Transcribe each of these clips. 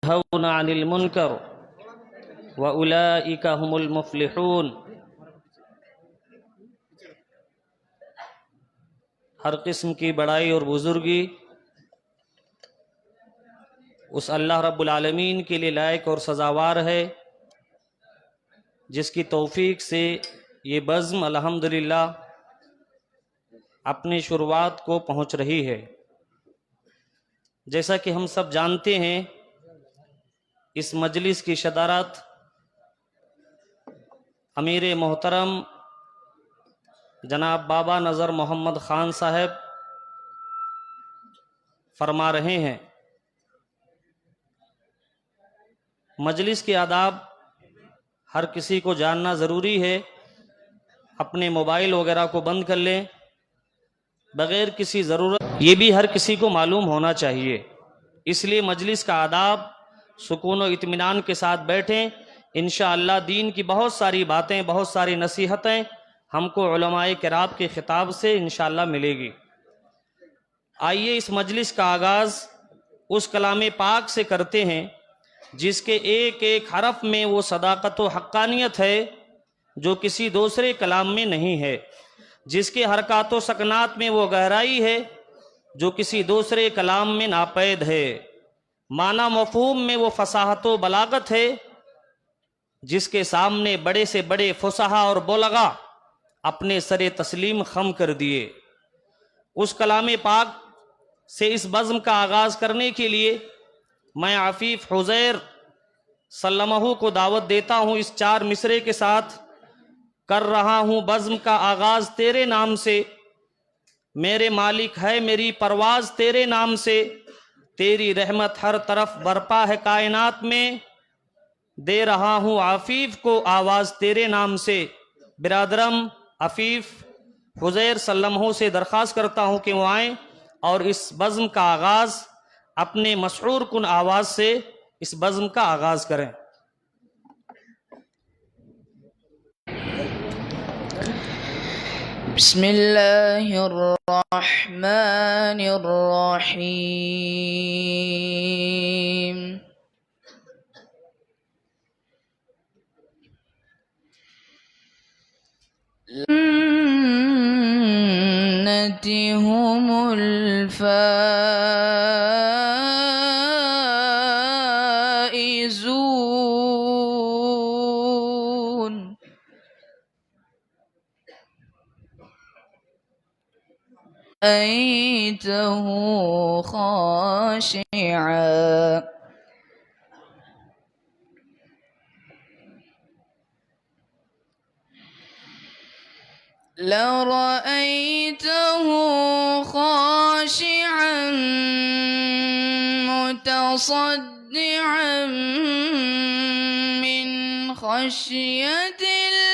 ينهون عن المنكر وأولئك هم المفلحون۔ ہر قسم کی بڑائی اور بزرگی اس اللہ رب العالمین کے لیے لائق اور سزاوار ہے جس کی توفیق سے یہ بزم الحمدللہ اپنی شروعات کو پہنچ رہی ہے۔ جیسا کہ ہم سب جانتے ہیں اس مجلس کی صدارت امیر محترم جناب بابا نذر محمد خان صاحب فرما رہے ہیں۔ مجلس کے آداب ہر کسی کو جاننا ضروری ہے۔ اپنے موبائل وغیرہ کو بند کر لیں بغیر کسی ضرورت، یہ بھی ہر کسی کو معلوم ہونا چاہیے۔ اس لیے مجلس کا آداب سکون و اطمینان کے ساتھ بیٹھیں۔ انشاءاللہ دین کی بہت ساری باتیں، بہت ساری نصیحتیں ہم کو علماء کرام کے خطاب سے انشاءاللہ ملے گی۔ آئیے اس مجلس کا آغاز اس کلام پاک سے کرتے ہیں جس کے ایک ایک حرف میں وہ صداقت و حقانیت ہے جو کسی دوسرے کلام میں نہیں ہے، جس کے حرکات و سکنات میں وہ گہرائی ہے جو کسی دوسرے کلام میں ناپید ہے، معنی مفہوم میں وہ فصاحت و بلاغت ہے جس کے سامنے بڑے سے بڑے فصحا اور بلغا اپنے سر تسلیم خم کر دیے۔ اس کلام پاک سے اس بزم کا آغاز کرنے کے لیے میں عفیف حزیر سلمہ کو دعوت دیتا ہوں۔ اس 4 مصرے کے ساتھ کر رہا ہوں بزم کا آغاز تیرے نام سے، میرے مالک ہے میری پرواز تیرے نام سے، تیری رحمت ہر طرف برپا ہے کائنات میں، دے رہا ہوں عفیف کو آواز تیرے نام سے۔ برادرم عفیف حزیر سلمہ سے درخواست کرتا ہوں کہ وہ آئیں اور اس بزم کا آغاز اپنے مسحور کن آواز سے اس بزم کا آغاز کریں۔ بسم اللہ الرحمن الرحیم۔ الجنة هم الفائزون۔ رأيته خاشعا لرأيته خاشعا متصدعا من خشية الله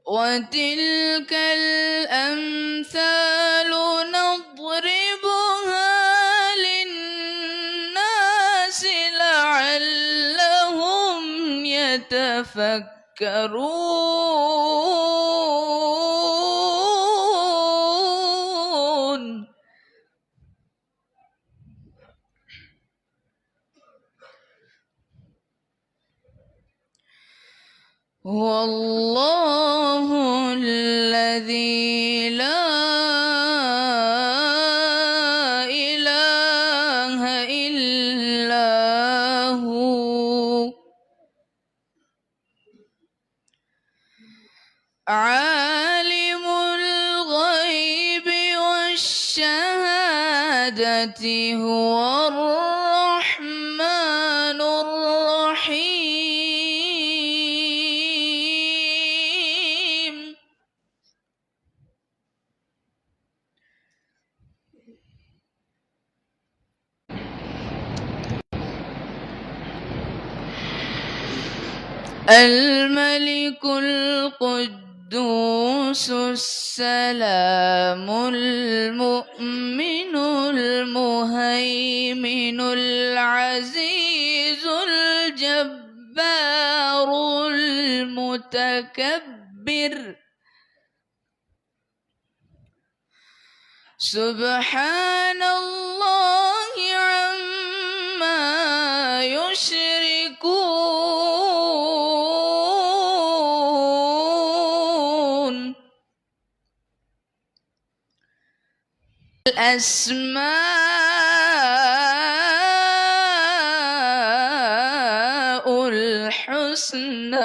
وتلك الأمثال نضربها للناس لعلهم يتفكرون۔ هو الله الذي لا إله إلا هو عالم الغيب والشهادة هو الرحمن الرحيم۔ الملك القدوس السلام المؤمن المهيمن العزيز الجبار المتكبر سبحان الله عما يشركون الأسماء الحسنى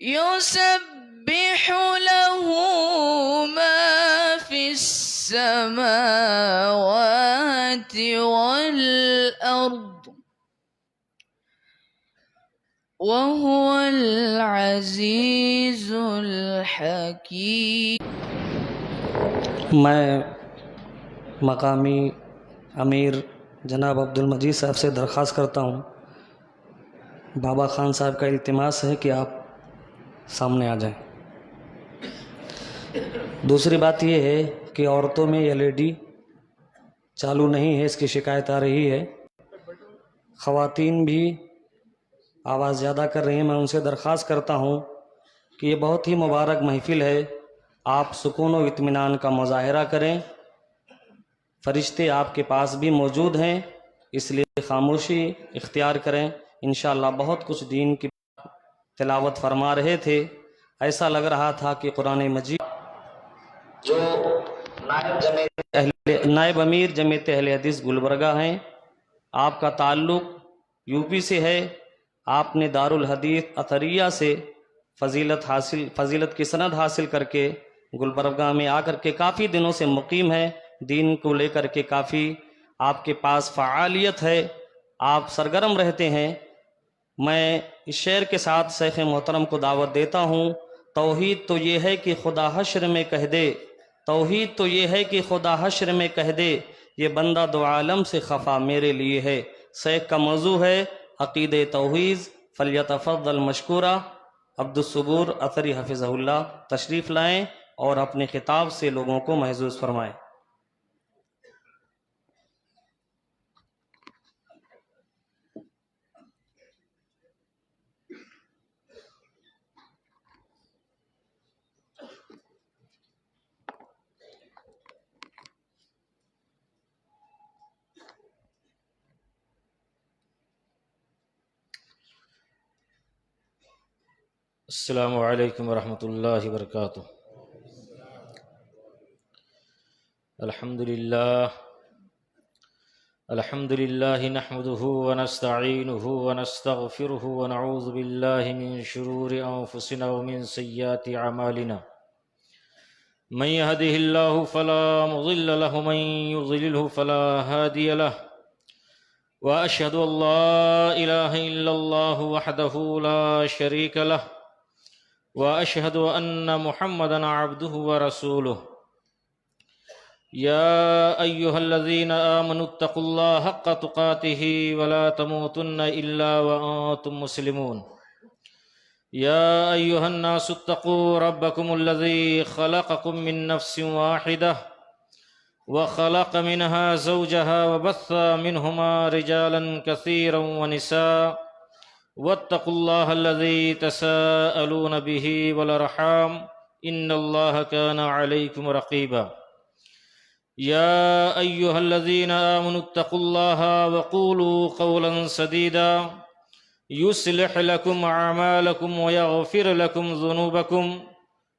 يسبح له ما في السماوات والأرض وهو العزيز الحكيم. میں مقامی امیر جناب عبدالمجید صاحب سے درخواست کرتا ہوں، بابا خان صاحب کا التماس ہے کہ آپ سامنے آ جائیں۔ دوسری بات یہ ہے کہ عورتوں میں LED چالو نہیں ہے، اس کی شکایت آ رہی ہے۔ خواتین بھی آواز زیادہ کر رہی ہیں۔ میں ان سے درخواست کرتا ہوں کہ یہ بہت ہی مبارک محفل ہے، آپ سکون و اطمینان کا مظاہرہ کریں۔ فرشتے آپ کے پاس بھی موجود ہیں، اس لیے خاموشی اختیار کریں۔ انشاءاللہ بہت کچھ دین کی تلاوت فرما رہے تھے، ایسا لگ رہا تھا کہ قرآن مجید جو نائب امیر جمعیت اہل حدیث گلبرگہ ہیں، آپ کا تعلق UP سے ہے، آپ نے دارالحدیث اثریہ سے فضیلت کی سند حاصل کر کے گلبرگہ میں آ کر کے کافی دنوں سے مقیم ہے، دین کو لے کر کے کافی آپ کے پاس فعالیت ہے، آپ سرگرم رہتے ہیں۔ میں اس شعر کے ساتھ شیخ محترم کو دعوت دیتا ہوں۔ توحید تو یہ ہے کہ خدا حشر میں کہہ دے، توحید تو یہ ہے کہ خدا حشر میں کہہ دے، یہ بندہ دو عالم سے خفا میرے لیے ہے۔ شیخ کا موضوع ہے عقید توحید، فلیتفضل مشکورہ۔ عبدالصبور اثری حفظہ اللہ تشریف لائیں اور اپنے خطاب سے لوگوں کو محظوظ فرمائیں۔ السلام علیکم ورحمۃ اللہ وبرکاتہ۔ الحمد للہ نحمده ونستعینه ونستغفره ونعوذ باللہ من شرور انفسنا ومن سیئات اعمالنا، من يهده الله فلا مضل له ومن يضلله فلا هادي له، واشهد ان لا اله الا الله وحده لا شريك له، واشهد ان محمدا عبده ورسوله۔ يا ايها الذين آمنوا اتقوا الله حق تقاته ولا تموتن الا وانتم مسلمون۔ يا ايها الناس اتقوا ربكم الذي خلقكم من نفس واحدة وخلق منها زوجها وبث منهما رجالا كثيرا ونساء، واتقوا الله الذي تساءلون به والارحام ان الله كان عليكم رقيبا۔ يا ايها الذين آمنوا اتقوا الله وقولوا قولا سديدا يصلح لكم اعمالكم ويغفر لكم ذنوبكم،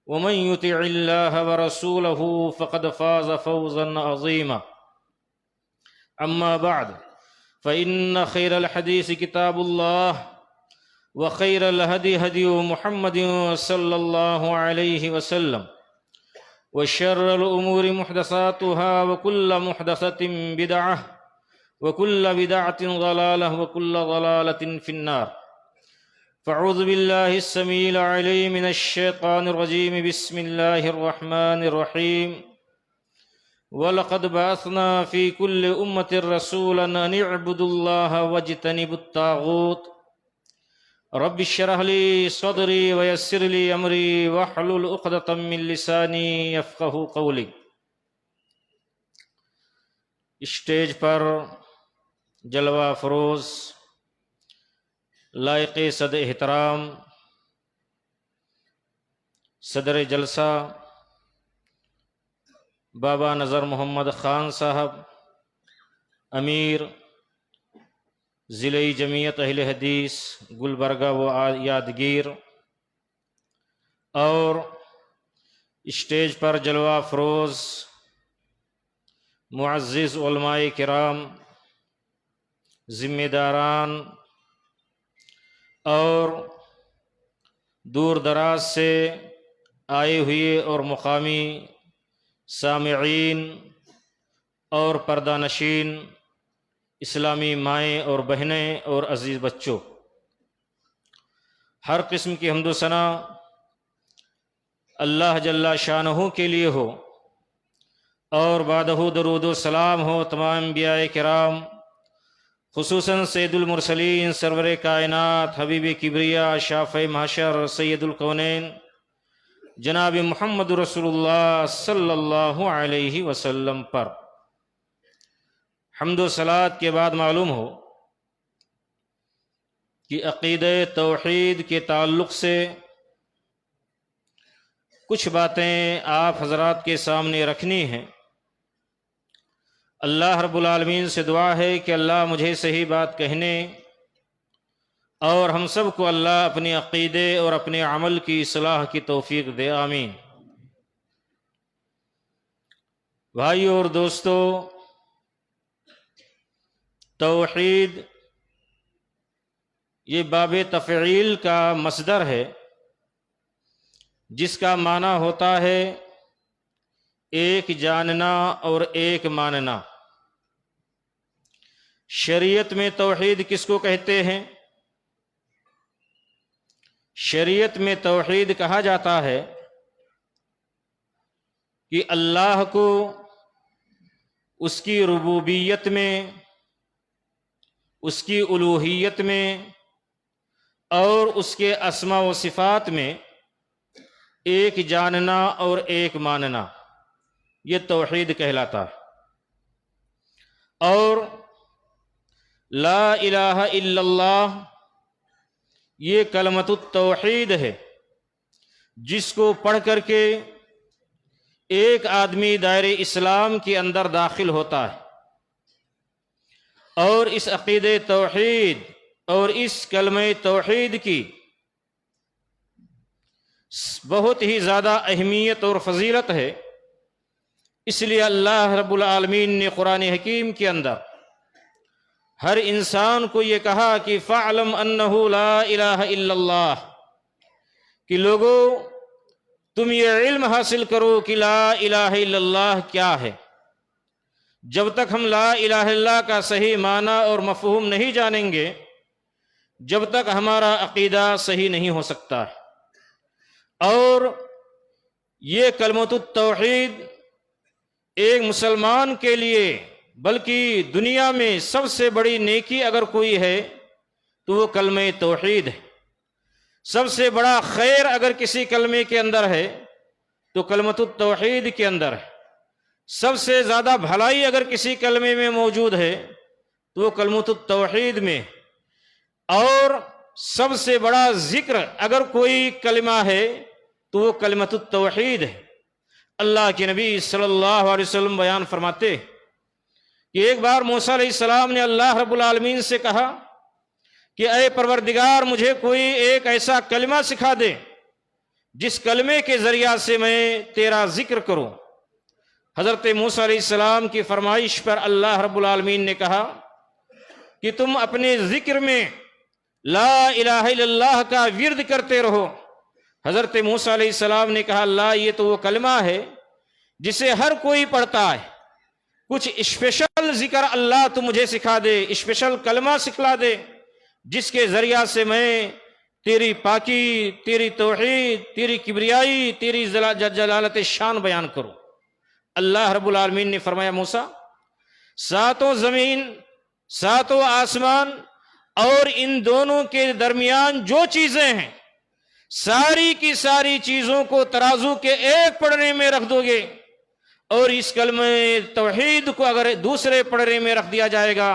ومن يطع الله ورسوله فقد فاز فوزا عظيما۔ اما بعد فإن خير الحديث كتاب الله، وخير الهدي هدي محمد صلى الله عليه وسلم، وشر الأمور محدثاتها وكل محدثة بدعة وكل بدعة ضلالة وكل ضلالة في النار۔ فاعوذ بالله السميع العليم من الشيطان الرجيم، بسم الله الرحمن الرحيم۔ وَلَقَدْ بَعَثْنَا فِي كُلِّ أُمَّةٍ رَسُولًا أَنِ اعْبُدُوا اللَّهَ وَاجْتَنِبُوا الطَّاغُوتَ۔ رب اشرح لي صدري ويسر لي أمري واحلل عقدة من لساني يفقهوا قولي۔ اسٹیج پر جلوہ افروز لائق صد احترام صدر جلسہ بابا نذر محمد خان صاحب، امیر ضلعی جمعیت اہل حدیث گلبرگہ و یادگیر، اور اسٹیج پر جلوہ افروز معزز علماء کرام، ذمہ داران اور دور دراز سے آئے ہوئے اور مقامی سامعین اور پردہ نشین اسلامی مائیں اور بہنیں اور عزیز بچوں، ہر قسم کی حمد و ثنا اللہ جل شانہ کے لیے ہو، اور بعدہ درود و سلام ہو تمام انبیاء کرام، خصوصاً سید المرسلین سرور کائنات حبیب کبریا شافع محشر سید الکونین جناب محمد رسول اللہ صلی اللہ علیہ وسلم پر۔ حمد و صلوات کے بعد معلوم ہو کہ عقیدہ توحید کے تعلق سے کچھ باتیں آپ حضرات کے سامنے رکھنی ہیں۔ اللہ رب العالمین سے دعا ہے کہ اللہ مجھے صحیح بات کہنے اور ہم سب کو اللہ اپنے عقیدے اور اپنے عمل کی اصلاح کی توفیق دے، آمین۔ بھائیو اور دوستو، توحید یہ باب تفعیل کا مصدر ہے، جس کا معنی ہوتا ہے ایک جاننا اور ایک ماننا۔ شریعت میں توحید کس کو کہتے ہیں؟ شریعت میں توحید کہا جاتا ہے کہ اللہ کو اس کی ربوبیت میں، اس کی الوہیت میں اور اس کے اسماء و صفات میں ایک جاننا اور ایک ماننا، یہ توحید کہلاتا ہے۔ اور لا الہ الا اللہ یہ کلمۃ التوحید ہے، جس کو پڑھ کر کے ایک آدمی دائرہ اسلام کے اندر داخل ہوتا ہے، اور اس عقیدہ توحید اور اس کلمہ توحید کی بہت ہی زیادہ اہمیت اور فضیلت ہے۔ اس لیے اللہ رب العالمین نے قرآن حکیم کے اندر ہر انسان کو یہ کہا کہ فَاعْلَمْ أَنَّهُ لَا إِلَهَ إِلَّا اللَّهِ، کہ لوگو تم یہ علم حاصل کرو کہ لا الہ الا اللہ کیا ہے۔ جب تک ہم لا الہ الا اللہ کا صحیح معنی اور مفہوم نہیں جانیں گے، جب تک ہمارا عقیدہ صحیح نہیں ہو سکتا ہے۔ اور یہ کلمۃ التوحید ایک مسلمان کے لیے، بلکہ دنیا میں سب سے بڑی نیکی اگر کوئی ہے تو وہ کلمہ توحید ہے۔ سب سے بڑا خیر اگر کسی کلمے کے اندر ہے تو کلمۃ التوحید کے اندر ہے۔ سب سے زیادہ بھلائی اگر کسی کلمے میں موجود ہے تو وہ کلمۃ التوحید میں، اور سب سے بڑا ذکر اگر کوئی کلمہ ہے تو وہ کلمۃ التوحید ہے۔ اللہ کے نبی صلی اللہ علیہ وسلم بیان فرماتے کہ ایک بار موسیٰ علیہ السلام نے اللہ رب العالمین سے کہا کہ اے پروردگار، مجھے کوئی ایک ایسا کلمہ سکھا دے جس کلمے کے ذریعہ سے میں تیرا ذکر کروں۔ حضرت موسیٰ علیہ السلام کی فرمائش پر اللہ رب العالمین نے کہا کہ تم اپنے ذکر میں لا الہ الا اللہ کا ورد کرتے رہو۔ حضرت موسیٰ علیہ السلام نے کہا اللہ، یہ تو وہ کلمہ ہے جسے ہر کوئی پڑھتا ہے، کچھ اسپیشل ذکر اللہ تو مجھے سکھا دے، اسپیشل کلمہ سکھلا دے جس کے ذریعہ سے میں تیری پاکی، تیری توحید، تیری کبریائی، تیری جلالت شان بیان کروں۔ اللہ رب العالمین نے فرمایا موسیٰ، ساتوں زمین، ساتوں آسمان اور ان دونوں کے درمیان جو چیزیں ہیں، ساری کی ساری چیزوں کو ترازو کے ایک پڑنے میں رکھ دو گے اور اس کلمہ توحید کو اگر دوسرے پڑھنے میں رکھ دیا جائے گا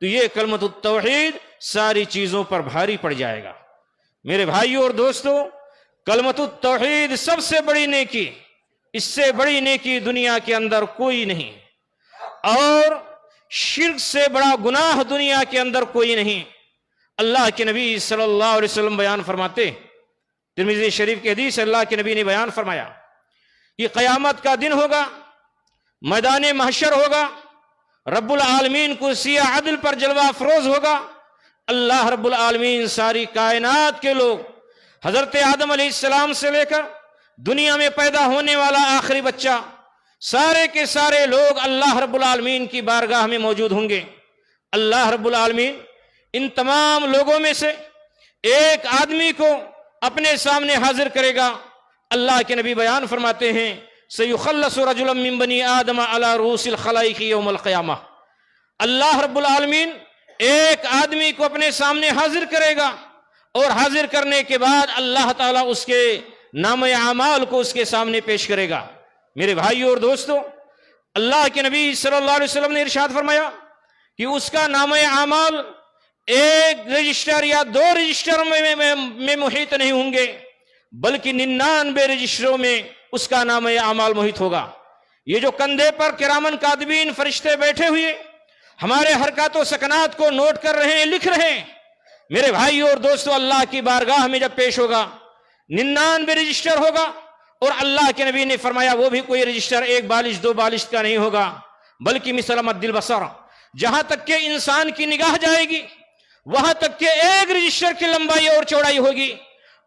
تو یہ کلمۃ التوحید ساری چیزوں پر بھاری پڑ جائے گا۔ میرے بھائیوں اور دوستو، کلمۃ التوحید سب سے بڑی نیکی، اس سے بڑی نیکی دنیا کے اندر کوئی نہیں، اور شرک سے بڑا گناہ دنیا کے اندر کوئی نہیں۔ اللہ کے نبی صلی اللہ علیہ وسلم بیان فرماتے، ترمذی شریف کی حدیث، اللہ کے نبی نے بیان فرمایا کہ قیامت کا دن ہوگا، میدان محشر ہوگا، رب العالمین کرسی عدل پر جلوہ افروز ہوگا، اللہ رب العالمین ساری کائنات کے لوگ، حضرت آدم علیہ السلام سے لے کر دنیا میں پیدا ہونے والا آخری بچہ، سارے کے سارے لوگ اللہ رب العالمین کی بارگاہ میں موجود ہوں گے۔ اللہ رب العالمین ان تمام لوگوں میں سے ایک آدمی کو اپنے سامنے حاضر کرے گا۔ اللہ کے نبی بیان فرماتے ہیں، سیخلص رجلا من بنی آدم علی رؤوس الخلائق یوم القیامہ، اللہ رب العالمین ایک آدمی کو اپنے سامنے حاضر کرے گا، اور حاضر کرنے کے بعد اللہ تعالیٰ اس کے نام اعمال کو اس کے سامنے پیش کرے گا۔ میرے بھائیوں اور دوستو، اللہ کے نبی صلی اللہ علیہ وسلم نے ارشاد فرمایا کہ اس کا نام اعمال ایک رجسٹر یا 2 رجسٹر میں محیط نہیں ہوں گے، بلکہ 99 رجسٹروں میں اس کا نام اعمال محیط ہوگا۔ یہ جو کندھے پر کرامن کاتبین فرشتے بیٹھے ہوئے ہمارے حرکات و سکنات کو نوٹ کر رہے ہیں، لکھ رہے ہیں، میرے بھائیوں اور دوستو، اللہ کی بارگاہ میں جب پیش ہوگا 99 رجسٹر ہوگا، اور اللہ کے نبی نے فرمایا وہ بھی کوئی رجسٹر 1 بالش 2 بالش کا نہیں ہوگا، بلکہ مثل مد البصر، جہاں تک کہ انسان کی نگاہ جائے گی وہاں تک کہ 1 رجسٹر کی لمبائی اور چوڑائی ہوگی،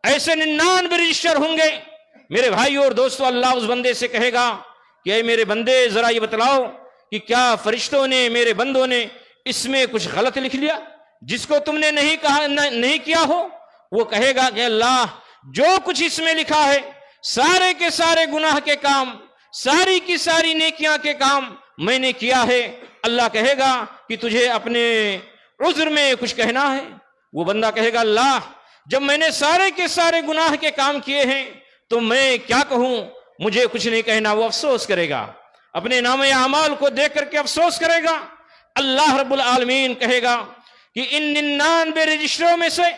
ایسے 99 رجسٹر ہوں گے۔ میرے بھائیوں اور دوستو، اللہ اس بندے سے کہے گا کہ اے میرے بندے، ذرا یہ بتلاؤ کہ کیا فرشتوں نے، میرے بندوں نے اس میں کچھ غلط لکھ لیا جس کو تم نے نہیں کیا ہو؟ وہ کہے گا کہ اللہ، جو کچھ اس میں لکھا ہے سارے کے سارے گناہ کے کام، ساری کی ساری نیکیاں کے کام میں نے کیا ہے۔ اللہ کہے گا کہ تجھے اپنے عذر میں کچھ کہنا ہے؟ وہ بندہ کہے گا اللہ، جب میں نے سارے کے سارے گناہ کے کام کیے ہیں تو میں کیا کہوں، مجھے کچھ نہیں کہنا۔ وہ افسوس کرے گا، اپنے نام اعمال کو دیکھ کر کے افسوس کرے گا۔ اللہ رب العالمین کہے گا کہ ان 99 رجسٹروں میں سے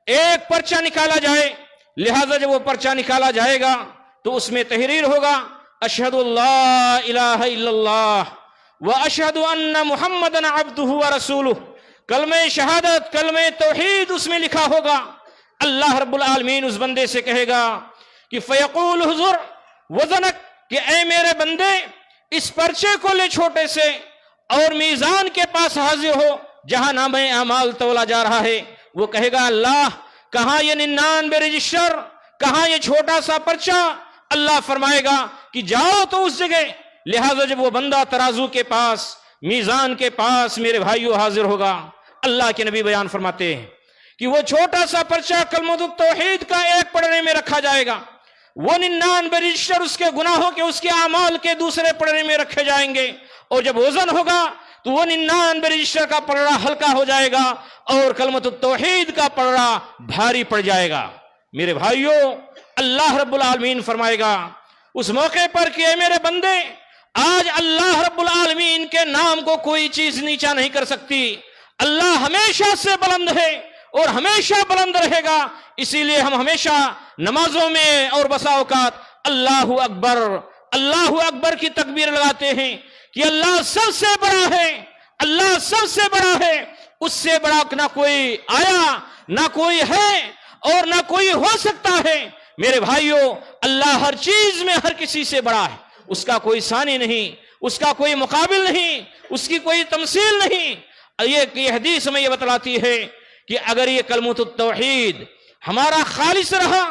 ایک پرچہ نکالا جائے، لہذا جب وہ پرچہ نکالا جائے گا تو اس میں تحریر ہوگا، اشہد اللہ الہ الا اللہ واشہد ان محمدن عبدہ ورسولہ، کلمہ شہادت، کلمہ توحید اس میں لکھا ہوگا۔ اللہ رب العالمین اس بندے سے کہے گا کہ فیقول حضور وزنک، کہ اے میرے بندے، اس پرچے کو لے چھوٹے سے اور میزان کے پاس حاضر ہو جہاں نام اعمال تولا جا رہا ہے۔ وہ کہے گا اللہ، کہاں یہ 99 رجسٹر، کہاں یہ چھوٹا سا پرچہ؟ اللہ فرمائے گا کہ جاؤ تو اس جگہ۔ لہذا جب وہ بندہ ترازو کے پاس، میزان کے پاس میرے بھائیوں حاضر ہوگا، اللہ کے نبی بیان فرماتے ہیں کہ وہ چھوٹا سا پرچہ کلمۃ التوحید کا ایک پڑھنے میں رکھا جائے گا، وہ 99 رجسٹر اس کے گناہوں کے، اس کے اعمال کے دوسرے پڑھنے میں رکھے جائیں گے، اور جب وزن ہوگا تو وہ 99 رجسٹر کا پلڑا ہلکا ہو جائے گا اور کلمۃ التوحید کا پلڑا بھاری پڑ جائے گا۔ میرے بھائیوں، اللہ رب العالمین فرمائے گا اس موقع پر کہ اے میرے بندے، آج اللہ رب العالمین کے نام کو کوئی چیز نیچا نہیں کر سکتی۔ اللہ ہمیشہ سے بلند ہے اور ہمیشہ بلند رہے گا، اسی لیے ہم ہمیشہ نمازوں میں اور بسا اوقات اللہ اکبر، اللہ اکبر کی تکبیر لگاتے ہیں کہ اللہ سب سے بڑا ہے، اللہ سب سے بڑا ہے، اس سے بڑا نہ کوئی آیا، نہ کوئی ہے اور نہ کوئی ہو سکتا ہے۔ میرے بھائیوں، اللہ ہر چیز میں ہر کسی سے بڑا ہے، اس کا کوئی ثانی نہیں، اس کا کوئی مقابل نہیں، اس کی کوئی تمثیل نہیں۔ یہ حدیث میں یہ بتلاتی ہے کہ اگر یہ کلمۃ التوحید ہمارا خالص رہا،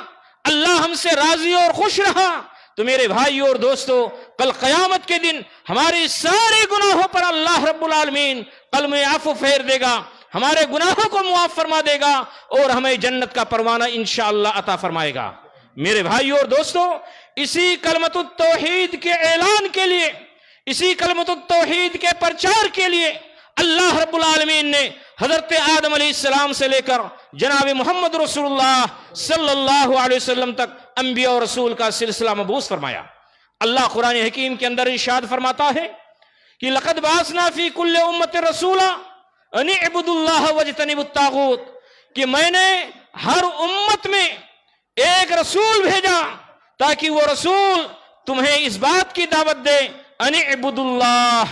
اللہ ہم سے راضی اور خوش رہا، تو میرے بھائیوں اور دوستو، کل قیامت کے دن ہمارے سارے گناہوں پر اللہ رب العالمین قلم عفو پھیر دے گا، ہمارے گناہوں کو معاف فرما دے گا اور ہمیں جنت کا پروانہ انشاءاللہ عطا فرمائے گا۔ میرے بھائیوں اور دوستو، اسی کلمۃ التوحید کے اعلان کے لیے، اسی کلمۃ التوحید کے پرچار کے لیے اللہ رب العالمین نے حضرت آدم علیہ السلام سے لے کر جناب محمد رسول اللہ صلی اللہ علیہ وسلم تک انبیاء اور رسول کا سلسلہ مبعوث فرمایا۔ اللہ قرآن حکیم کے اندر ارشاد فرماتا ہے کہ لقد بعثنا فی کل امت رسولا ان اعبدوا اللہ واجتنبوا الطاغوت، کہ میں نے ہر امت میں ایک رسول بھیجا تاکہ وہ رسول تمہیں اس بات کی دعوت دے ان اعبدوا اللہ،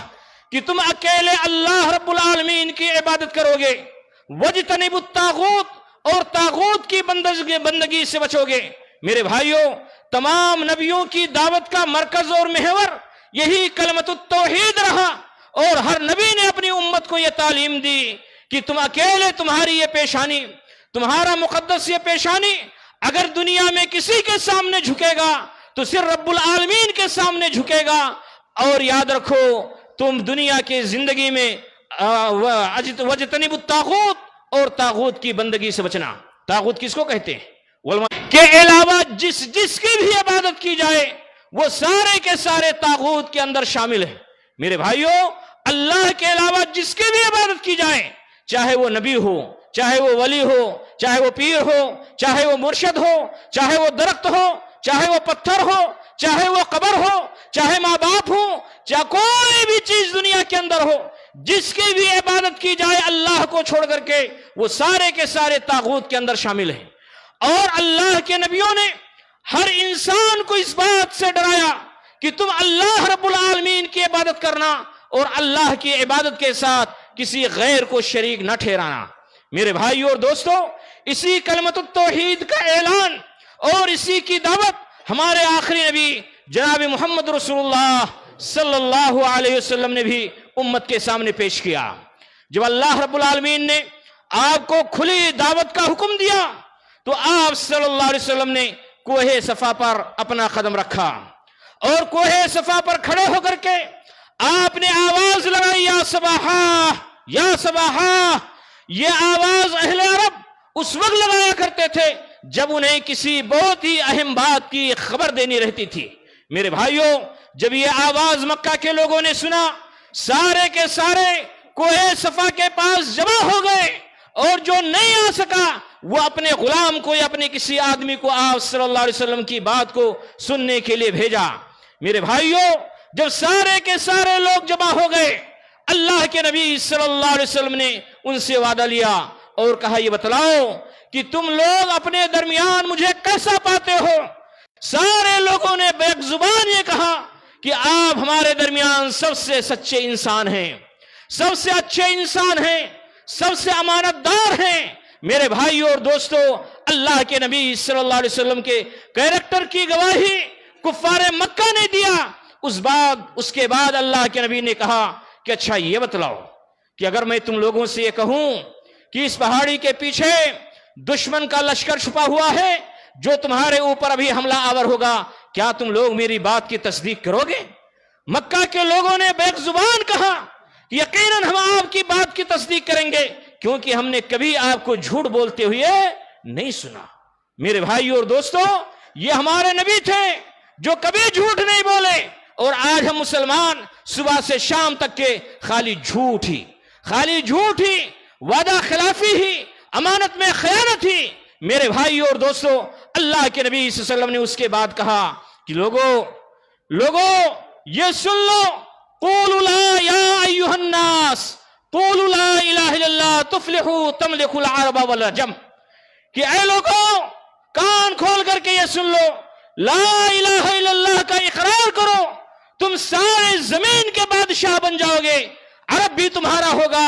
کہ تم اکیلے اللہ رب العالمین کی عبادت کرو گے، واجتنبوا الطاغوت، اور طاغوت کی بندگی سے بچو گے۔ میرے بھائیوں، تمام نبیوں کی دعوت کا مرکز اور محور یہی کلمۃ التوحید رہا، اور ہر نبی نے اپنی امت کو یہ تعلیم دی کہ تم اکیلے، تمہاری یہ پیشانی، تمہارا مقدس یہ پیشانی اگر دنیا میں کسی کے سامنے جھکے گا تو صرف رب العالمین کے سامنے جھکے گا۔ اور یاد رکھو، تم دنیا کی زندگی میں وجتنب الطاغوت، اور طاغوت کی بندگی سے بچنا۔ طاغوت کس کو کہتے ہیں؟ کے علاوہ جس کی بھی عبادت کی جائے وہ سارے کے سارے طاغوت کے اندر شامل ہیں۔ میرے بھائیوں، اللہ کے علاوہ جس کی بھی عبادت کی جائے، چاہے وہ نبی ہو، چاہے وہ ولی ہو، چاہے وہ پیر ہو، چاہے وہ مرشد ہو، چاہے وہ درخت ہو، چاہے وہ پتھر ہو، چاہے وہ قبر ہو، چاہے ماں باپ ہو، چاہے کوئی بھی چیز دنیا کے اندر ہو، جس کی بھی عبادت کی جائے اللہ کو چھوڑ کر کے، وہ سارے کے سارے طاغوت کے اندر شامل ہیں۔ اور اللہ کے نبیوں نے ہر انسان کو اس بات سے ڈرایا کہ تم اللہ رب العالمین کی عبادت کرنا، اور اللہ کی عبادت کے ساتھ کسی غیر کو شریک نہ ٹھہرانا۔ میرے بھائیو اور دوستو، اسی کلمۃ التوحید کا اعلان اور اسی کی دعوت ہمارے آخری نبی جناب محمد رسول اللہ صلی اللہ علیہ وسلم نے بھی امت کے سامنے پیش کیا۔ جب اللہ رب العالمین نے آپ کو کھلی دعوت کا حکم دیا تو آپ صلی اللہ علیہ وسلم نے کوہ صفا پر اپنا قدم رکھا، اور کوہ صفا پر کھڑے ہو کر کے آپ نے آواز لگائی، یا صباحا یا صباحا۔ یہ آواز اہل عرب اس وقت لگایا کرتے تھے جب انہیں کسی بہت ہی اہم بات کی خبر دینی رہتی تھی۔ میرے بھائیوں، جب یہ آواز مکہ کے لوگوں نے سنا، سارے کے سارے کوہ صفا کے پاس جمع ہو گئے، اور جو نہیں آ سکا وہ اپنے غلام کو یا اپنے کسی آدمی کو آپ صلی اللہ علیہ وسلم کی بات کو سننے کے لیے بھیجا۔ میرے بھائیوں، جب سارے کے سارے لوگ جمع ہو گئے، اللہ کے نبی صلی اللہ علیہ وسلم نے ان سے وعدہ لیا اور کہا، یہ بتلاؤ کہ تم لوگ اپنے درمیان مجھے کیسا پاتے ہو؟ سارے لوگوں نے بیک زبان یہ کہا کہ آپ ہمارے درمیان سب سے سچے انسان ہیں، سب سے اچھے انسان ہیں، سب سے امانت دار ہیں۔ میرے بھائیو اور دوستو، اللہ کے نبی صلی اللہ علیہ وسلم کے کیریکٹر کی گواہی کفار مکہ نے دیا۔ اس کے بعد اللہ کے نبی نے کہا کہ اچھا یہ بتلاؤ کہ اگر میں تم لوگوں سے یہ کہوں کہ اس پہاڑی کے پیچھے دشمن کا لشکر چھپا ہوا ہے جو تمہارے اوپر ابھی حملہ آور ہوگا، کیا تم لوگ میری بات کی تصدیق کرو گے؟ مکہ کے لوگوں نے بیک زبان کہا، یقیناً ہم آپ کی بات کی تصدیق کریں گے، کیونکہ ہم نے کبھی آپ کو جھوٹ بولتے ہوئے نہیں سنا۔ میرے بھائیو اور دوستو، یہ ہمارے نبی تھے جو کبھی جھوٹ نہیں بولے، اور آج ہم مسلمان صبح سے شام تک کے خالی جھوٹ ہی، وعدہ خلافی ہی، امانت میں خیانت ہی۔ میرے بھائیو اور دوستو، اللہ کے نبی صلی اللہ علیہ وسلم نے اس کے بعد کہا کہ لوگو یہ سن لو، قولوا لا یا ایھا الناس قولوا لا الہ الا اللہ تفلحوا تملکوا العرب والعجم، کہ اے لوگو کان کھول کر کے یہ سن لو، لا الہ الا اللہ کا اقرار کرو، تم سارے زمین کے بادشاہ بن جاؤ گے، عرب بھی تمہارا ہوگا،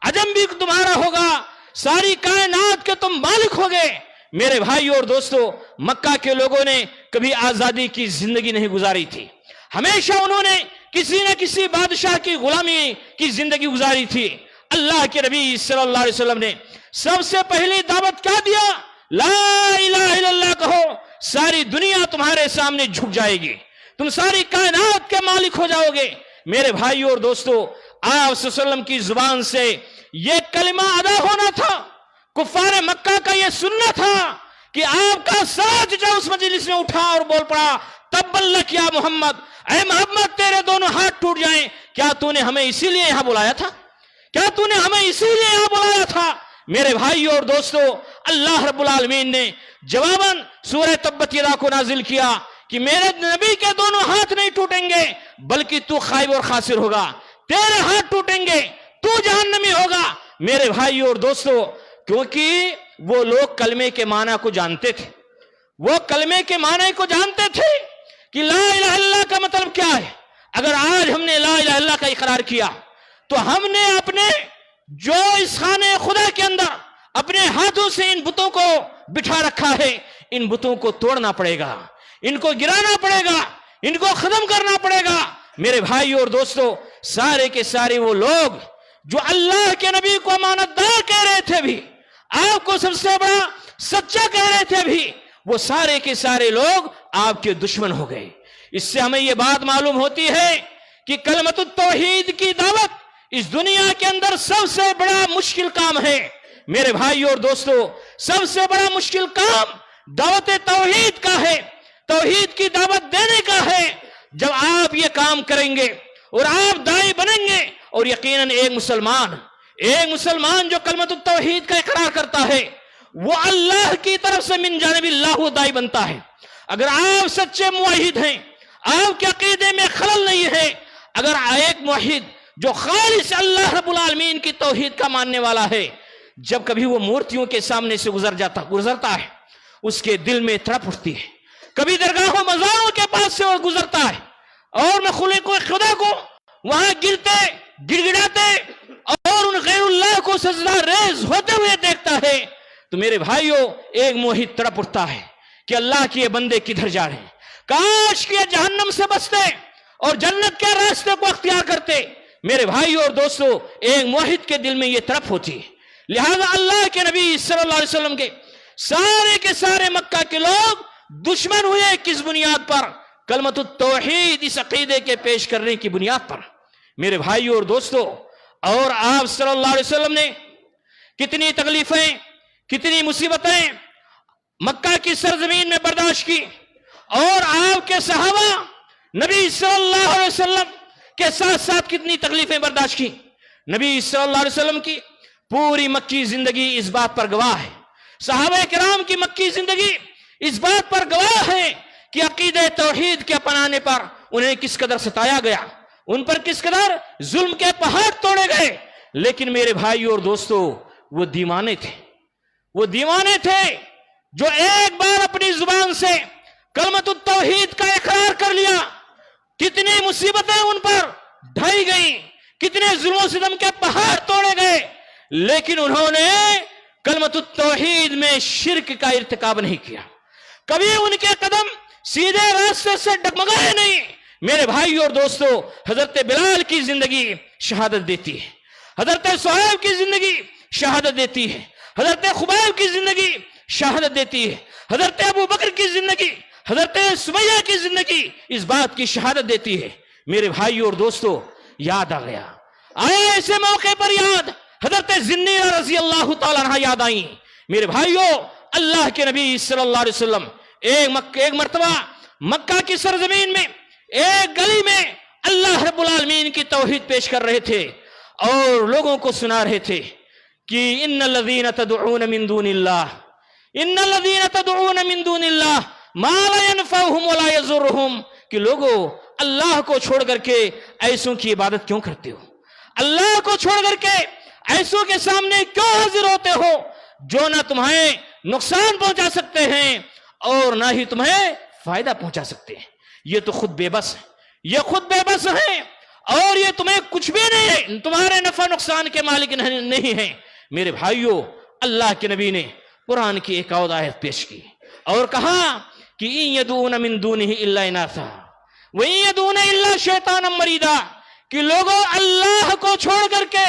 عجم بھی تمہارا ہوگا، ساری کائنات کے تم مالک ہوگے۔ میرے بھائیو اور دوستو، مکہ کے لوگوں نے کبھی آزادی کی زندگی نہیں گزاری تھی، ہمیشہ انہوں نے کسی نہ کسی بادشاہ کی غلامی کی زندگی گزاری تھی۔ اللہ کے نبی صلی اللہ علیہ وسلم نے سب سے پہلی دعوت کیا دیا؟ لا الہ الا اللہ کہو، ساری دنیا تمہارے سامنے جھک جائے گی، تم ساری کائنات کے مالک ہو جاؤ گے۔ میرے بھائیو اور دوستو، آپ صلی اللہ علیہ وسلم کی زبان سے یہ کلمہ ادا ہونا تھا، کفار مکہ کا یہ سننا تھا کہ آپ کا ساتھ جو اس مجلس میں اٹھا اور بول پڑا، تبا لک یا محمد، اے محمد تیرے دونوں ہاتھ ٹوٹ جائیں، کیا تو نے ہمیں اسی لیے یہاں بلایا تھا؟ کیا تو نے ہمیں اسی لیے یہاں بلایا تھا؟ میرے بھائیو اور دوستو، اللہ رب العالمین نے جواباً سورہ تبت یدا کو نازل کیا کہ میرے نبی کے دونوں ہاتھ نہیں ٹوٹیں گے بلکہ تو خائب اور خاسر ہوگا، تیرے ہاتھ ٹوٹیں گے، تو جہنمی ہوگا۔ میرے بھائی اور دوستو، کیونکہ وہ لوگ کلمے کے معنی کو جانتے تھے، وہ کلمے کے معنی کو جانتے تھے کہ لا الہ الا اللہ کا مطلب کیا ہے۔ اگر آج ہم نے لا الہ الا اللہ کا اقرار کیا تو ہم نے اپنے جو اس خانے خدا کے اندر اپنے ہاتھوں سے ان بتوں کو بٹھا رکھا ہے، ان بتوں کو توڑنا پڑے گا، ان کو گرانا پڑے گا، ان کو ختم کرنا پڑے گا۔ میرے بھائی اور دوستو، سارے کے سارے وہ لوگ جو اللہ کے نبی کو امانت دار کہہ رہے تھے بھی، آپ کو سب سے بڑا سچا کہہ رہے تھے بھی، وہ سارے کے سارے لوگ آپ کے دشمن ہو گئے۔ اس سے ہمیں یہ بات معلوم ہوتی ہے کہ کلمۃ التوحید کی دعوت اس دنیا کے اندر سب سے بڑا مشکل کام ہے۔ میرے بھائی اور دوستو، سب سے بڑا مشکل کام دعوت توحید کا ہے، توحید کی دعوت دینے کا ہے۔ جب آپ یہ کام کریں گے اور آپ داعی بنیں گے، اور یقیناً ایک مسلمان جو کلمۃ التوحید کا اقرار کرتا ہے وہ اللہ کی طرف سے من جانب اللہ وہ داعی بنتا ہے۔ اگر آپ سچے موحد ہیں، آپ کے عقیدے میں خلل نہیں ہے، اگر ایک موحد جو خالص اللہ رب العالمین کی توحید کا ماننے والا ہے، جب کبھی وہ مورتیوں کے سامنے سے گزرتا ہے، اس کے دل میں تڑپ اٹھتی ہے۔ کبھی درگاہوں مزاروں کے پاس سے وہ گزرتا ہے اور مخلوق خدا کو وہاں گڑگڑاتے اور ان غیر اللہ کو سجدہ ریز ہوتے ہوئے دیکھتا ہے، تو میرے بھائیوں، ایک موحد تڑپ اٹھتا ہے کہ اللہ کے یہ بندے کدھر جا رہے ہیں، کاش کہ جہنم سے بچتے اور جنت کے راستے کو اختیار کرتے۔ میرے بھائیوں اور دوستو، ایک موحد کے دل میں یہ تڑپ ہوتی ہے۔ لہذا اللہ کے نبی صلی اللہ علیہ وسلم کے سارے مکہ کے لوگ دشمن ہوئے، کس بنیاد پر؟ کلمۃ التوحید اس عقیدے کے پیش کرنے کی بنیاد پر۔ میرے بھائیوں اور دوستو، اور آپ صلی اللہ علیہ وسلم نے کتنی تکلیفیں، کتنی مصیبتیں مکہ کی سرزمین میں برداشت کی، اور آپ کے صحابہ نبی صلی اللہ علیہ وسلم کے ساتھ ساتھ کتنی تکلیفیں برداشت کی۔ نبی صلی اللہ علیہ وسلم کی پوری مکی زندگی اس بات پر گواہ ہے، صحابہ کرام کی مکی زندگی اس بات پر گواہ ہے کہ عقیدہ توحید کے اپنانے پر انہیں کس قدر ستایا گیا، ان پر کس قدر ظلم کے پہاڑ توڑے گئے۔ لیکن میرے بھائی اور دوستو، وہ دیوانے تھے جو ایک بار اپنی زبان سے کلمۃ التوحید کا اقرار کر لیا، کتنی مصیبتیں ان پر ڈھائی گئیں، کتنے ظلم و ستم کے پہاڑ توڑے گئے، لیکن انہوں نے کلمۃ التوحید میں شرک کا ارتکاب نہیں کیا، کبھی ان کے قدم سیدھے راستے سے ڈگمگائے نہیں۔ میرے بھائی اور دوستو، حضرت بلال کی زندگی شہادت دیتی ہے، حضرت صہیب کی زندگی شہادت دیتی ہے، حضرت خبیب کی زندگی شہادت دیتی ہے، حضرت ابو بکر کی زندگی، حضرت سمیہ کی زندگی اس بات کی شہادت دیتی ہے۔ میرے بھائی اور دوستو، یاد آ گیا، آئے ایسے موقع پر یاد، حضرت زنیرہ رضی اللہ تعالیٰ عنہ یاد آئیں۔ میرے بھائیو، اللہ کے نبی صلی اللہ علیہ وسلم ایک مرتبہ مکہ کی سرزمین میں ایک گلی میں اللہ رب العالمین کی توحید پیش کر رہے تھے اور لوگوں کو سنا رہے تھے کہ ان الذین تدعون من دون اللہ ما لا ينفعهم ولا يضرهم، کہ لوگوں، اللہ کو چھوڑ کر کے ایسوں کی عبادت کیوں کرتے ہو؟ اللہ کو چھوڑ کر کے ایسوں کے سامنے کیوں حاضر ہوتے ہو جو نہ تمہیں نقصان پہنچا سکتے ہیں اور نہ ہی تمہیں فائدہ پہنچا سکتے ہیں؟ یہ تو خود بے بس ہیں اور یہ تمہیں کچھ بھی نہیں ہے، تمہارے نفع نقصان کے مالک نہیں ہیں۔ میرے بھائیوں، اللہ کے نبی نے قرآن کی ایک اور آیت پیش کی اور کہا کہ ان یدعون من دونہ الا اناثا وان یدعون الا شیطانا مریدا، کہ لوگوں، اللہ کو چھوڑ کر کے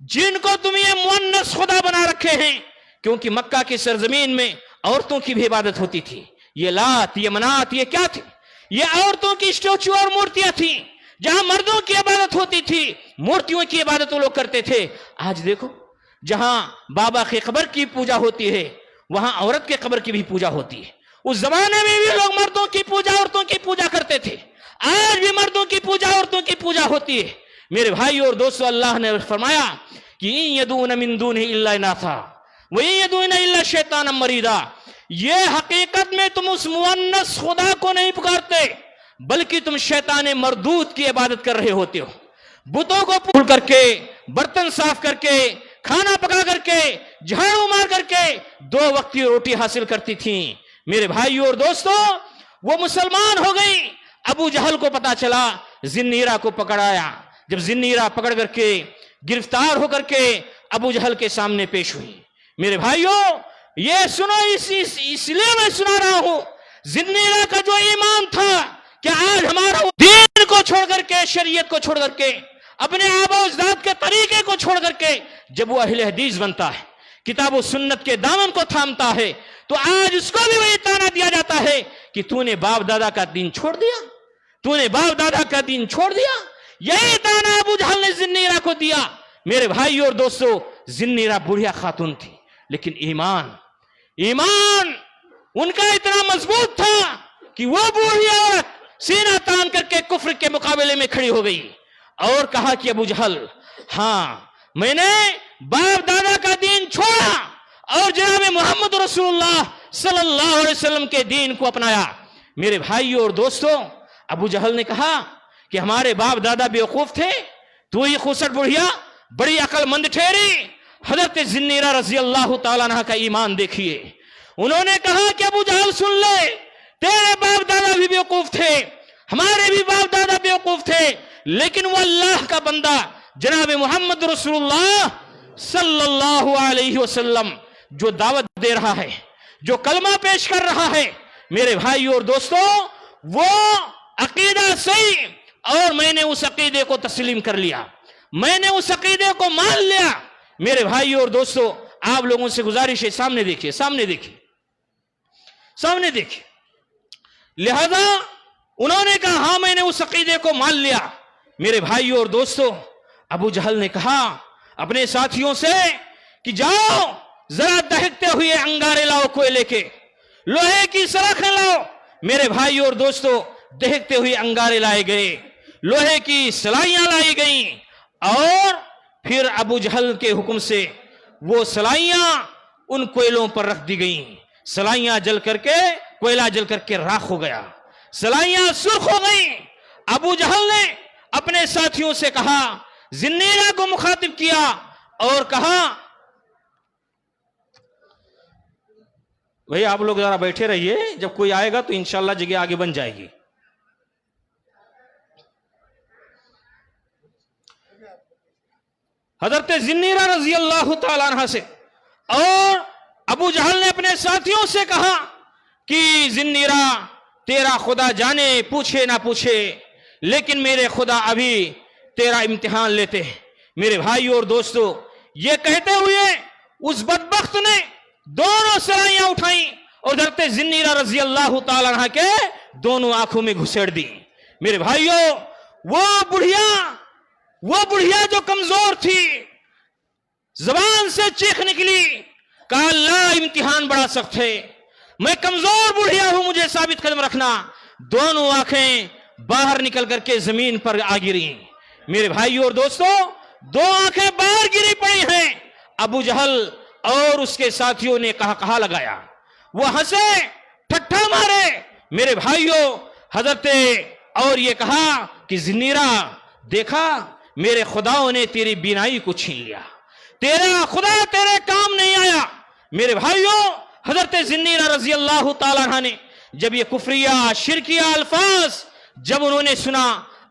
جن کو تم یہ مؤنث خدا بنا رکھے ہیں، کیونکہ مکہ کی سرزمین میں عورتوں کی بھی عبادت ہوتی تھی، یہ لات، یہ منات، یہ کیا تھی؟ یہ عورتوں کی اسٹیچو اور مورتیاں تھیں۔ جہاں مردوں کی عبادت ہوتی تھی، مورتیوں کی عبادت وہ لوگ کرتے تھے۔ آج دیکھو، جہاں بابا کی قبر کی پوجا ہوتی ہے، وہاں عورت کے قبر کی بھی پوجا ہوتی ہے۔ اس زمانے میں بھی لوگ مردوں کی پوجا، عورتوں کی پوجا کرتے تھے، آج بھی مردوں کی پوجا، عورتوں کی پوجا ہوتی ہے۔ میرے بھائی اور دوستو، اللہ نے فرمایا کہ ان یدعون من دونہ الا اناثا وان یدعون الا شیطانا مریدا، یہ حقیقت میں تم اس مونس خدا کو نہیں پکارتے بلکہ تم شیطان مردود کی عبادت کر رہے ہوتے ہو. بتوں کو پھول کر کے، برتن صاف کر کے، کھانا پکا کر کے، جھاڑو مار کر کے 2 وقت کی روٹی حاصل کرتی تھیں. میرے بھائیوں اور دوستوں، وہ مسلمان ہو گئی. ابو جہل کو پتا چلا، ذنیرہ کو پکڑایا. جب ذنیرہ پکڑ کر کے گرفتار ہو کر کے ابو جہل کے سامنے پیش ہوئی. میرے بھائیوں، یہ سنو، اس لیے میں سنا رہا ہوں، ذنیرہ کا جو ایمان تھا کہ آج ہمارا دین کو چھوڑ کر کے، شریعت کو چھوڑ کر کے، اپنے آبا و اجداد کے طریقے کو چھوڑ کر کے جب وہ اہل حدیث بنتا ہے، کتاب و سنت کے دامن کو تھامتا ہے، تو آج اس کو بھی وہی تانا دیا جاتا ہے کہ تو نے باپ دادا کا دین چھوڑ دیا، تو نے باپ دادا کا دین چھوڑ دیا. یہی تانا ابو جہل نے ذنیرہ کو دیا. میرے بھائی اور دوستو، ذنیرہ بڑھیا خاتون تھی، لیکن ایمان ان کا اتنا مضبوط تھا کہ وہ بوڑھی عورت سینہ تان کر کے کفر کے مقابلے میں کھڑی ہو گئی اور کہا کہ ابو جہل، ہاں میں نے باپ دادا کا دین چھوڑا اور جناب محمد رسول اللہ صلی اللہ علیہ وسلم کے دین کو اپنایا. میرے بھائیوں اور دوستوں، ابو جہل نے کہا کہ ہمارے باپ دادا بیوقوف تھے، تو ہی خوسٹ بڑھیا بڑی عقل مند ٹھہری. حضرت ذنیرہ رضی اللہ تعالیٰ عنہ کا ایمان دیکھیے. انہوں نے کہا کہ ابو جہل سن لے، تیرے باپ دادا بھی بیوقوف تھے، ہمارے بھی باپ دادا بیوقوف تھے، لیکن وہ اللہ کا بندہ جناب محمد رسول اللہ صلی اللہ علیہ وسلم جو دعوت دے رہا ہے، جو کلمہ پیش کر رہا ہے، میرے بھائیوں اور دوستوں، وہ عقیدہ صحیح، اور میں نے اس عقیدے کو تسلیم کر لیا، میں نے اس عقیدے کو مان لیا. میرے بھائیوں اور دوستوں، آپ لوگوں سے گزارش ہے، سامنے دیکھیے، سامنے دیکھیے، سامنے دیکھیے. لہذا انہوں نے کہا ہاں میں نے اس عقیدے کو مان لیا. میرے بھائیوں اور دوستوں، ابو جہل نے کہا اپنے ساتھیوں سے کہ جاؤ ذرا دہکتے ہوئے انگارے لاؤ، کوئلے کے، لوہے کی سلاخیں لاؤ. میرے بھائیوں اور دوستوں، دہکتے ہوئے انگارے لائے گئے، لوہے کی سلائیاں لائی گئیں، اور پھر ابو جہل کے حکم سے وہ سلائیاں ان کوئلوں پر رکھ دی گئیں. سلائیاں جل کر کے، کوئلہ جل کر کے راکھ ہو گیا، سلائیاں سرخ ہو گئیں. ابو جہل نے اپنے ساتھیوں سے کہا، ذنیرہ کو مخاطب کیا اور کہا، بھئی آپ لوگ ذرا بیٹھے رہیے، جب کوئی آئے گا تو انشاءاللہ جگہ آگے بن جائے گی. حضرت ذنیرہ رضی اللہ تعالیٰ عنہ سے اور ابو جہل نے اپنے ساتھیوں سے کہا کہ ذنیرہ تیرا خدا جانے پوچھے نہ پوچھے، لیکن میرے خدا ابھی تیرا امتحان لیتے ہیں. میرے بھائیوں اور دوستو، یہ کہتے ہوئے اس بدبخت نے دونوں سلائیاں اٹھائیں اور حضرت ذنیرہ رضی اللہ تعالیٰ عنہ کے دونوں آنکھوں میں گھسیڑ دی. میرے بھائیوں، وہ بڑھیا جو کمزور تھی، زبان سے چیخ نکلی، کہا اللہ امتحان بڑا سخت ہے، میں کمزور بڑھیا ہوں، مجھے ثابت قدم رکھنا. دونوں آنکھیں باہر نکل کر کے زمین پر آ گری. میرے بھائیوں اور دوستو، 2 آنکھیں باہر گری پڑی ہیں. ابو جہل اور اس کے ساتھیوں نے کہا لگایا، وہ ہنسے، ٹھٹھا مارے. میرے بھائیوں، حضرت اور یہ کہا کہ ذنیرہ دیکھا میرے خداؤں نے تیری بینائی کو چھین لیا، تیرا خدا تیرے کام نہیں آیا. میرے بھائیوں، حضرت ذنیرہ رضی اللہ تعالیٰ عنہ نے جب یہ کفریہ شرکیہ الفاظ جب انہوں نے سنا،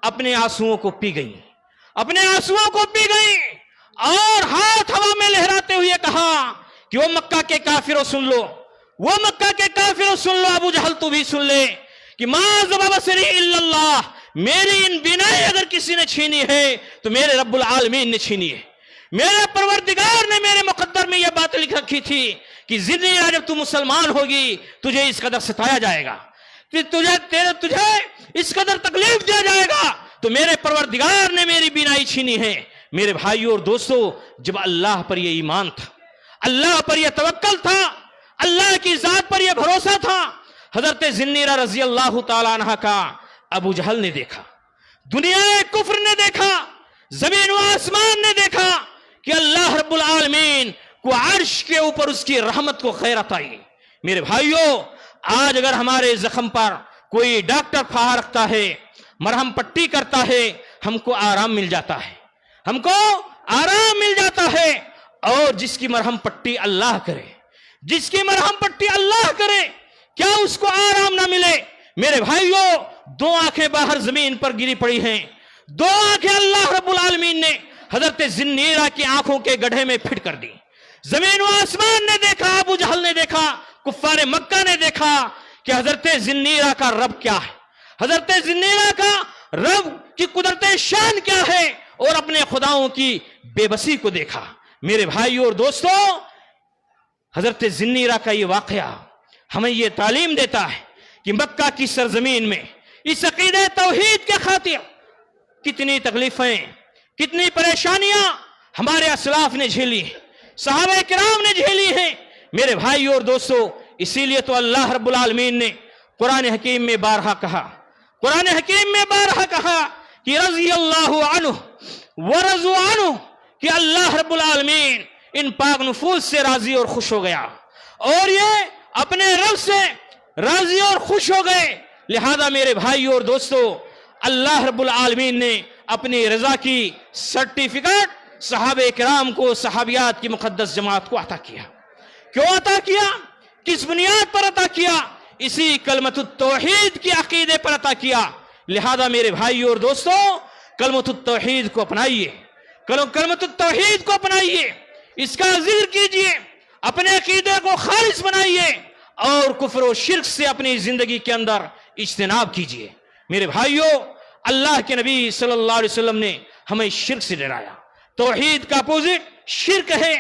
اپنے آنسوؤں کو پی گئی، اپنے آنسوؤں کو پی گئی، اور ہاتھ ہوا میں لہراتے ہوئے کہا کہ وہ مکہ کے کافروں سن لو، وہ مکہ کے کافروں سن لو، ابو جہل تو بھی سن لے کہ ما ذهب بصری الا اللہ، میری ان بینائی اگر کسی نے چھینی ہے تو میرے رب العالمین نے چھینی ہے. میرے پروردگار نے میرے مقدر میں یہ بات لکھ رکھی تھی کہ ذنیرہ جب تو مسلمان ہوگی تجھے اس قدر ستایا جائے گا، تجھے اس قدر تکلیف دیا جائے گا، تو میرے پروردگار نے میری بینائی چھینی ہے. میرے بھائیوں اور دوستو، جب اللہ پر یہ ایمان تھا، اللہ پر یہ توکل تھا، اللہ کی ذات پر یہ بھروسہ تھا، حضرت ذنیرہ رضی اللہ تعالیٰ عنہ کا ابو جہل نے دیکھا، دنیا کفر نے دیکھا، زمین و آسمان نے دیکھا کہ اللہ رب العالمین کو عرش کے اوپر اس کی رحمت کو خیرت آئی. میرے بھائیوں، آج اگر ہمارے زخم پر کوئی ڈاکٹر پھاہا رکھتا ہے، مرہم پٹی کرتا ہے، ہم کو آرام مل جاتا ہے، ہم کو آرام مل جاتا ہے۔ اور جس کی مرہم پٹی اللہ کرے، جس کی مرہم پٹی اللہ کرے، کیا اس کو آرام نہ ملے؟ میرے بھائیوں، دو آنکھیں باہر زمین پر گری پڑی ہیں، دو آنکھیں اللہ رب العالمین نے حضرت ذنیرہ کی آنکھوں کے گڑھے میں پھٹ کر دی۔ زمین و آسمان نے دیکھا، ابو جہل نے دیکھا، کفار مکہ نے دیکھا کہ حضرت ذنیرہ کا رب کیا ہے، حضرت ذنیرہ کا رب کی قدرت شان کیا ہے، اور اپنے خداؤں کی بے بسی کو دیکھا۔ میرے بھائیوں اور دوستوں، حضرت ذنیرہ کا یہ واقعہ ہمیں یہ تعلیم دیتا ہے کہ مکہ کی سرزمین میں اس عقیدہ توحید کے خاطر کتنی تکلیفیں، کتنی پریشانیاں ہمارے اسلاف نے جھیلی، صحابہ کرام نے جھیلی ہیں۔ میرے بھائیوں اور دوستوں، اسی لیے تو اللہ رب العالمین نے قرآن حکیم میں بارہا کہا، قرآن حکیم میں بارہا کہا کہ رضی اللہ عنہ ورضوا عنہ، کہ اللہ رب العالمین ان پاک نفوس سے راضی اور خوش ہو گیا، اور یہ اپنے رب سے راضی اور خوش ہو گئے۔ لہذا میرے بھائیوں اور دوستوں، اللہ رب العالمین نے اپنی رضا کی سرٹیفکیٹ صحابہ کرام کو، صحابیات کی مقدس جماعت کو عطا کیا۔ کیوں عطا کیا؟ کس بنیاد پر عطا کیا؟ اسی کلمۃ التوحید کی عقیدے پر عطا کیا۔ لہذا میرے بھائیوں اور دوستوں، کلمۃ التوحید کو اپنائیے، کلمۃ التوحید کو اپنائیے، اس کا ذکر کیجئے، اپنے عقیدے کو خالص بنائیے، اور کفر و شرک سے اپنی زندگی کے اندر اجتناب کیجئے۔ میرے بھائیوں، اللہ کے نبی صلی اللہ علیہ وسلم نے ہمیں شرک سے ڈرایا۔ توحید کا اپوزٹ شرک ہے،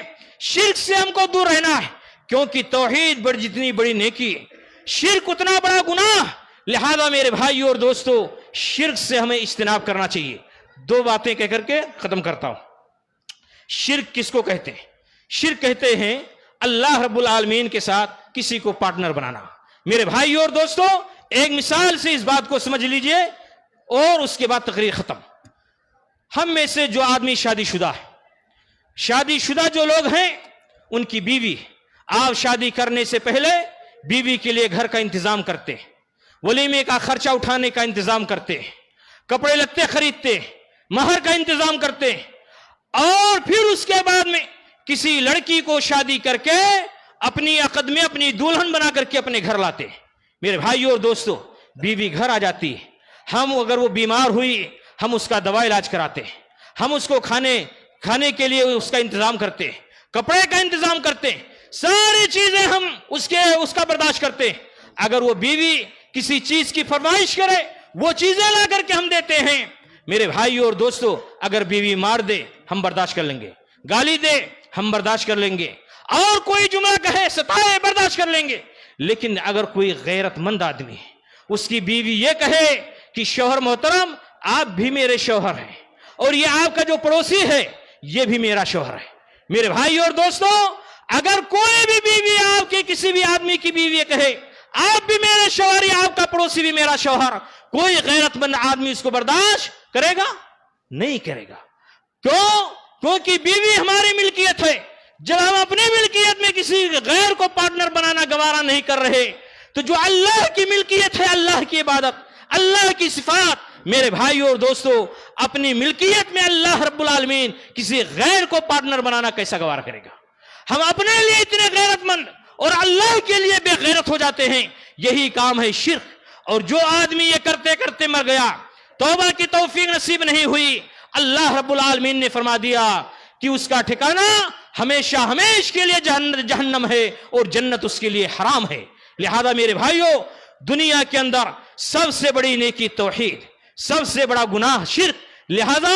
شرک سے ہم کو دور رہنا ہے، کیونکہ توحید جتنی بڑی نیکی ہے، شرک اتنا بڑا گناہ۔ لہذا میرے بھائیوں اور دوستوں، شرک سے ہمیں اجتناب کرنا چاہیے۔ دو باتیں کہہ کر کے ختم کرتا ہوں۔ شرک کس کو کہتے ہیں؟ شرک کہتے ہیں اللہ رب العالمین کے ساتھ کسی کو پارٹنر بنانا۔ میرے بھائیوں اور دوستوں، ایک مثال سے اس بات کو سمجھ لیجئے اور اس کے بعد تقریر ختم۔ ہم میں سے جو آدمی شادی شدہ ہے، شادی شدہ جو لوگ ہیں، ان کی بیوی، آپ شادی کرنے سے پہلے بیوی کے لیے گھر کا انتظام کرتے، ولیمے کا خرچہ اٹھانے کا انتظام کرتے، کپڑے لتے خریدتے، مہر کا انتظام کرتے، اور پھر اس کے بعد میں کسی لڑکی کو شادی کر کے اپنی عقد میں اپنی دلہن بنا کر کے اپنے گھر لاتے۔ میرے بھائیوں اور دوستوں، بیوی گھر آ جاتی ہے، ہم اگر وہ بیمار ہوئی، ہم اس کا دوا علاج کراتے، ہم اس کو کھانے کے لیے اس کا انتظام کرتے، کپڑے کا انتظام کرتے، ساری چیزیں ہم اس کا برداشت کرتے۔ اگر وہ بیوی کسی چیز کی فرمائش کرے، وہ چیزیں لا کر کے ہم دیتے ہیں۔ میرے بھائیوں اور دوستوں، اگر بیوی مار دے، ہم برداشت کر لیں گے، گالی دے، ہم برداشت کر لیں گے، اور کوئی جملہ کہے، ستائے، برداشت کر لیں گے۔ لیکن اگر کوئی غیرت مند آدمی ہے، اس کی بیوی یہ کہے کہ شوہر محترم، آپ بھی میرے شوہر ہیں، اور یہ آپ کا جو پڑوسی ہے، یہ بھی میرا شوہر ہے۔ میرے بھائیوں اور دوستوں، اگر کوئی بھی بیوی آپ کی کسی بھی آدمی کی بیوی کہے آپ بھی میرے شوہر، یا آپ کا پڑوسی بھی میرا شوہر، کوئی غیرت مند آدمی اس کو برداشت کرے گا؟ نہیں کرے گا۔ کیونکہ بیوی ہماری ملکیت ہے۔ جب ہم اپنی ملکیت میں کسی غیر کو پارٹنر بنانا گوارا نہیں کر رہے، تو جو اللہ کی ملکیت ہے، اللہ کی عبادت، اللہ کی صفات، میرے بھائیوں اور دوستوں، اپنی ملکیت میں اللہ رب العالمین کسی غیر کو پارٹنر بنانا کیسا گوارا کرے گا؟ ہم اپنے لیے اتنے غیرت مند اور اللہ کے لیے بے غیرت ہو جاتے ہیں۔ یہی کام ہے شرک۔ اور جو آدمی یہ کرتے کرتے مر گیا، توبہ کی توفیق نصیب نہیں ہوئی، اللہ رب العالمین نے فرما دیا کہ اس کا ٹھکانہ ہمیشہ ہمیشہ کے لیے جہنم ہے، اور جنت اس کے لیے حرام ہے۔ لہذا میرے بھائیوں، دنیا کے اندر سب سے بڑی نیکی توحید، سب سے بڑا گناہ شرک۔ لہذا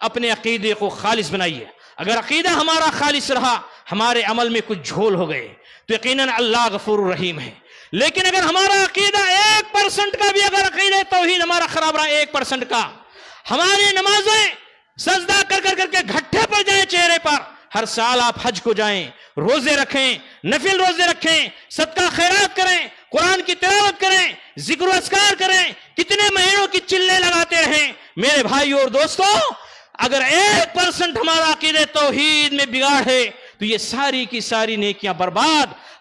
اپنے عقیدے کو خالص بنائیے۔ اگر عقیدہ ہمارا خالص رہا، ہمارے عمل میں کچھ جھول ہو گئے، تو یقیناً اللہ غفور الرحیم ہے۔ لیکن اگر ہمارا عقیدہ 1% کا بھی، اگر عقیدہ توحید ہمارا خراب رہا 1% کا، ہماری نمازیں سجدہ کر کر کے گھٹے پر جائیں چہرے پر، ہر سال آپ حج کو جائیں، روزے رکھیں، نفل روزے رکھیں، صدقہ خیرات کریں، قرآن کی تلاوت کریں، ذکر و اذکار کریں، کتنے مہینوں کی چلے لگاتے رہیں، میرے بھائیوں اور دوستوں، اگر 1% ہمارا عقیدہ توحید میں بگاڑ ہے، تو یہ ساری کی ساری نیکیاں برباد۔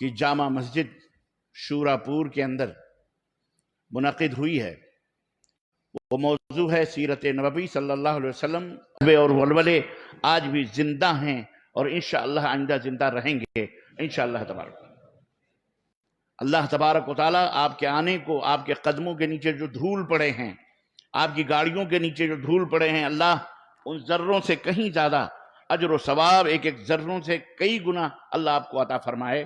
کہ جامع مسجد شورا پور کے اندر منعقد ہوئی ہے، وہ موضوع ہے سیرت نبوی صلی اللہ علیہ وسلم اور ولولے آج بھی زندہ ہیں اور انشاءاللہ آئندہ زندہ رہیں گے انشاءاللہ تبارک۔ اللہ تبارک و تعالیٰ آپ کے آنے کو، آپ کے قدموں کے نیچے جو دھول پڑے ہیں، آپ کی گاڑیوں کے نیچے جو دھول پڑے ہیں، اللہ ان ذروں سے کہیں زیادہ اجر و ثواب، ایک ایک ذروں سے کئی گنا اللہ آپ کو عطا فرمائے۔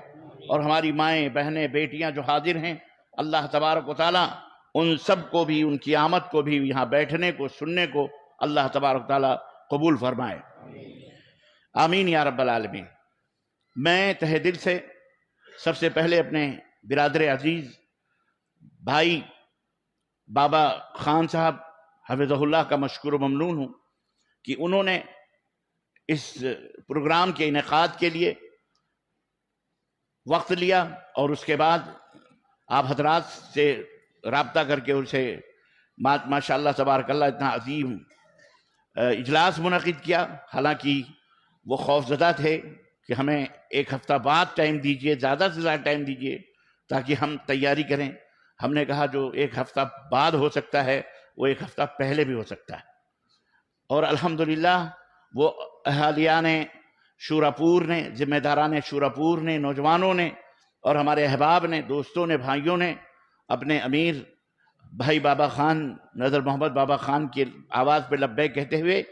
اور ہماری مائیں، بہنیں، بیٹیاں جو حاضر ہیں، اللہ تبارک و تعالیٰ ان سب کو بھی، ان کی آمد کو بھی، یہاں بیٹھنے کو، سننے کو اللہ تبارک و تعالیٰ قبول فرمائے، آمین یا رب العالمین۔ میں تہ دل سے سب سے پہلے اپنے برادر عزیز بھائی بابا خان صاحب حفظہ اللہ کا مشکور و ممنون ہوں کہ انہوں نے اس پروگرام کے انعقاد کے لیے وقت لیا، اور اس کے بعد آپ حضرات سے رابطہ کر کے اسے ماشاءاللہ تبارک اللہ اتنا عظیم اجلاس منعقد کیا۔ حالانکہ وہ خوف زدہ تھے کہ ہمیں ایک ہفتہ بعد ٹائم دیجئے، زیادہ سے زیادہ ٹائم دیجئے تاکہ ہم تیاری کریں۔ ہم نے کہا جو ایک ہفتہ بعد ہو سکتا ہے وہ ایک ہفتہ پہلے بھی ہو سکتا ہے، اور الحمدللہ وہ اہالیان شورا پور نے، ذمہ داران شورا پور نے، نوجوانوں نے، اور ہمارے احباب نے، دوستوں نے، بھائیوں نے اپنے امیر بھائی بابا خان، نظر محمد بابا خان کی آواز پہ لبیک کہتے ہوئے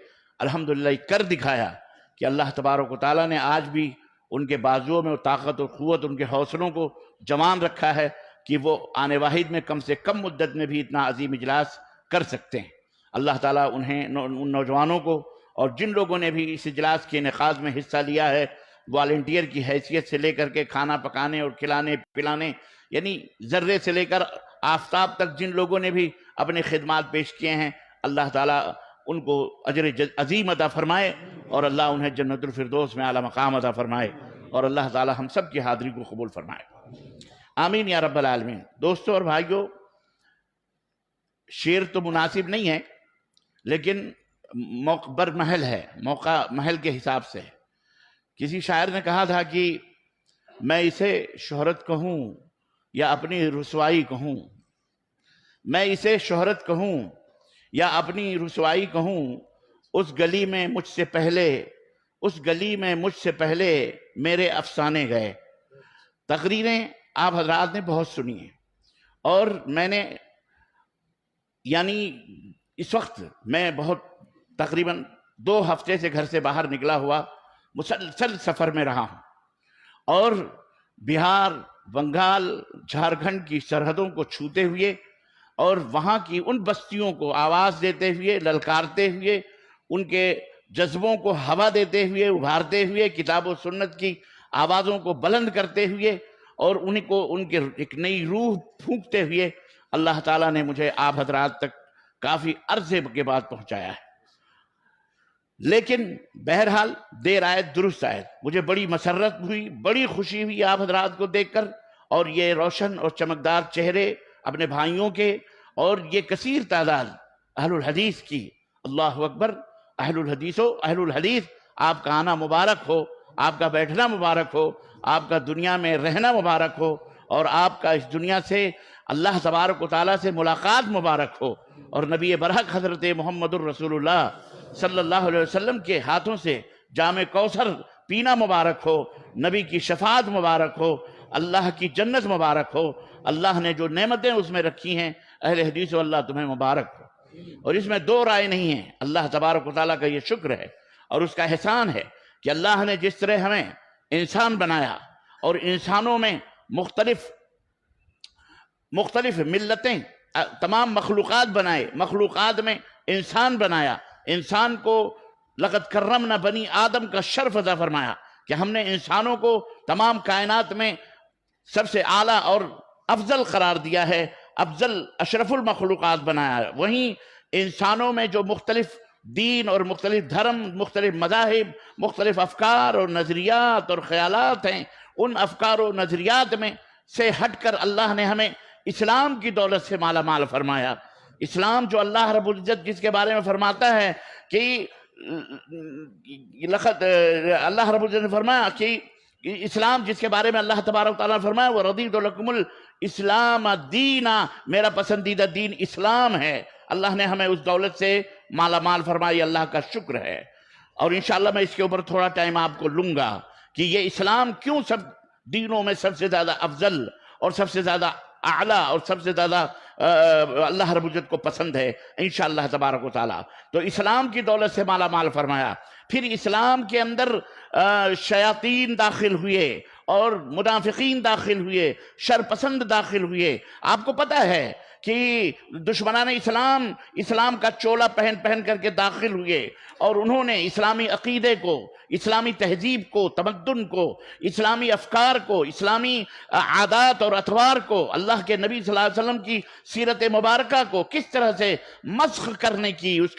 الحمدللہ کر دکھایا کہ اللہ تبارک و تعالیٰ نے آج بھی ان کے بازوؤں میں طاقت و قوت، ان کے حوصلوں کو جوان رکھا ہے کہ وہ آنے واحد میں کم سے کم مدت میں بھی اتنا عظیم اجلاس کر سکتے ہیں۔ اللہ تعالیٰ انہیں، ان نوجوانوں کو، اور جن لوگوں نے بھی اس اجلاس کے انعقاد میں حصہ لیا ہے، والنٹیئر کی حیثیت سے لے کر کے کھانا پکانے اور کھلانے پلانے، یعنی ذرے سے لے کر آفتاب تک جن لوگوں نے بھی اپنے خدمات پیش کیے ہیں، اللہ تعالیٰ ان کو اجر عظیم عطا فرمائے، اور اللہ انہیں جنت الفردوس میں اعلیٰ مقام عطا فرمائے، اور اللہ تعالیٰ ہم سب کی حاضری کو قبول فرمائے، آمین یا رب العالمین۔ دوستوں اور بھائیوں، شعر تو مناسب نہیں ہے، لیکن موقع بر محل ہے، موقع محل کے حساب سے ہے۔ کسی شاعر نے کہا تھا کہ میں اسے شہرت کہوں یا اپنی رسوائی کہوں، میں اسے شہرت کہوں یا اپنی رسوائی کہوں، اس گلی میں مجھ سے پہلے، اس گلی میں مجھ سے پہلے میرے افسانے گئے۔ تقریریں آپ حضرات نے بہت سنی ہیں، اور میں نے، یعنی اس وقت میں بہت تقریباً 2 ہفتے سے گھر سے باہر نکلا ہوا مسلسل سفر میں رہا ہوں، اور بہار، بنگال، جھارکھنڈ کی سرحدوں کو چھوتے ہوئے اور وہاں کی ان بستیوں کو آواز دیتے ہوئے، للکارتے ہوئے، ان کے جذبوں کو ہوا دیتے ہوئے، ابھارتے ہوئے، کتاب و سنت کی آوازوں کو بلند کرتے ہوئے، اور ان کو ان کے ایک نئی روح پھونکتے ہوئے اللہ تعالیٰ نے مجھے آپ حضرات تک کافی عرصے کے بعد پہنچایا ہے۔ لیکن بہرحال دیر آئے درست آئے، مجھے بڑی مسرت ہوئی، بڑی خوشی ہوئی آپ حضرات کو دیکھ کر، اور یہ روشن اور چمکدار چہرے اپنے بھائیوں کے، اور یہ کثیر تعداد اہل الحدیث کی۔ اللہ اکبر! اہل الحدیث، آپ کا آنا مبارک ہو، آپ کا بیٹھنا مبارک ہو، آپ کا دنیا میں رہنا مبارک ہو، اور آپ کا اس دنیا سے اللہ تبارک و تعالیٰ سے ملاقات مبارک ہو، اور نبی برحق حضرت محمد الرسول اللہ صلی اللہ علیہ وسلم کے ہاتھوں سے جام کوثر پینا مبارک ہو، نبی کی شفاعت مبارک ہو، اللہ کی جنت مبارک ہو۔ اللہ نے جو نعمتیں اس میں رکھی ہیں، اہل حدیث و اللہ تمہیں مبارک ہو، اور اس میں 2 رائے نہیں ہیں۔ اللہ تبارک و تعالیٰ کا یہ شکر ہے اور اس کا احسان ہے کہ اللہ نے جس طرح ہمیں انسان بنایا، اور انسانوں میں مختلف ملتیں، تمام مخلوقات بنائے، مخلوقات میں انسان بنایا، انسان کو لقد کرمنا بنی آدم کا شرف عطا فرمایا کہ ہم نے انسانوں کو تمام کائنات میں سب سے اعلیٰ اور افضل قرار دیا ہے، افضل اشرف المخلوقات بنایا ہے۔ وہیں انسانوں میں جو مختلف دین اور مختلف دھرم، مختلف مذاہب، مختلف افکار اور نظریات اور خیالات ہیں، ان افکار و نظریات میں سے ہٹ کر اللہ نے ہمیں اسلام کی دولت سے مالا مال فرمایا۔ اسلام جو اللہ رب العزت جس کے بارے میں فرماتا ہے کہ اللہ رب العزت نے فرمایا کہ اسلام جس کے بارے میں اللہ تبارک و تعالیٰ نے فرمایا وَرَضِيتُ لَكُمُ الْإِسْلَامَ دِينًا، میرا پسندیدہ دین اسلام ہے. اللہ نے ہمیں اس دولت سے مالا مال فرمائی، اللہ کا شکر ہے. اور انشاءاللہ میں اس کے اوپر تھوڑا ٹائم آپ کو لوں گا کہ یہ اسلام کیوں سب دینوں میں سب سے زیادہ افضل اور سب سے زیادہ اعلیٰ اور سب سے زیادہ اللہ رب العزت کو پسند ہے انشاءاللہ تبارک و تعالیٰ. تو اسلام کی دولت سے مالا مال فرمایا. پھر اسلام کے اندر شیاطین داخل ہوئے اور منافقین داخل ہوئے، شرپسند داخل ہوئے. آپ کو پتہ ہے کہ دشمنان اسلام کا چولا پہن کر کے داخل ہوئے اور انہوں نے اسلامی عقیدے کو، اسلامی تہذیب کو، تمدن کو، اسلامی افکار کو، اسلامی عادات اور اطوار کو، اللہ کے نبی صلی اللہ علیہ وسلم کی سیرت مبارکہ کو کس طرح سے مسخ کرنے کی، اس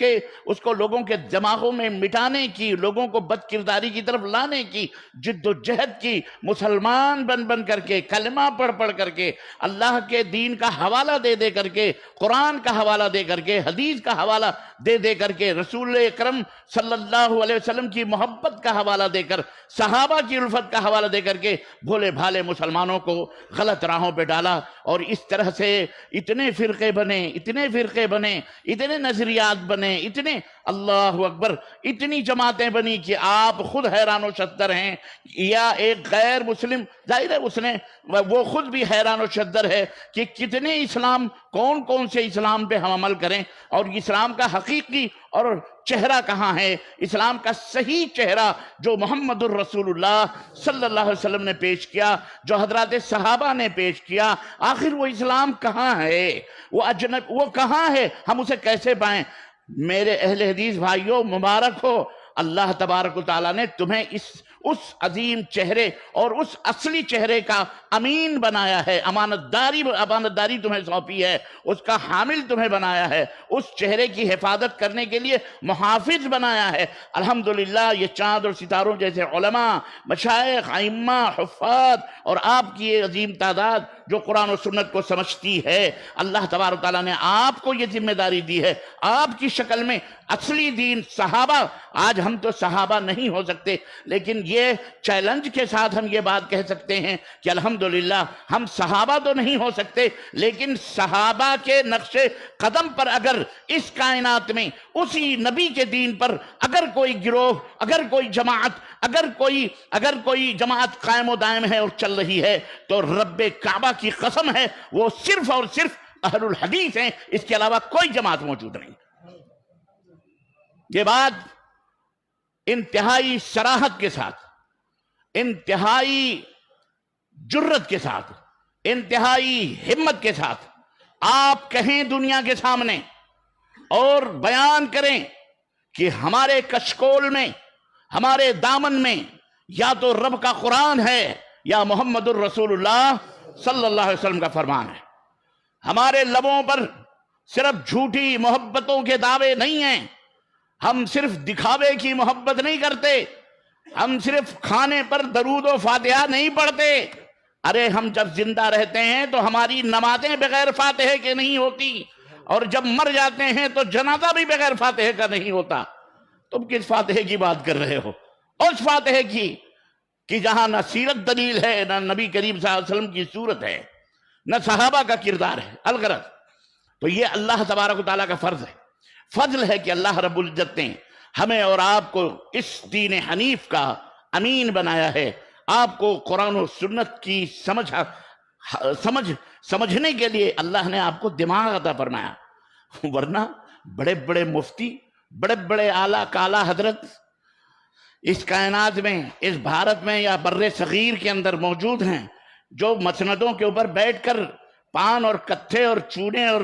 کو لوگوں کے دماغوں میں مٹانے کی، لوگوں کو بد کرداری کی طرف لانے کی جد و جہد کی. مسلمان بن کر کے، کلمہ پڑھ کر کے، اللہ کے دین کا حوالہ دے کر کے، قرآن کا حوالہ دے کر کے، حدیث کا حوالہ دے کر کے، رسول اکرم صلی اللہ علیہ وسلم کی محبت کا حوالہ دے کر، صحابہ کی الفت کا حوالہ دے کر کے بھولے بھالے مسلمانوں کو غلط راہوں پہ ڈالا. اور اس طرح سے اتنے فرقے بنے، اتنے نظریات بنے، اتنے اللہ اکبر، اتنی جماعتیں بنی کہ آپ خود حیران و شدر ہیں. یا ایک غیر مسلم، ظاہر ہے وہ خود بھی حیران و شدر ہے کہ کتنے اسلام، کون سے اسلام پہ ہم عمل کریں، اور اسلام کا حقیقی اور چہرہ کہاں ہے، اسلام کا صحیح چہرہ جو محمد الرسول اللہ صلی اللہ علیہ وسلم نے پیش کیا، جو حضرات صحابہ نے پیش کیا. آخر وہ اسلام کہاں ہے، وہ کہاں ہے، ہم اسے کیسے پائیں؟ میرے اہل حدیث بھائیوں، مبارک ہو، اللہ تبارک و تعالیٰ نے تمہیں اس عظیم چہرے اور اس اصلی چہرے کا امین بنایا ہے. امانت داری تمہیں سونپی ہے، اس کا حامل تمہیں بنایا ہے، اس چہرے کی حفاظت کرنے کے لیے محافظ بنایا ہے. الحمدللہ یہ چاند اور ستاروں جیسے علماء، مشائخ، ائمہ، حفاظ اور آپ کی یہ عظیم تعداد جو قرآن و سنت کو سمجھتی ہے، اللہ تبارک تعالیٰ نے آپ کو یہ ذمہ داری دی ہے. آپ کی شکل میں اصلی دین صحابہ، آج ہم تو صحابہ نہیں ہو سکتے، لیکن یہ چیلنج کے ساتھ ہم یہ بات کہہ سکتے ہیں کہ الحمدللہ ہم صحابہ تو نہیں ہو سکتے، لیکن صحابہ کے نقش قدم پر اگر اس کائنات میں اسی نبی کے دین پر اگر کوئی گروہ، اگر کوئی جماعت قائم و دائم ہے اور چل رہی ہے، تو رب کعبہ کی قسم ہے وہ صرف اور صرف اہل الحدیث ہیں، اس کے علاوہ کوئی جماعت موجود نہیں. یہ بات انتہائی صراحت کے ساتھ، انتہائی جرت کے ساتھ، انتہائی ہمت کے ساتھ آپ کہیں دنیا کے سامنے اور بیان کریں کہ ہمارے کشکول میں، ہمارے دامن میں یا تو رب کا قرآن ہے یا محمد الرسول اللہ صلی اللہ علیہ وسلم کا فرمان ہے. ہمارے لبوں پر صرف جھوٹی محبتوں کے دعوے نہیں ہیں، ہم صرف دکھاوے کی محبت نہیں کرتے، ہم صرف کھانے پر درود و فاتحہ نہیں پڑھتے. ارے ہم جب زندہ رہتے ہیں تو ہماری نمازیں بغیر فاتحے کے نہیں ہوتی، اور جب مر جاتے ہیں تو جنازہ بھی بغیر فاتحے کا نہیں ہوتا. تم کس فاتحے کی بات کر رہے ہو؟ اس فاتحے کی کہ جہاں نہ سیرت دلیل ہے، نہ نبی کریم صلی اللہ علیہ وسلم کی صورت ہے، نہ صحابہ کا کردار ہے. الغرض تو یہ اللہ تبارک و تعالیٰ کا فرض ہے، فضل ہے کہ اللہ رب العزت نے ہمیں اور آپ کو اس دین حنیف کا امین بنایا ہے. آپ کو قرآن و سنت کی سمجھنے کے لیے اللہ نے آپ کو دماغ عطا فرمایا. ورنہ بڑے بڑے مفتی، بڑے بڑے اعلیٰ کالا حضرت اس کائنات میں، اس بھارت میں یا بر صغیر کے اندر موجود ہیں، جو مسندوں کے اوپر بیٹھ کر پان اور کتھے اور چونے اور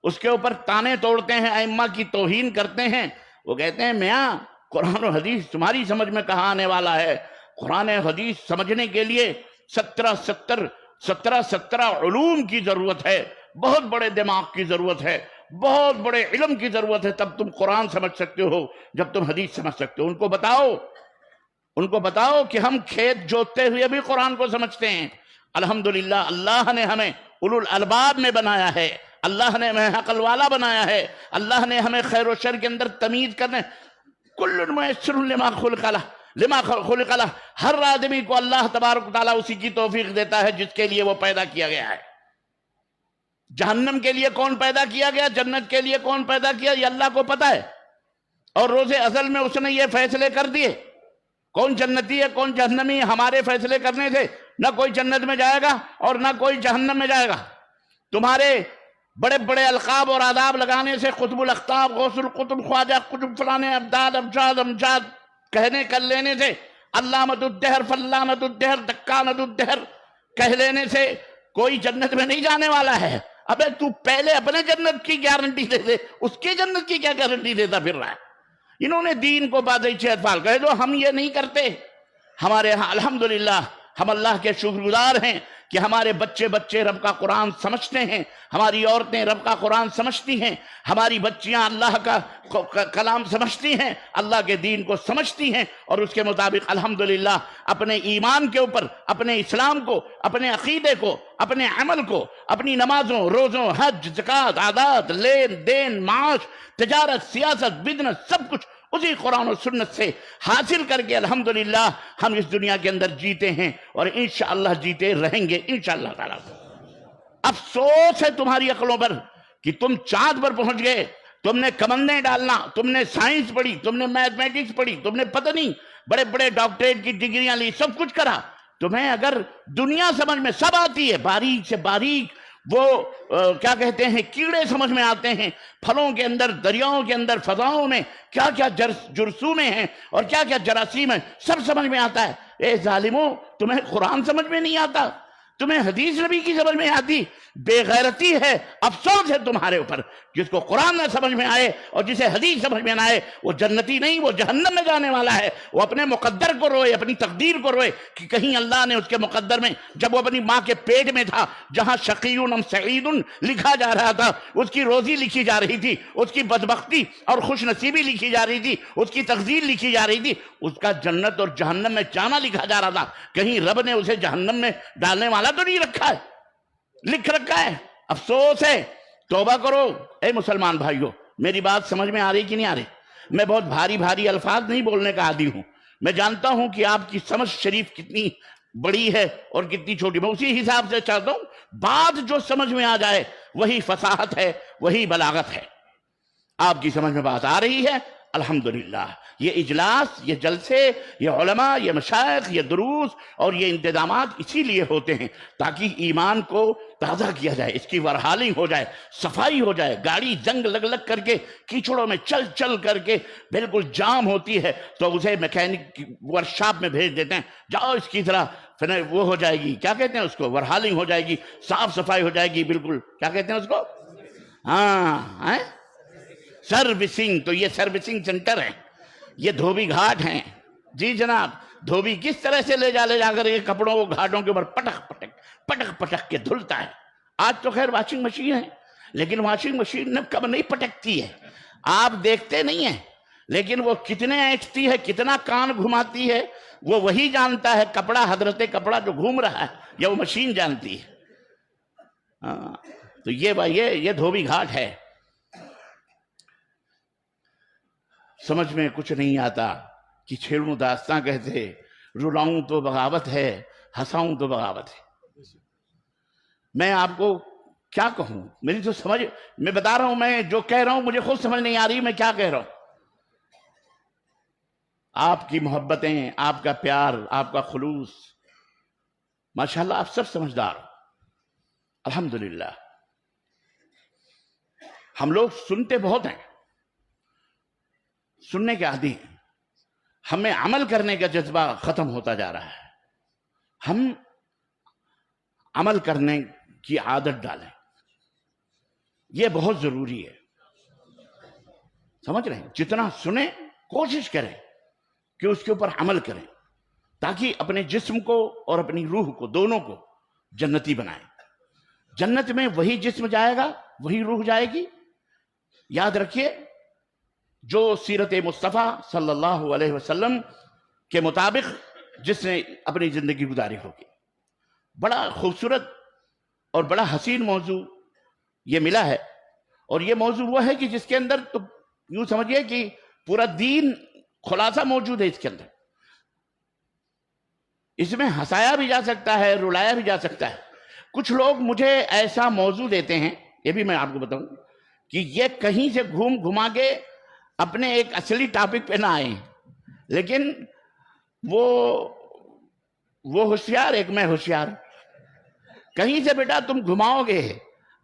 اس کے اوپر تانے توڑتے ہیں، ائمہ کی توہین کرتے ہیں. وہ کہتے ہیں میاں قرآن و حدیث تمہاری سمجھ میں کہاں آنے والا ہے؟ قرآن و حدیث سمجھنے کے لیے 17 علوم کی ضرورت ہے، بہت بڑے دماغ کی ضرورت ہے، بہت بڑے علم کی ضرورت ہے، تب تم قرآن سمجھ سکتے ہو، جب تم حدیث سمجھ سکتے ہو. ان کو بتاؤ کہ ہم کھیت جوتتے ہوئے بھی قرآن کو سمجھتے ہیں. الحمدللہ اللہ نے ہمیں اولو الالباب میں بنایا ہے، اللہ نے ہمیں عقل والا بنایا ہے، اللہ نے ہمیں خیر و شر کے اندر تمیز کرنے. کل میسر لما خلق لہ، لما خلق لہ، ہر آدمی کو اللہ تبارک و تعالیٰ اسی کی توفیق دیتا ہے جس کے لیے وہ پیدا کیا گیا ہے۔ جہنم کے لیے کون پیدا کیا گیا، جنت کے لیے کون پیدا کیا، یہ اللہ کو پتا ہے، اور روز ازل میں اس نے یہ فیصلے کر دیے کون جنتی ہے کون جہنمی ہے۔ ہمارے فیصلے کرنے سے نہ کوئی جنت میں جائے گا اور نہ کوئی جہنم میں جائے گا۔ تمہارے بڑے بڑے القاب اور آداب لگانے سے، قطب الاقطاب، غوث القطب، خواجہ قطب، فلانے ابدال، ابجاد، امجاد کہنے کر لینے سے، علامت الدہر، فلانت الدہر، دکانت الدہر کہہ لینے سے کوئی جنت میں نہیں جانے والا ہے۔ ابے تو پہلے اپنے جنت کی گارنٹی دے دے، اس کی جنت کی کیا گارنٹی دیتا پھر رہا ہے؟ انہوں نے دین کو بادشاہ اطفال کہے دو، ہم یہ نہیں کرتے۔ ہمارے ہاں الحمدللہ ہم اللہ کے شکر گزار ہیں کہ ہمارے بچے رب کا قرآن سمجھتے ہیں، ہماری عورتیں رب کا قرآن سمجھتی ہیں، ہماری بچیاں اللہ کا کلام سمجھتی ہیں، اللہ کے دین کو سمجھتی ہیں، اور اس کے مطابق الحمدللہ اپنے ایمان کے اوپر، اپنے اسلام کو، اپنے عقیدے کو، اپنے عمل کو، اپنی نمازوں، روزوں، حج، زکوٰۃ، عادات، لین دین، معاش، تجارت، سیاست، بزنس، سب کچھ اسی قرآن و سنت سے حاصل کر کے الحمدللہ ہم اس دنیا کے اندر جیتے ہیں، اور انشاءاللہ جیتے رہیں گے انشاءاللہ تعالیٰ۔ افسوس ہے تمہاری عقلوں پر کہ تم چاند پر پہنچ گئے، تم نے کمندیں ڈالنا، تم نے سائنس پڑھی، تم نے میتھمیٹکس پڑھی، تم نے پتہ نہیں بڑے بڑے ڈاکٹریٹ کی ڈگریاں لی، سب کچھ کرا، تمہیں اگر دنیا سمجھ میں سب آتی ہے، باریک سے باریک وہ کیا کہتے ہیں کیڑے سمجھ میں آتے ہیں، پھلوں کے اندر، دریاؤں کے اندر، فضاؤں میں کیا کیا جرثومیں ہیں اور کیا کیا جراثیم ہیں، سب سمجھ میں آتا ہے۔ اے ظالموں، تمہیں قرآن سمجھ میں نہیں آتا، تمہیں حدیث نبی کی سمجھ میں آتی؟ بے غیرتی ہے، افسوس ہے تمہارے اوپر۔ جس کو قرآن نہ سمجھ میں آئے اور جسے حدیث سمجھ میں نہ آئے، وہ جنتی نہیں، وہ جہنم میں جانے والا ہے۔ وہ اپنے مقدر کو روئے، اپنی تقدیر کو روئے کہ کہیں اللہ نے اس کے مقدر میں، جب وہ اپنی ماں کے پیٹ میں تھا، جہاں شقیٌ ام سعید لکھا جا رہا تھا، اس کی روزی لکھی جا رہی تھی، اس کی بدبختی اور خوش نصیبی لکھی جا رہی تھی، اس کی تقدیر لکھی جا رہی تھی، اس کا جنت اور جہنم میں جانا لکھا جا رہا تھا، کہیں رب نے اسے جہنم میں ڈالنے والا تو نہیں رکھا ہے، لکھ رکھا ہے۔ افسوس ہے، توبہ کرو۔ اے مسلمان بھائیو، میری بات سمجھ میں آ رہی کہ نہیں آ رہی؟ میں بہت بھاری بھاری الفاظ نہیں بولنے کا عادی ہوں، میں جانتا ہوں کہ آپ کی سمجھ شریف کتنی بڑی ہے اور کتنی چھوٹی، میں اسی حساب سے چاہتا ہوں بات جو سمجھ میں آ جائے وہی فصاحت ہے، وہی بلاغت ہے۔ آپ کی سمجھ میں بات آ رہی ہے، الحمدللہ۔ یہ اجلاس، یہ جلسے، یہ علماء، یہ مشائخ، یہ دروس اور یہ انتظامات اسی لیے ہوتے ہیں تاکہ ایمان کو تازہ کیا جائے، اس کی ورحالنگ ہو جائے، صفائی ہو جائے۔ گاڑی جنگ لگ لگ کر کے، کیچڑوں میں چل چل کر کے بالکل جام ہوتی ہے تو اسے میکینک ورکشاپ میں بھیج دیتے ہیں، جاؤ اس کی طرح وہ ہو جائے گی، کیا کہتے ہیں اس کو، ورحالنگ ہو جائے گی، صاف صفائی ہو جائے گی، بالکل کیا کہتے ہیں اس کو، ہاں سروسنگ۔ تو یہ سروسنگ سینٹر ہے، یہ دھوبی گھاٹ ہیں۔ جی جناب، دھوبی کس طرح سے لے جا کر یہ کپڑوں کو گھاٹوں کے اوپر پٹک پٹک کے دھلتا ہے۔ آج تو خیر واشنگ مشین ہے، لیکن واشنگ مشین نے کب نہیں پٹکتی ہے، آپ دیکھتے نہیں ہیں، لیکن وہ کتنے اینٹتی ہے، کتنا کان گھماتی ہے، وہ وہی جانتا ہے، کپڑا، حضرت کپڑا جو گھوم رہا ہے یا وہ مشین جانتی ہے۔ تو یہ دھوبی گھاٹ ہے۔ سمجھ میں کچھ نہیں آتا کہ چھیڑوں داستاں کہتے، رلاؤں تو بغاوت ہے، ہنساؤں تو بغاوت ہے۔ میں آپ کو کیا کہوں، میری تو سمجھ، میں بتا رہا ہوں، میں جو کہہ رہا ہوں مجھے خود سمجھ نہیں آ رہی میں کیا کہہ رہا ہوں۔ آپ کی محبتیں، آپ کا پیار، آپ کا خلوص، ماشاءاللہ آپ سب سمجھدار ہو، الحمدللہ۔ ہم لوگ سنتے بہت ہیں، سننے کے عادی ہیں، ہمیں عمل کرنے کا جذبہ ختم ہوتا جا رہا ہے۔ ہم عمل کرنے کی عادت ڈالیں، یہ بہت ضروری ہے، سمجھ رہے ہیں؟ جتنا سنیں کوشش کریں کہ اس کے اوپر عمل کریں تاکہ اپنے جسم کو اور اپنی روح کو، دونوں کو جنتی بنائیں۔ جنت میں وہی جسم جائے گا، وہی روح جائے گی۔ یاد رکھیے، جو سیرت مصطفیٰ صلی اللہ علیہ وسلم کے مطابق جس نے اپنی زندگی گزاری ہوگی، بڑا خوبصورت اور بڑا حسین موضوع یہ ملا ہے، اور یہ موضوع وہ ہے کہ جس کے اندر تو یوں سمجھیے کہ پورا دین خلاصہ موجود ہے اس کے اندر۔ اس میں ہنسایا بھی جا سکتا ہے، رلایا بھی جا سکتا ہے۔ کچھ لوگ مجھے ایسا موضوع دیتے ہیں، یہ بھی میں آپ کو بتاؤں، کہ یہ کہیں سے گھوم گھما کے اپنے ایک اصلی ٹاپک پہ نہ آئیں، لیکن وہ ہوشیار، ایک میں ہوشیار، کہیں سے بیٹا تم گھماؤ گے،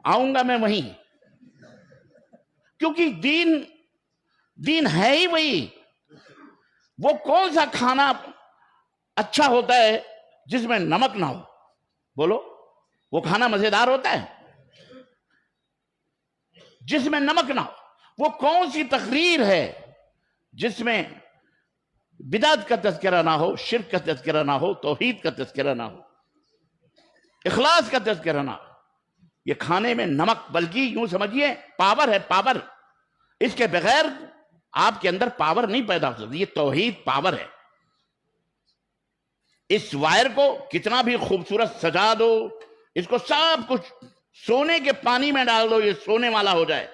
آؤں گا میں وہیں، کیونکہ دین ہے ہی وہی۔ وہ کون سا کھانا اچھا ہوتا ہے جس میں نمک نہ ہو؟ بولو، وہ کھانا مزیدار ہوتا ہے جس میں نمک نہ ہو؟ وہ کون سی تقریر ہے جس میں بدعت کا تذکرہ نہ ہو، شرک کا تذکرہ نہ ہو، توحید کا تذکرہ نہ ہو، اخلاص کا تذکرہ نہ ہو؟ یہ کھانے میں نمک، بلکہ یوں سمجھیے پاور ہے، پاور۔ اس کے بغیر آپ کے اندر پاور نہیں پیدا ہو سکتی، یہ توحید پاور ہے۔ اس وائر کو کتنا بھی خوبصورت سجا دو، اس کو سب کچھ سونے کے پانی میں ڈال دو، یہ سونے والا ہو جائے،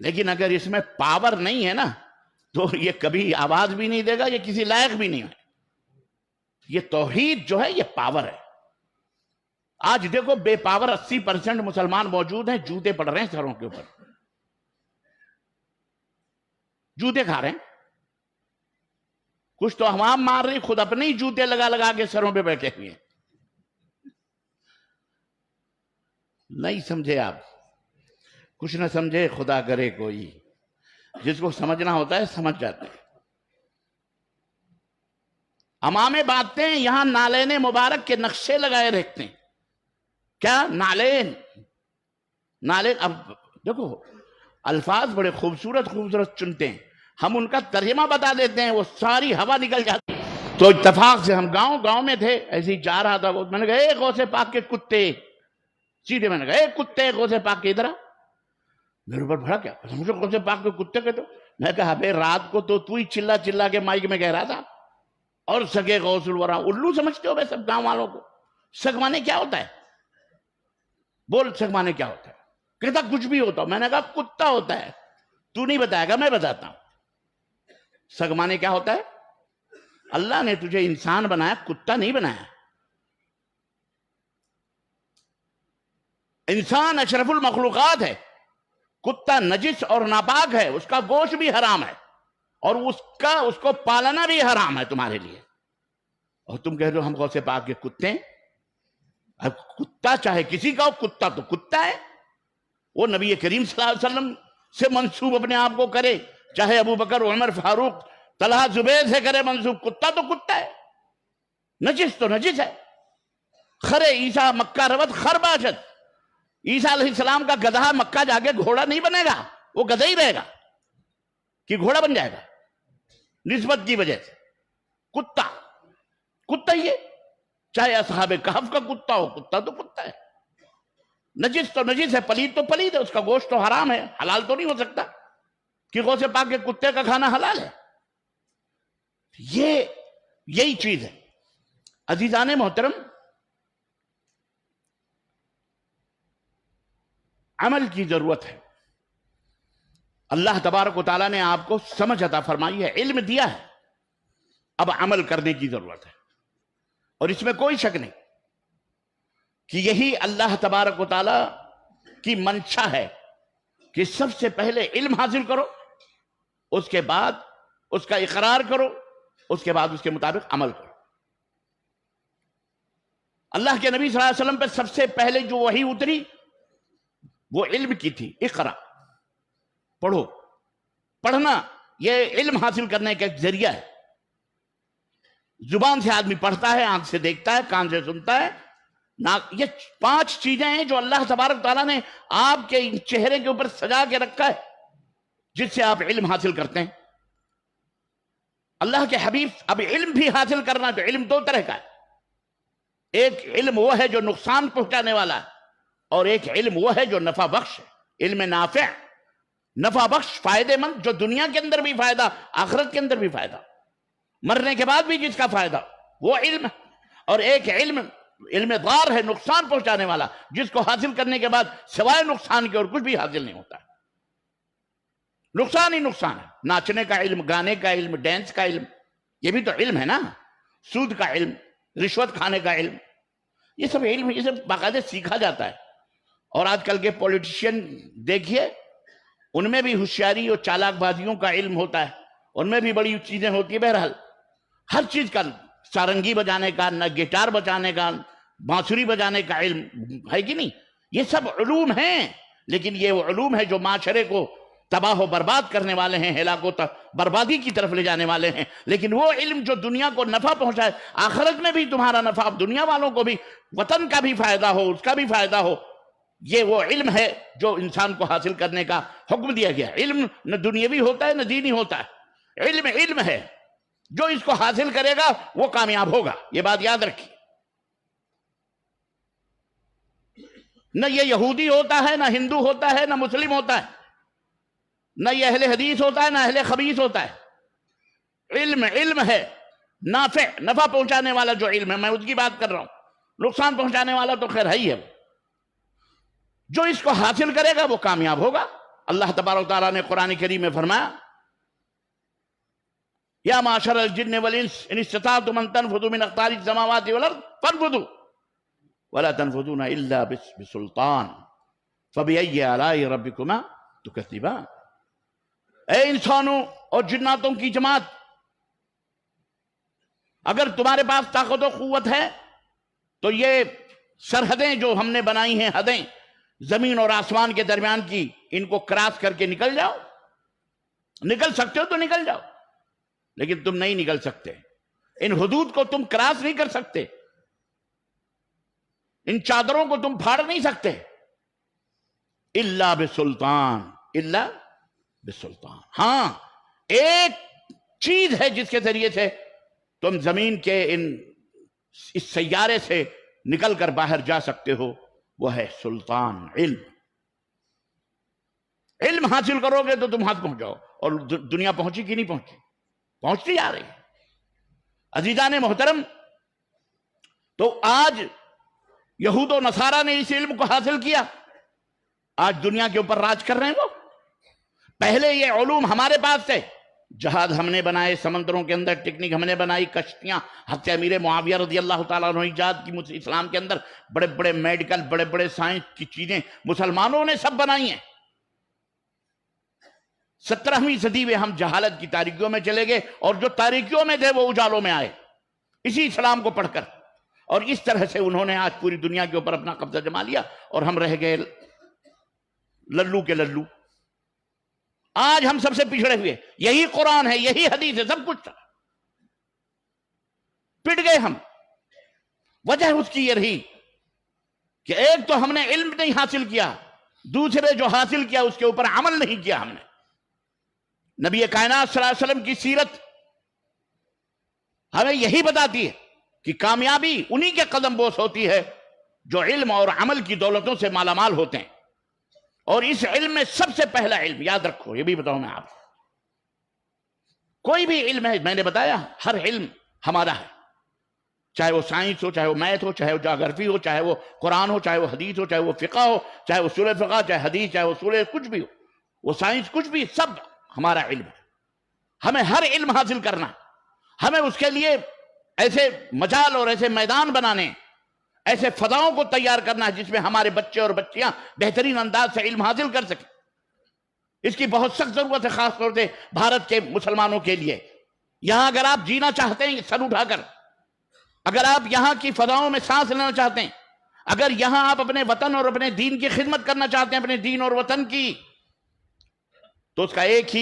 لیکن اگر اس میں پاور نہیں ہے نا تو یہ کبھی آواز بھی نہیں دے گا، یہ کسی لائق بھی نہیں ہے۔ یہ توحید جو ہے یہ پاور ہے۔ آج دیکھو بے پاور 80% مسلمان موجود ہیں، جوتے پڑ رہے ہیں سروں کے اوپر، جوتے کھا رہے ہیں، کچھ تو عوام مار رہی، خود اپنے ہی جوتے لگا لگا کے سروں پہ بیٹھے ہوئے ہیں۔ نہیں سمجھے آپ، کچھ نہ سمجھے خدا کرے کوئی، جس کو سمجھنا ہوتا ہے سمجھ جاتے ہیں۔ امامے باندھتے ہیں، یہاں نالین مبارک کے نقشے لگائے رکھتے ہیں۔ کیا نالین؟ اب دیکھو الفاظ بڑے خوبصورت خوبصورت چنتے ہیں، ہم ان کا ترجمہ بتا دیتے ہیں، وہ ساری ہوا نکل جاتی ہے۔ تو اتفاق سے ہم گاؤں میں تھے، ایسے ہی جا رہا تھا، میں نے کہا اے غوث پاک کے کتے، سیدھے میں نے کہا اے کتے غوث پاک کے ادھر آ۔ میرے اوپر بھڑا کیا، مجھے غوث پاک کے کتے کہتے ہو؟ میں کہا بے رات کو تو ہی چلا چلا کے مائک میں کہہ رہا تھا، اور سگے غوث الورا، الو سمجھتے ہو بے سب گاؤں والوں کو؟ سگوانے کیا ہوتا ہے؟ بول سگوانے کیا ہوتا ہے؟ کہتا کچھ بھی ہوتا۔ میں نے کہا کتا ہوتا ہے، تو نہیں بتائے گا، میں بتاتا ہوں۔ سگوانے کیا ہوتا ہے؟ اللہ نے تجھے انسان بنایا، کتا نہیں بنایا۔ انسان اشرف المخلوقات ہے، کتا نجس اور ناپاک ہے، اس کا گوشت بھی حرام ہے، اور اس کو پالنا بھی حرام ہے تمہارے لیے، اور تم کہہ دو ہم غوث پاک کے کتے ہیں۔ اب کتا چاہے کسی کا ہو، کتا تو کتا ہے، وہ نبی کریم صلی اللہ علیہ وسلم سے منسوب اپنے آپ کو کرے، چاہے ابو بکر عمر فاروق طلحہ زبیر سے کرے منسوب، کتا تو کتا ہے، نجس تو نجس ہے۔ خرے عیسیٰ مکہ روت خر باشد، عیسیٰ علیہ السلام کا گدھا مکہ جا کے گھوڑا نہیں بنے گا، وہ گدھا ہی رہے گا کہ گھوڑا بن جائے گا نسبت کی وجہ سے۔ کتا ہی ہے، چاہے اصحاب کہف کا کتا ہو، کتا تو کتا ہے، نجس تو نجس ہے، پلید تو پلید ہے، اس کا گوشت تو حرام ہے، حلال تو نہیں ہو سکتا کہ غوث پاک کے کتے کا کھانا حلال ہے۔ یہی چیز ہے۔ عزیزان محترم، عمل کی ضرورت ہے۔ اللہ تبارک و تعالیٰ نے آپ کو سمجھ عطا فرمائی ہے، علم دیا ہے، اب عمل کرنے کی ضرورت ہے، اور اس میں کوئی شک نہیں کہ یہی اللہ تبارک و تعالیٰ کی منشا ہے کہ سب سے پہلے علم حاصل کرو، اس کے بعد اس کا اقرار کرو، اس کے بعد اس کے مطابق عمل کرو۔ اللہ کے نبی صلی اللہ علیہ وسلم پہ سب سے پہلے جو وحی اتری وہ علم کی تھی، اقرا، پڑھو۔ پڑھنا یہ علم حاصل کرنے کا ایک ذریعہ ہے۔ زبان سے آدمی پڑھتا ہے، آنکھ سے دیکھتا ہے، کان سے سنتا ہے، یہ 5 چیزیں ہیں جو اللہ تبارک تعالیٰ نے آپ کے چہرے کے اوپر سجا کے رکھا ہے، جس سے آپ علم حاصل کرتے ہیں۔ اللہ کے حبیب، اب علم بھی حاصل کرنا تو علم 2 طرح کا ہے۔ ایک علم وہ ہے جو نقصان پہنچانے والا ہے، اور ایک علم وہ ہے جو نفع بخش ہے۔ علم نافع، نفع بخش، فائدے مند، جو دنیا کے اندر بھی فائدہ، آخرت کے اندر بھی فائدہ، مرنے کے بعد بھی جس کا فائدہ، وہ علم ہے۔ اور ایک علم ضار ہے، نقصان پہنچانے والا، جس کو حاصل کرنے کے بعد سوائے نقصان کے اور کچھ بھی حاصل نہیں ہوتا ہے، نقصان ہی نقصان ہے۔ ناچنے کا علم، گانے کا علم، ڈانس کا علم، یہ بھی تو علم ہے نا۔ سود کا علم، رشوت کھانے کا علم، یہ سب علم، یہ سب باقاعدہ سیکھا جاتا ہے. اور آج کل کے پولیٹیشین دیکھیے، ان میں بھی ہوشیاری اور چالاک بازیوں کا علم ہوتا ہے، ان میں بھی بڑی چیزیں ہوتی ہیں. بہرحال ہر چیز کا، سارنگی بجانے کا، نہ گٹار بجانے کا، بانسری بجانے کا علم ہے کہ نہیں؟ یہ سب علوم ہیں، لیکن یہ وہ علوم ہے جو معاشرے کو تباہ و برباد کرنے والے ہیں، ہلاک و بربادی کی طرف لے جانے والے ہیں. لیکن وہ علم جو دنیا کو نفع پہنچائے، آخرت میں بھی تمہارا نفع، دنیا والوں کو بھی، وطن کا بھی فائدہ ہو، اس کا بھی فائدہ ہو، یہ وہ علم ہے جو انسان کو حاصل کرنے کا حکم دیا گیا. علم نہ دنیاوی ہوتا ہے نہ دینی ہوتا ہے. علم علم ہے، جو اس کو حاصل کرے گا وہ کامیاب ہوگا. یہ بات یاد رکھیے. نہ یہ یہودی ہوتا ہے، نہ ہندو ہوتا ہے، نہ مسلم ہوتا ہے، نہ یہ اہل حدیث ہوتا ہے، نہ اہل خبیث ہوتا ہے. علم علم ہے، نافع، نفع پہنچانے والا جو علم ہے، میں اس کی بات کر رہا ہوں. نقصان پہنچانے والا تو خیر ہے ہی ہے. جو اس کو حاصل کرے گا وہ کامیاب ہوگا. اللہ تبارک و تعالیٰ نے قرآن کریم میں فرمایا، یا معاشر الجن والانس ان استطعتم ان تنفذوا من اقطار السماوات والارض فانفذوا ولا تنفذون الا بسلطان فبأي آلاء ربكما تكذبان. اے انسانوں اور جناتوں کی جماعت، اگر تمہارے پاس طاقت و قوت ہے تو یہ سرحدیں جو ہم نے بنائی ہیں، حدیں زمین اور آسمان کے درمیان کی، ان کو کراس کر کے نکل جاؤ. نکل سکتے ہو تو نکل جاؤ، لیکن تم نہیں نکل سکتے. ان حدود کو تم کراس نہیں کر سکتے، ان چادروں کو تم پھاڑ نہیں سکتے. الا بسلطان، الا بسلطان. ہاں، ایک چیز ہے جس کے ذریعے سے تم زمین کے اس سیارے سے نکل کر باہر جا سکتے ہو، وہ ہے سلطان، علم. علم حاصل کرو گے تو تم ہاتھ پہنچ جاؤ. اور دنیا پہنچی کہ نہیں پہنچی؟ پہنچتی آ رہی. عزیزان محترم، تو آج یہود و نصارہ نے اس علم کو حاصل کیا، آج دنیا کے اوپر راج کر رہے ہیں وہ. پہلے یہ علوم ہمارے پاس تھے، جہاز ہم نے بنائے، سمندروں کے اندر ٹیکنیک ہم نے بنائی، کشتیاں، حضرت امیر معاویہ رضی اللہ تعالیٰ عنہ ایجاد کی. اسلام کے اندر بڑے بڑے میڈیکل، بڑے بڑے سائنس کی چیزیں مسلمانوں نے سب بنائی ہیں. 17ویں صدی میں ہم جہالت کی تاریکیوں میں چلے گئے، اور جو تاریکیوں میں تھے وہ اجالوں میں آئے اسی اسلام کو پڑھ کر. اور اس طرح سے انہوں نے آج پوری دنیا کے اوپر اپنا قبضہ جما لیا، اور ہم رہ گئے للو کے للو. آج ہم سب سے پچھڑے ہوئے. یہی قرآن ہے، یہی حدیث ہے، سب کچھ تھا، پٹ گئے ہم. وجہ اس کی یہ رہی کہ ایک تو ہم نے علم نہیں حاصل کیا، دوسرے جو حاصل کیا اس کے اوپر عمل نہیں کیا ہم نے. نبی کائنات صلی اللہ علیہ وسلم کی سیرت ہمیں یہی بتاتی ہے کہ کامیابی انہی کے قدم بوس ہوتی ہے جو علم اور عمل کی دولتوں سے مالا مال ہوتے ہیں. اور اس علم میں سب سے پہلا علم، یاد رکھو، یہ بھی بتاؤں میں آپ کو، کوئی بھی علم ہے، میں نے بتایا ہر علم ہمارا ہے، چاہے وہ سائنس ہو، چاہے وہ میتھ ہو، چاہے وہ جغرافی ہو، چاہے وہ قرآن ہو، چاہے وہ حدیث ہو، چاہے وہ فقہ ہو، چاہے وہ اصول فقہ، چاہے حدیث، چاہے وہ اصول کچھ بھی ہو، وہ سائنس کچھ بھی، سب ہمارا علم ہے. ہمیں ہر علم حاصل کرنا، ہمیں اس کے لیے ایسے مجال اور ایسے میدان بنانے، ایسے فضاؤں کو تیار کرنا ہے جس میں ہمارے بچے اور بچیاں بہترین انداز سے علم حاصل کر سکیں. اس کی بہت سخت ضرورت ہے، خاص طور سے بھارت کے مسلمانوں کے لیے. یہاں اگر آپ جینا چاہتے ہیں سر اٹھا کر، اگر آپ یہاں کی فضاؤں میں سانس لینا چاہتے ہیں، اگر یہاں آپ اپنے وطن اور اپنے دین کی خدمت کرنا چاہتے ہیں، اپنے دین اور وطن کی، تو اس کا ایک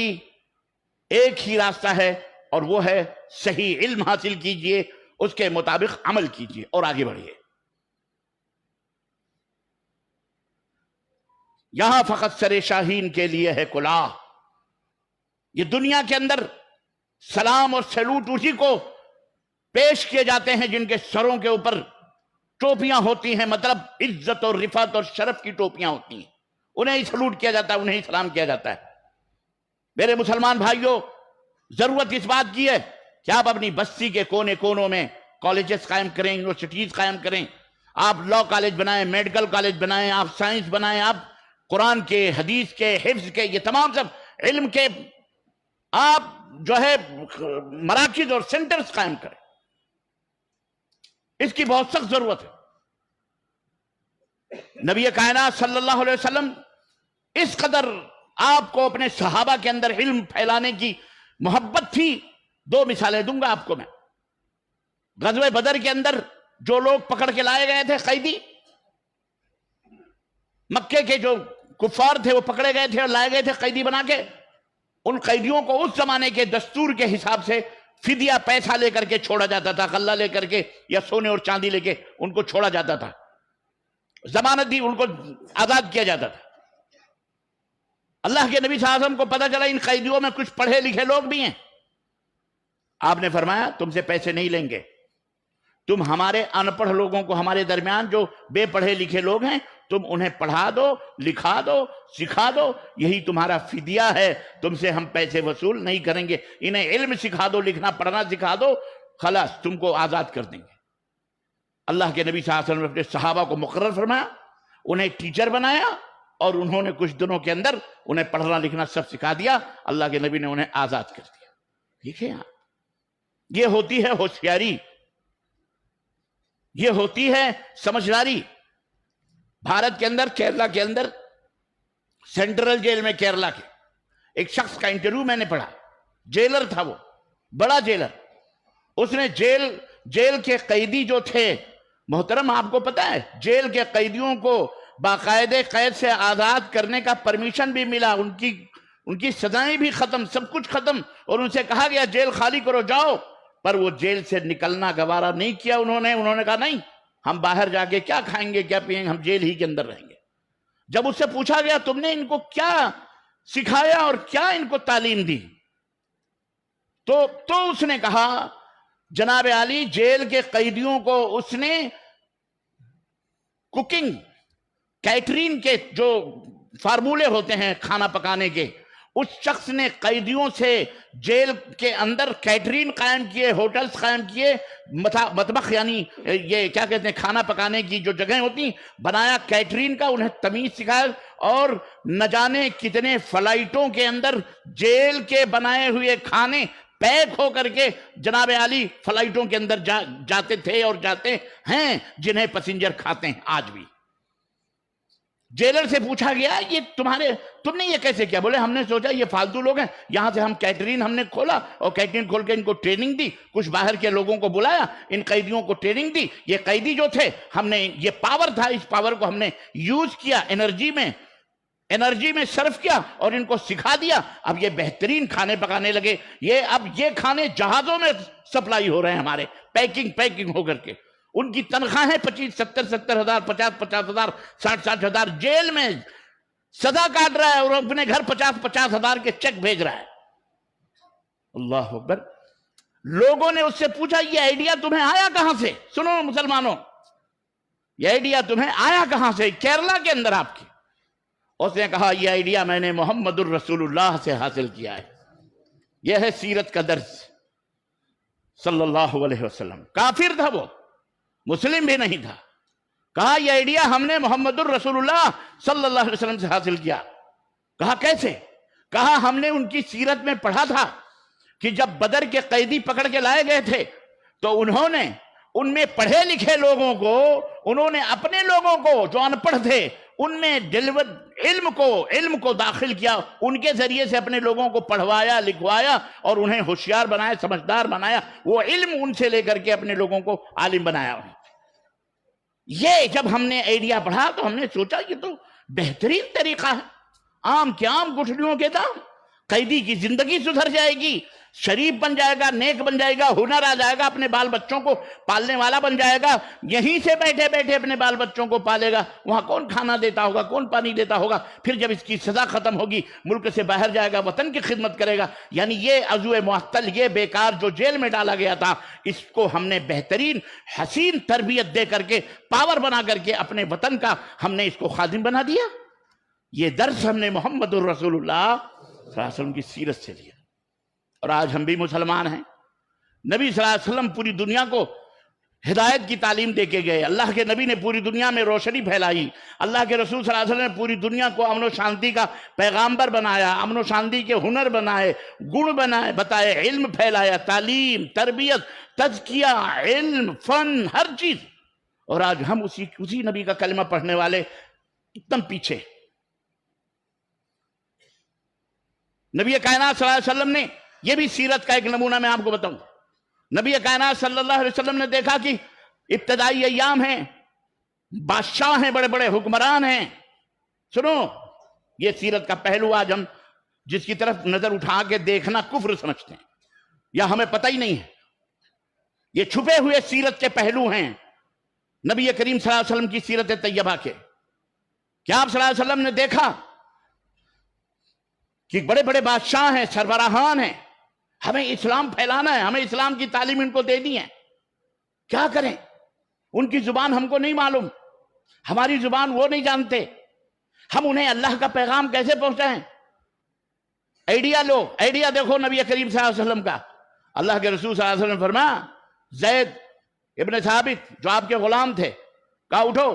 ہی راستہ ہے، اور وہ ہے صحیح علم حاصل کیجئے، اس کے مطابق عمل کیجئے اور آگے بڑھیے. یہاں فقط سر شاہین کے لیے ہے کلاه. یہ دنیا کے اندر سلام اور سیلوٹ اسی کو پیش کیے جاتے ہیں جن کے سروں کے اوپر ٹوپیاں ہوتی ہیں، مطلب عزت اور رفعت اور شرف کی ٹوپیاں ہوتی ہیں. انہیں ہی سلوٹ کیا جاتا ہے، انہیں ہی سلام کیا جاتا ہے. میرے مسلمان بھائیوں، ضرورت اس بات کی ہے کہ آپ اپنی بستی کے کونے کونوں میں کالجز قائم کریں، یونیورسٹیز قائم کریں. آپ لا کالج بنائیں، میڈیکل کالج بنائیں، آپ سائنس بنائیں، آپ قرآن کے، حدیث کے، حفظ کے، یہ تمام سب علم کے آپ جو ہے مراکز اور سینٹرز قائم کریں. اس کی بہت سخت ضرورت ہے۔ نبی کائنات صلی اللہ علیہ وسلم اس قدر آپ کو اپنے صحابہ کے اندر علم پھیلانے کی محبت تھی۔ 2 مثالیں دوں گا آپ کو میں۔ غزوہ بدر کے اندر جو لوگ پکڑ کے لائے گئے تھے قیدی، مکے کے جو کفار تھے وہ پکڑے گئے تھے اور لائے گئے تھے قیدی بنا کے، ان قیدیوں کو اس زمانے کے دستور کے حساب سے فدیہ پیسہ لے کر کے چھوڑا جاتا تھا، غلہ لے کر کے یا سونے اور چاندی لے کے ان کو چھوڑا جاتا تھا، ضمانت دی، ان کو آزاد کیا جاتا تھا۔ اللہ کے نبی صلی اللہ علیہ وسلم کو پتہ چلا ان قیدیوں میں کچھ پڑھے لکھے لوگ بھی ہیں۔ آپ نے فرمایا تم سے پیسے نہیں لیں گے، تم ہمارے ان پڑھ لوگوں کو، ہمارے درمیان جو بے پڑھے لکھے لوگ ہیں، تم انہیں پڑھا دو، لکھا دو، سکھا دو، یہی تمہارا فدیہ ہے، تم سے ہم پیسے وصول نہیں کریں گے، انہیں علم سکھا دو، لکھنا پڑھنا سکھا دو، خلاص تم کو آزاد کر دیں گے۔ اللہ کے نبی صلی اللہ علیہ وسلم نے اپنے صحابہ کو مقرر فرمایا، انہیں ٹیچر بنایا، اور انہوں نے کچھ دنوں کے اندر انہیں پڑھنا لکھنا سب سکھا دیا۔ اللہ کے نبی نے انہیں آزاد کر دیا۔ دیکھیں آپ، یہ ہوتی ہے ہوشیاری، یہ ہوتی ہے سمجھداری۔ بھارت کے اندر، کیرلا کے اندر، سینٹرل جیل میں کیرلا کے ایک شخص کا انٹرویو میں نے پڑھا، جیلر تھا، وہ بڑا جیلر۔ اس نے جیل کے قیدی جو تھے، محترم آپ کو پتا ہے جیل کے قیدیوں کو باقاعدہ قید سے آزاد کرنے کا پرمیشن بھی ملا، ان کی سزائیں بھی ختم، سب کچھ ختم، اور ان سے کہا گیا جیل خالی کرو جاؤ، پر وہ جیل سے نکلنا گوارا نہیں کیا انہوں نے کہا نہیں، ہم باہر جا کے کیا کھائیں گے کیا پیئیں گے، ہم جیل ہی کے اندر رہیں گے۔ جب اس سے پوچھا گیا تم نے ان کو کیا سکھایا اور کیا ان کو تعلیم دی، تو اس نے کہا جناب عالی جیل کے قیدیوں کو اس نے کوکنگ، کیٹرین کے جو فارمولے ہوتے ہیں کھانا پکانے کے، اس شخص نے قیدیوں سے جیل کے اندر کیٹرین قائم کیے، ہوٹلز قائم کیے، مطبخ یعنی یہ کیا کہتے ہیں کھانا پکانے کی جو جگہیں ہوتی بنایا کیٹرین کا، انہیں تمیز سکھایا، اور نہ جانے کتنے فلائٹوں کے اندر جیل کے بنائے ہوئے کھانے پیک ہو کر کے جناب عالی فلائٹوں کے اندر جاتے تھے اور جاتے ہیں، جنہیں پیسنجر کھاتے ہیں آج بھی۔ جیلر سے پوچھا گیا یہ تم نے یہ کیسے کیا؟ بولے ہم نے سوچا یہ فالتو لوگ ہیں، یہاں سے ہم کیٹرین ہم نے کھولا، اور کیٹرین کھول کے ان کو ٹریننگ دی، کچھ باہر کے لوگوں کو بلایا، ان قیدیوں کو ٹریننگ دی، یہ قیدی جو تھے ہم نے، یہ پاور تھا، اس پاور کو ہم نے یوز کیا، انرجی میں صرف کیا اور ان کو سکھا دیا، اب یہ بہترین کھانے پکانے لگے، اب یہ کھانے جہازوں میں سپلائی ہو رہے ہیں ہمارے، پیکنگ ہو کر کے۔ ان کی تنخواہیں 25-70 ہزار، 50 ہزار، 60 ہزار، جیل میں سزا کاٹ رہا ہے اور اپنے گھر 50 ہزار کے چیک بھیج رہا ہے۔ اللہ اکبر۔ لوگوں نے اس سے پوچھا یہ آئیڈیا تمہیں آیا کہاں سے؟ سنو مسلمانوں، یہ آئیڈیا تمہیں آیا کہاں سے؟ کیرلا کے اندر آپ کی۔ اس نے کہا یہ آئیڈیا میں نے محمد الرسول اللہ سے حاصل کیا ہے، یہ ہے سیرت کا درس صلی اللہ علیہ وسلم۔ کافر تھا وہ، مسلم بھی نہیں تھا۔ کہا یہ آئیڈیا ہم نے محمد الرسول اللہ صلی اللہ علیہ وسلم سے حاصل کیا۔ کہا کیسے؟ کہا ہم نے ان کی سیرت میں پڑھا تھا کہ جب بدر کے قیدی پکڑ کے لائے گئے تھے تو انہوں نے ان میں پڑھے لکھے لوگوں کو، انہوں نے اپنے لوگوں کو جو ان پڑھ تھے ان میں علم کو داخل کیا، ان کے ذریعے سے اپنے لوگوں کو پڑھوایا، لکھوایا اور انہیں ہوشیار بنایا، سمجھدار بنایا، وہ علم ان سے لے کر کے اپنے لوگوں کو عالم بنایا۔ یہ جب ہم نے آئیڈیا پڑھا تو ہم نے سوچا یہ تو بہترین طریقہ ہے، عام کے عام گٹھلیوں کے دام، قیدی کی زندگی سدھر جائے گی، شریف بن جائے گا، نیک بن جائے گا، ہنر آ جائے گا، اپنے بال بچوں کو پالنے والا بن جائے گا، یہیں سے بیٹھے بیٹھے اپنے بال بچوں کو پالے گا، وہاں کون کھانا دیتا ہوگا، کون پانی دیتا ہوگا، پھر جب اس کی سزا ختم ہوگی ملک سے باہر جائے گا، وطن کی خدمت کرے گا۔ یعنی یہ عضو معطل، یہ بیکار جو جیل میں ڈالا گیا تھا، اس کو ہم نے بہترین حسین تربیت دے کر کے، پاور بنا کر کے اپنے وطن کا ہم نے اس کو خادم بنا دیا۔ یہ درس ہم نے محمد الرسول اللہ صلی اللہ علیہ وسلم کی سیرت سے لیا، اور آج ہم بھی مسلمان ہیں۔ نبی صلی اللہ علیہ وسلم پوری دنیا کو ہدایت کی تعلیم دے کے گئے. اللہ کے نبی نے پوری دنیا میں روشنی پھیلائی. اللہ کے رسول صلی اللہ علیہ وسلم نے پوری دنیا کو امن و شانتی کا پیغامبر بنایا, امن و شانتی کے ہنر بنائے, گن بنائے, بتائے, علم پھیلایا, تعلیم, تربیت, تزکیہ, علم, فن, ہر چیز. اور آج ہم اسی نبی کا کلمہ پڑھنے والے ایک دم پیچھے. نبی کائنات صلی اللہ علیہ وسلم نے, یہ بھی سیرت کا ایک نمونہ میں آپ کو بتاؤں, نبی کائنات صلی اللہ علیہ وسلم نے دیکھا کہ ابتدائی ایام ہیں, بادشاہ ہیں, بڑے بڑے حکمران ہیں. سنو, یہ سیرت کا پہلو آج ہم جس کی طرف نظر اٹھا کے دیکھنا کفر سمجھتے ہیں یا ہمیں پتہ ہی نہیں ہے. یہ چھپے ہوئے سیرت کے پہلو ہیں نبی کریم صلی اللہ علیہ وسلم کی سیرت طیبہ کے. کیا آپ صلی اللہ علیہ وسلم نے دیکھا کہ بڑے بڑے بادشاہ ہیں, سربراہان ہیں, ہمیں اسلام پھیلانا ہے, ہمیں اسلام کی تعلیم ان کو دینی ہے, کیا کریں؟ ان کی زبان ہم کو نہیں معلوم, ہماری زبان وہ نہیں جانتے, ہم انہیں اللہ کا پیغام کیسے پہنچائیں؟ آئیڈیا لو, آئیڈیا دیکھو نبی کریم صلی اللہ علیہ وسلم کا. اللہ کے رسول صلی اللہ علیہ وسلم فرمایا, زید ابن ثابت جو آپ کے غلام تھے, کہا اٹھو,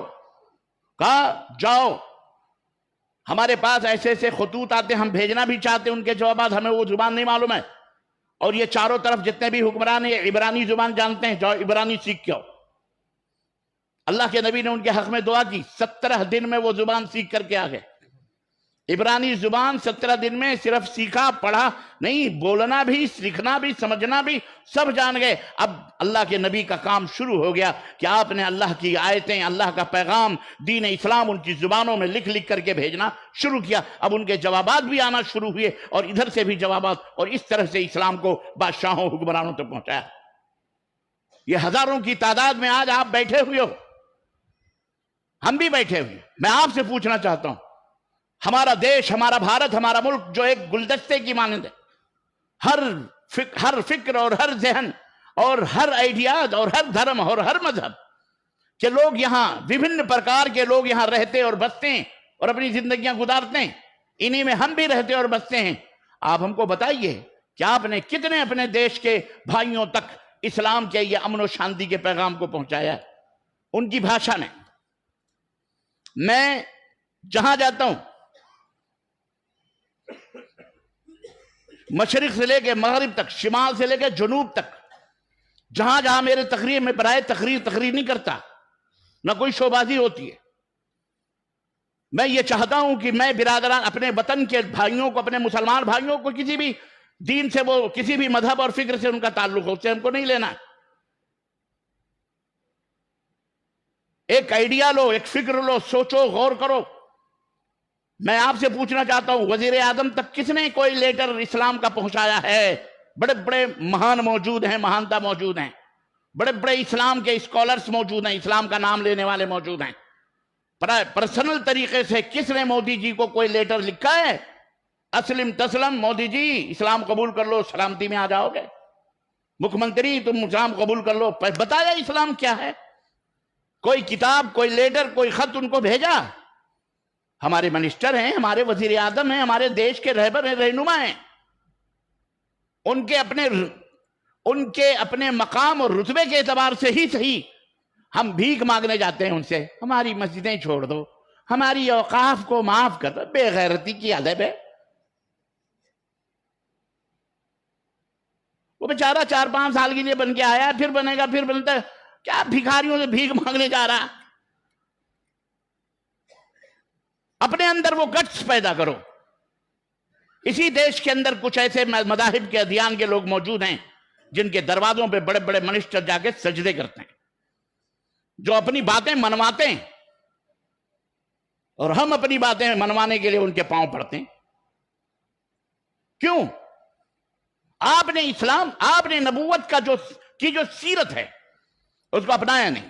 کہا جاؤ, ہمارے پاس ایسے ایسے خطوط آتے, ہم بھیجنا بھی چاہتے ہیں, ان کے جوابات ہمیں وہ زبان نہیں معلوم ہے, اور یہ چاروں طرف جتنے بھی حکمران ہیں یہ عبرانی زبان جانتے ہیں, جاؤ عبرانی سیکھ کے آؤ. اللہ کے نبی نے ان کے حق میں دعا کی, 17 دن میں وہ زبان سیکھ کر کے آ گئے. عبرانی زبان 17 دن میں صرف سیکھا, پڑھا نہیں, بولنا بھی, سیکھنا بھی, سمجھنا بھی, سب جان گئے. اب اللہ کے نبی کا کام شروع ہو گیا کہ آپ نے اللہ کی آیتیں, اللہ کا پیغام, دین اسلام ان کی زبانوں میں لکھ لکھ کر کے بھیجنا شروع کیا. اب ان کے جوابات بھی آنا شروع ہوئے, اور ادھر سے بھی جوابات, اور اس طرح سے اسلام کو بادشاہوں, حکمرانوں تک پہنچایا. یہ ہزاروں کی تعداد میں آج آپ بیٹھے ہوئے ہو, ہم بھی بیٹھے ہوئے. میں آپ سے پوچھنا چاہتا ہوں, ہمارا دیش, ہمارا بھارت, ہمارا ملک جو ایک گلدستے کی مانند ہے, ہر فکر اور ہر ذہن اور ہر آئیڈیاز اور ہر دھرم اور ہر مذہب کے لوگ یہاں, وبھن پرکار کے لوگ یہاں رہتے اور بستے ہیں اور اپنی زندگیاں گزارتے ہیں, انہی میں ہم بھی رہتے اور بستے ہیں. آپ ہم کو بتائیے کہ آپ نے کتنے اپنے دیش کے بھائیوں تک اسلام کے یہ امن و شانتی کے پیغام کو پہنچایا ہے ان کی بھاشا نے. میں جہاں جاتا ہوں, مشرق سے لے کے مغرب تک, شمال سے لے کے جنوب تک, جہاں جہاں میرے تقریر میں برائے تقریر نہیں کرتا, نہ کوئی شوبازی ہوتی ہے. میں یہ چاہتا ہوں کہ میں برادران, اپنے وطن کے بھائیوں کو, اپنے مسلمان بھائیوں کو, کسی بھی دین سے, وہ کسی بھی مذہب اور فکر سے ان کا تعلق ہو, اس سے ہم کو نہیں لینا. ایک آئیڈیا لو, ایک فکر لو, سوچو, غور کرو. میں آپ سے پوچھنا چاہتا ہوں, وزیر اعظم تک کس نے کوئی لیٹر اسلام کا پہنچایا ہے؟ بڑے بڑے مہان موجود ہیں, مہانتا موجود ہیں, بڑے بڑے اسلام کے اسکالرز موجود ہیں, اسلام کا نام لینے والے موجود ہیں. پرسنل طریقے سے کس نے مودی جی کو کوئی لیٹر لکھا ہے, اسلم تسلم, مودی جی اسلام قبول کر لو, سلامتی میں آ جاؤ گے, مکھ منتری تم اسلام قبول کر لو, بتایا اسلام کیا ہے؟ کوئی کتاب, کوئی لیٹر, کوئی خط ان کو بھیجا؟ ہمارے منسٹر ہیں, ہمارے وزیر اعظم ہیں, ہمارے دیش کے رہبر ہیں, رہنما ہیں, ان کے اپنے مقام اور رتبے کے اعتبار سے ہی صحیح ہم بھیک مانگنے جاتے ہیں ان سے, ہماری مسجدیں چھوڑ دو, ہماری اوقاف کو معاف کر دو. بے غیرتی کی ادب ہے. وہ بیچارہ 4-5 سال کے لیے بن کے آیا, پھر بنے گا, پھر بنتا ہے. کیا بھیکاریوں سے بھیک مانگنے جا رہا؟ اپنے اندر وہ گٹس پیدا کرو. اسی دیش کے اندر کچھ ایسے مذاہب کے, ادیان کے لوگ موجود ہیں جن کے دروازوں پہ بڑے بڑے منسٹر جا کے سجدے کرتے ہیں, جو اپنی باتیں منواتے ہیں, اور ہم اپنی باتیں منوانے کے لیے ان کے پاؤں پڑتے ہیں. کیوں؟ آپ نے اسلام, آپ نے نبوت کا جو سیرت ہے اس کو اپنایا نہیں.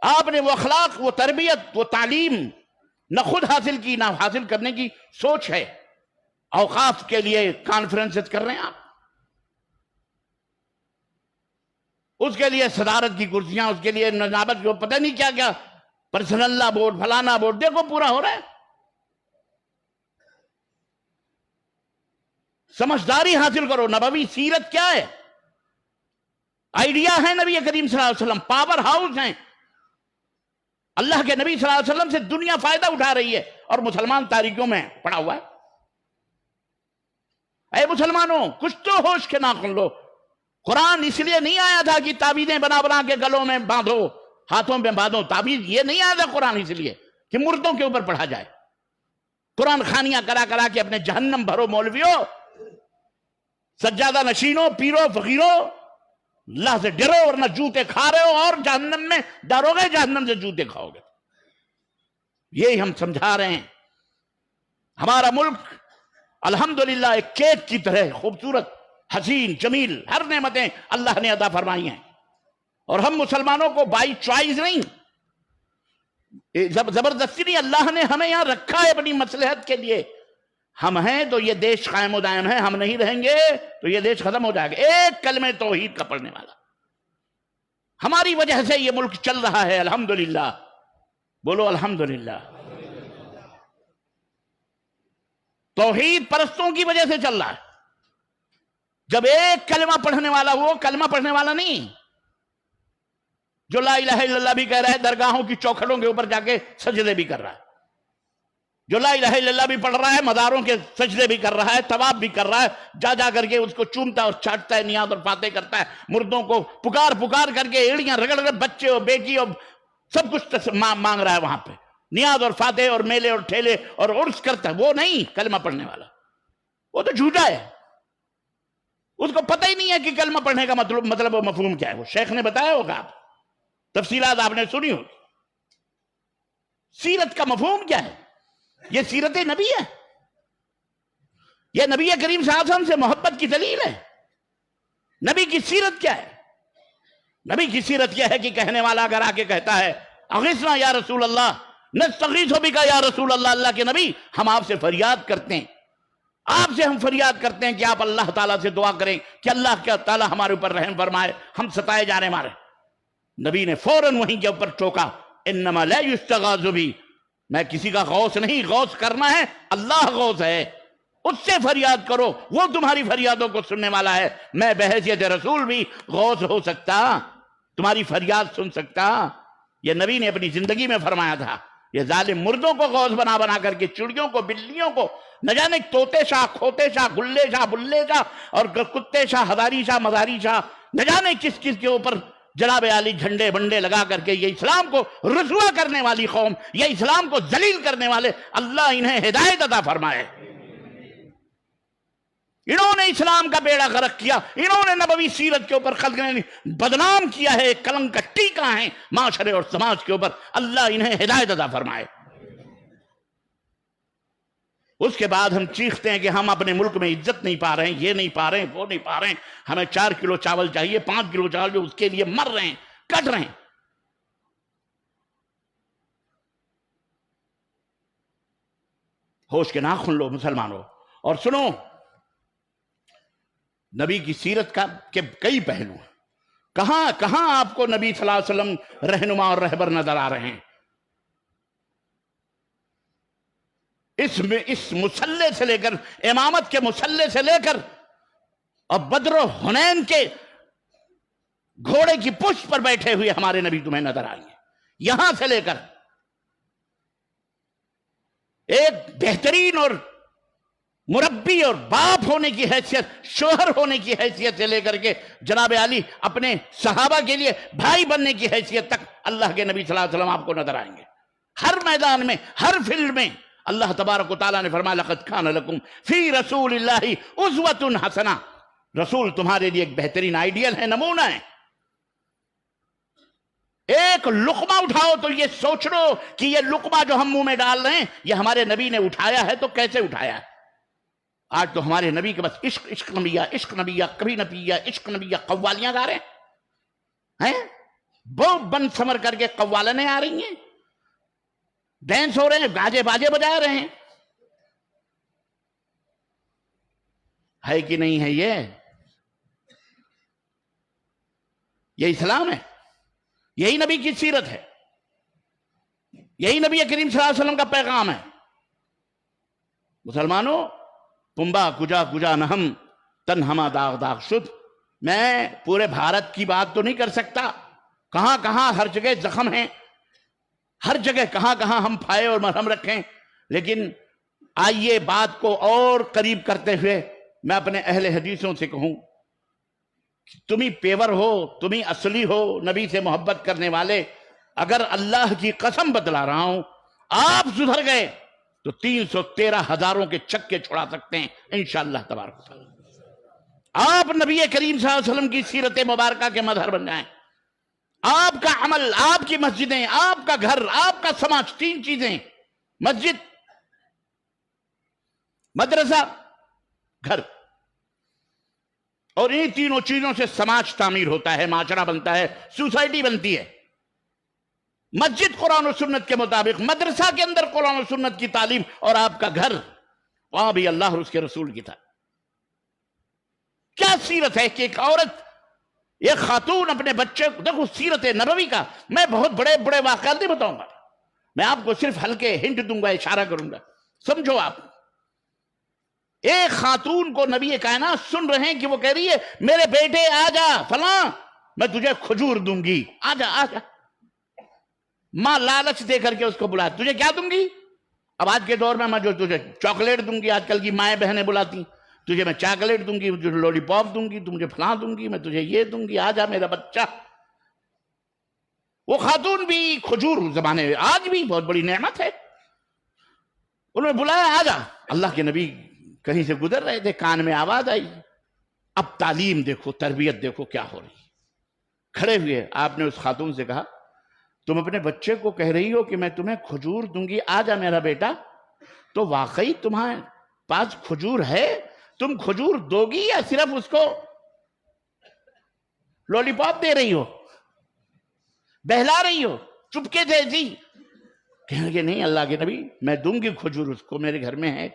آپ نے وہ اخلاق, وہ تربیت, وہ تعلیم نہ خود حاصل کی, نہ حاصل کرنے کی سوچ ہے. اوقاف کے لیے کانفرنس کر رہے ہیں آپ, اس کے لیے صدارت کی کرسیاں, اس کے لیے نجابت, جو پتہ نہیں کیا کیا, پرسنل بورڈ, فلانا بورڈ, دیکھو پورا ہو رہا ہے. سمجھداری حاصل کرو. نبوی سیرت کیا ہے؟ آئیڈیا ہے نبی کریم صلی اللہ علیہ وسلم، پاور ہاؤس ہیں، اللہ کے نبی صلی اللہ علیہ وسلم سے دنیا فائدہ اٹھا رہی ہے، اور مسلمان تاریکیوں میں پڑا ہوا ہے۔ اے مسلمانوں، کچھ تو ہوش کے ناخن لو۔ قرآن اس لیے نہیں آیا تھا کہ تعویذیں بنا بنا کے گلوں میں باندھو، ہاتھوں میں باندھو تعویذ، یہ نہیں آیا تھا قرآن اس لیے کہ مردوں کے اوپر پڑھا جائے۔ قرآن خانیاں کرا کرا کے اپنے جہنم بھرو مولویوں، سجادہ نشینوں، پیروں، فقیروں، اللہ سے ڈرو ورنہ جوتے کھا رہے ہو، اور جہنم میں ڈرو گے، جہنم سے جوتے کھاؤ گے۔ یہی ہم سمجھا رہے ہیں۔ ہمارا ملک الحمدللہ ایک کیک کی طرح خوبصورت، حسین، جمیل، ہر نعمتیں اللہ نے عطا فرمائی ہیں، اور ہم مسلمانوں کو بائی چوائس نہیں، زبردستی نہیں، اللہ نے ہمیں یہاں رکھا ہے اپنی مصلحت کے لیے۔ ہم ہیں تو یہ دیش قائم و دائم ہے، ہم نہیں رہیں گے تو یہ دیش ختم ہو جائے گا۔ ایک کلمہ توحید کا پڑھنے والا، ہماری وجہ سے یہ ملک چل رہا ہے، الحمدللہ، بولو الحمدللہ۔ توحید پرستوں کی وجہ سے چل رہا ہے۔ جب ایک کلمہ پڑھنے والا، وہ کلمہ پڑھنے والا نہیں جو لا الہ الا اللہ بھی کہہ رہا ہے، درگاہوں کی چوکھٹوں کے اوپر جا کے سجدے بھی کر رہا ہے، جو لا الہ الا اللہ بھی پڑھ رہا ہے، مزاروں کے سجدے بھی کر رہا ہے، طواف بھی کر رہا ہے، جا جا کر کے اس کو چومتا اور چاٹتا ہے، نیاز اور فاتح کرتا ہے، مردوں کو پکار پکار کر کے ایڑیاں رگڑ کر بچے اور بیٹی اور سب کچھ مانگ رہا ہے وہاں پہ، نیاز اور فاتح اور میلے اور ٹھیلے اور عرس کرتا ہے۔ وہ نہیں کلمہ پڑھنے والا، وہ تو جھوٹا ہے، اس کو پتہ ہی نہیں ہے کہ کلمہ پڑھنے کا مطلب و مفہوم کیا ہے۔ وہ شیخ نے بتایا ہوگا، آپ تفصیلات آپ نے سنی ہوگی۔ سیرت کا مفہوم کیا ہے؟ یہ سیرت نبی ہے، یہ نبی کریم صلی اللہ علیہ وسلم سے محبت کی دلیل ہے۔ نبی کی سیرت کیا ہے؟ نبی کی سیرت یہ ہے کہ کہنے والا اگر آ کے کہتا ہے اغثنا یا رسول اللہ، نستغیث بک یا رسول اللہ، اللہ کے نبی ہم آپ سے فریاد کرتے ہیں، آپ سے ہم فریاد کرتے ہیں کہ آپ اللہ تعالیٰ سے دعا کریں کہ اللہ کا تعالیٰ ہمارے اوپر رحم فرمائے، ہم ستائے جا رہے ہمارے۔ نبی نے فوراً وہیں کے اوپر ٹوکا، انما لا یستغاث بی، میں کسی کا غوث نہیں، غوث کرنا ہے اللہ غوث ہے، اس سے فریاد کرو، وہ تمہاری فریادوں کو سننے والا ہے۔ میں بحیثیت رسول بھی غوث ہو سکتا، تمہاری فریاد سن سکتا؟ یہ نبی نے اپنی زندگی میں فرمایا تھا۔ یہ ظالم مردوں کو غوث بنا بنا کر کے، چڑیوں کو، بلیوں کو، نہ جانے طوطے شاہ، کھوتے شاہ، گلے شاہ، بلے شاہ، اور کتے شاہ، ہزاری شاہ، مزاری شاہ، نہ جانے کس کس کے اوپر جناب عالی جھنڈے بنڈے لگا کر کے، یہ اسلام کو رسوا کرنے والی قوم، یہ اسلام کو ذلیل کرنے والے، اللہ انہیں ہدایت عطا فرمائے۔ انہوں نے اسلام کا بیڑا غرق کیا، انہوں نے نبوی سیرت کے اوپر خلق نے بدنام کیا ہے، کلنک کا ٹیکا ہے معاشرے اور سماج کے اوپر، اللہ انہیں ہدایت عطا فرمائے۔ اس کے بعد ہم چیختے ہیں کہ ہم اپنے ملک میں عزت نہیں پا رہے ہیں، یہ نہیں پا رہے ہیں، وہ نہیں پا رہے ہیں، ہمیں 4 کلو چاول چاہیے، 5 کلو چاول، جو اس کے لیے مر رہے ہیں، کٹ رہے ہیں۔ ہوش کے ناخن لو مسلمانوں، اور سنو، نبی کی سیرت کے کئی پہلو ہیں۔ کہاں کہاں آپ کو نبی صلی اللہ علیہ وسلم رہنما اور رہبر نظر آ رہے ہیں؟ اس مسلح سے لے کر، امامت کے مسلح سے لے کر، اور بدر و حنین کے گھوڑے کی پشت پر بیٹھے ہوئے ہمارے نبی تمہیں نظر آئیں گے، یہاں سے لے کر ایک بہترین اور مربی اور باپ ہونے کی حیثیت، شوہر ہونے کی حیثیت سے لے کر کے جناب علی اپنے صحابہ کے لیے بھائی بننے کی حیثیت تک اللہ کے نبی صلی اللہ علیہ وسلم آپ کو نظر آئیں گے۔ ہر میدان میں، ہر فیلڈ میں اللہ تبارک و تعالیٰ نے فرمایا لقد کان لکم فی رسول اللہ اسوۃ حسنہ، رسول تمہارے لیے ایک بہترین آئیڈیل ہے، نمونہ ہے۔ ایک لقمہ اٹھاؤ تو یہ سوچ لو کہ یہ لقمہ جو ہم منہ میں ڈال رہے ہیں یہ ہمارے نبی نے اٹھایا ہے تو کیسے اٹھایا ہے۔ آج تو ہمارے نبی کے بس عشق عشق نبیہ، عشق نبیہ، کبھی نہ پیا، عشق نبیہ، قوالیاں گا رہے ہیں، وہ بن سمر کر کے قوالنیں آ رہی ہیں، ڈینس ہو رہے ہیں، گاجے باجے بجا رہے ہیں، ہے کہ نہیں ہے؟ یہ اسلام ہے، یہی نبی کی سیرت ہے، یہی نبی کریم صلی اللہ علیہ وسلم کا پیغام ہے۔ مسلمانوں، پنبا کجا کجا نہم تن ہما داغ داغ شد، میں پورے بھارت کی بات تو نہیں کر سکتا، کہاں کہاں ہر جگہ زخم ہیں، ہر جگہ کہاں کہاں ہم پھائے اور مرہم رکھیں، لیکن آئیے بات کو اور قریب کرتے ہوئے میں اپنے اہل حدیثوں سے کہوں، تم ہی پیور ہو، تم ہی اصلی ہو، نبی سے محبت کرنے والے، اگر اللہ کی قسم بتلا رہا ہوں آپ سدھر گئے تو 313 ہزاروں کے چکے چھڑا سکتے ہیں انشاءاللہ تبارک و تعالی۔ آپ نبی کریم صلی اللہ علیہ وسلم کی سیرت مبارکہ کے مظہر بن جائیں، آپ کا عمل، آپ کی مسجدیں، آپ کا گھر، آپ کا سماج، 3 چیزیں، مسجد، مدرسہ، گھر، اور ان تینوں چیزوں سے سماج تعمیر ہوتا ہے، معاشرہ بنتا ہے، سوسائٹی بنتی ہے۔ مسجد قرآن و سنت کے مطابق، مدرسہ کے اندر قرآن و سنت کی تعلیم، اور آپ کا گھر وہاں بھی اللہ اور اس کے رسول کی تعلیم۔ کیا سیرت ہے کہ ایک عورت، ایک خاتون اپنے بچے کو، دیکھو سیرت نبوی کا میں بہت بڑے بڑے واقعات نہیں بتاؤں گا، میں آپ کو صرف ہلکے ہنٹ دوں گا، اشارہ کروں گا، سمجھو آپ۔ ایک خاتون کو نبی کائنات سن رہے ہیں کہ وہ کہہ رہی ہے میرے بیٹے آ جا فلاں، میں تجھے کھجور دوں گی، آ جا آ جا۔ ماں لالچ دے کر کے اس کو بلا، تجھے کیا دوں گی؟ اب آج کے دور میں جو تجھے چاکلیٹ دوں گی، آج کل کی مائیں بہنیں بلاتی، تجھے میں چاکلیٹ دوں گی، تجھے لولی پاپ دوں گی، تم مجھے فلاں دوں گی، میں تجھے یہ دوں گی، آ جا میرا بچہ۔ وہ خاتون بھی کھجور زمانے میں آج بھی بہت بڑی نعمت ہے، انہوں نے بلایا آ جا۔ اللہ کے نبی کہیں سے گزر رہے تھے، کان میں آواز آئی۔ اب تعلیم دیکھو، تربیت دیکھو کیا ہو رہی۔ کھڑے ہوئے آپ نے اس خاتون سے کہا تم اپنے بچے کو کہہ رہی ہو کہ میں تمہیں کھجور دوں گی، آ جا میرا بیٹا، تو واقعی تمہارے پاس کھجور ہے؟ تم کھجور دو گی یا صرف اس کو لولی پاپ دے رہی ہو، بہلا رہی ہو چپکے سے؟ جی کہنے لگے نہیں اللہ کے نبی میں دوں گی کھجور اس کو، میرے گھر میں ہے۔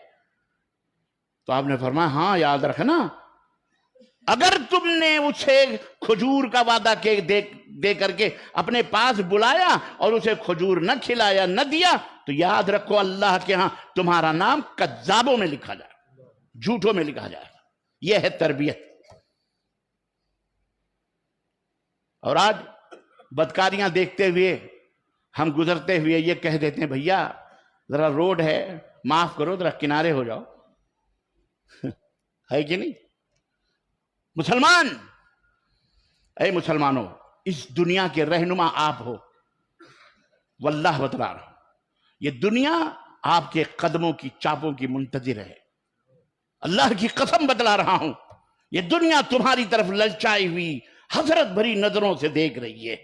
تو آپ نے فرمایا ہاں یاد رکھنا، اگر تم نے اسے کھجور کا وعدہ دے کر کے اپنے پاس بلایا اور اسے کھجور نہ کھلایا نہ دیا تو یاد رکھو اللہ کے ہاں تمہارا نام کذابوں میں لکھا جائے، جھوٹوں میں لکھا جائے۔ یہ ہے تربیت۔ اور آج بدکاریاں دیکھتے ہوئے ہم گزرتے ہوئے یہ کہہ دیتے ہیں بھیا ذرا روڈ ہے معاف کرو، ذرا کنارے ہو جاؤ، ہے کہ نہیں؟ مسلمان، اے مسلمانوں، اس دنیا کے رہنما آپ ہو، واللہ بتلا رہا ہوں یہ دنیا آپ کے قدموں کی چاپوں کی منتظر ہے، اللہ کی قسم بتلا رہا ہوں یہ دنیا تمہاری طرف للچائی ہوئی حسرت بھری نظروں سے دیکھ رہی ہے۔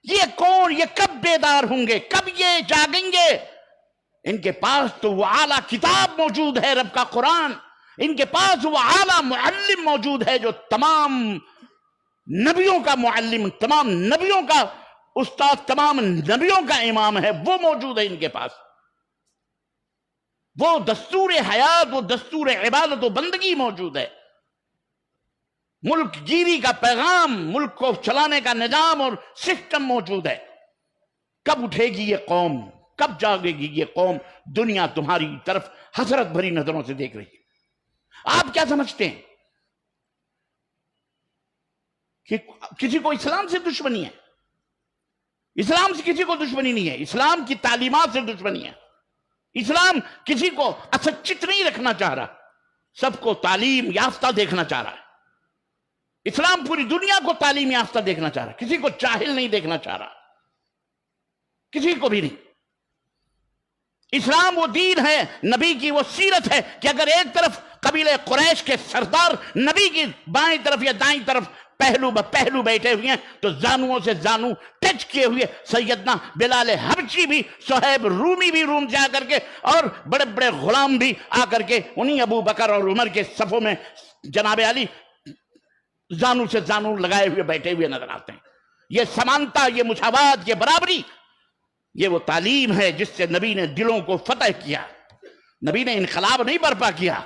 یہ کون، یہ کب بیدار ہوں گے، کب یہ جاگیں گے؟ ان کے پاس تو وہ اعلیٰ کتاب موجود ہے، رب کا قرآن، ان کے پاس وہ اعلیٰ معلم موجود ہے جو تمام نبیوں کا معلم، تمام نبیوں کا استاد، تمام نبیوں کا امام ہے، وہ موجود ہے ان کے پاس۔ وہ دستور حیات، وہ دستور عبادت و بندگی موجود ہے، ملک گیری کا پیغام، ملک کو چلانے کا نظام اور سسٹم موجود ہے۔ کب اٹھے گی یہ قوم، کب جاگے گی یہ قوم؟ دنیا تمہاری طرف حسرت بھری نظروں سے دیکھ رہی ہے۔ آپ کیا سمجھتے ہیں کہ کسی کو اسلام سے دشمنی ہے؟ اسلام سے کسی کو دشمنی نہیں ہے، اسلام کی تعلیمات سے دشمنی ہے۔ اسلام کسی کو اسچت نہیں رکھنا چاہ رہا، سب کو تعلیم یافتہ دیکھنا چاہ رہا ہے۔ اسلام پوری دنیا کو تعلیم یافتہ دیکھنا چاہ رہا ہے، کسی کو جاہل نہیں دیکھنا چاہ رہا، کسی کو بھی نہیں۔ اسلام وہ دین ہے، نبی کی وہ سیرت ہے کہ اگر ایک طرف قبیلہ قریش کے سردار نبی کی بائیں طرف یا دائیں طرف پہلو پہلو بیٹھے ہوئے ہیں تو زانوؤں سے زانو ٹچ کیے ہوئے سیدنا بلال حبشی بھی، صہیب رومی بھی روم جا کر کے، اور بڑے بڑے غلام بھی آ کر کے انہی ابو بکر اور عمر کے صفوں میں جناب علی زانو سے زانو لگائے ہوئے بیٹھے ہوئے نظر آتے ہیں۔ یہ سمانتا، یہ مساوات، یہ برابری، یہ وہ تعلیم ہے جس سے نبی نے دلوں کو فتح کیا۔ نبی نے انقلاب نہیں برپا کیا،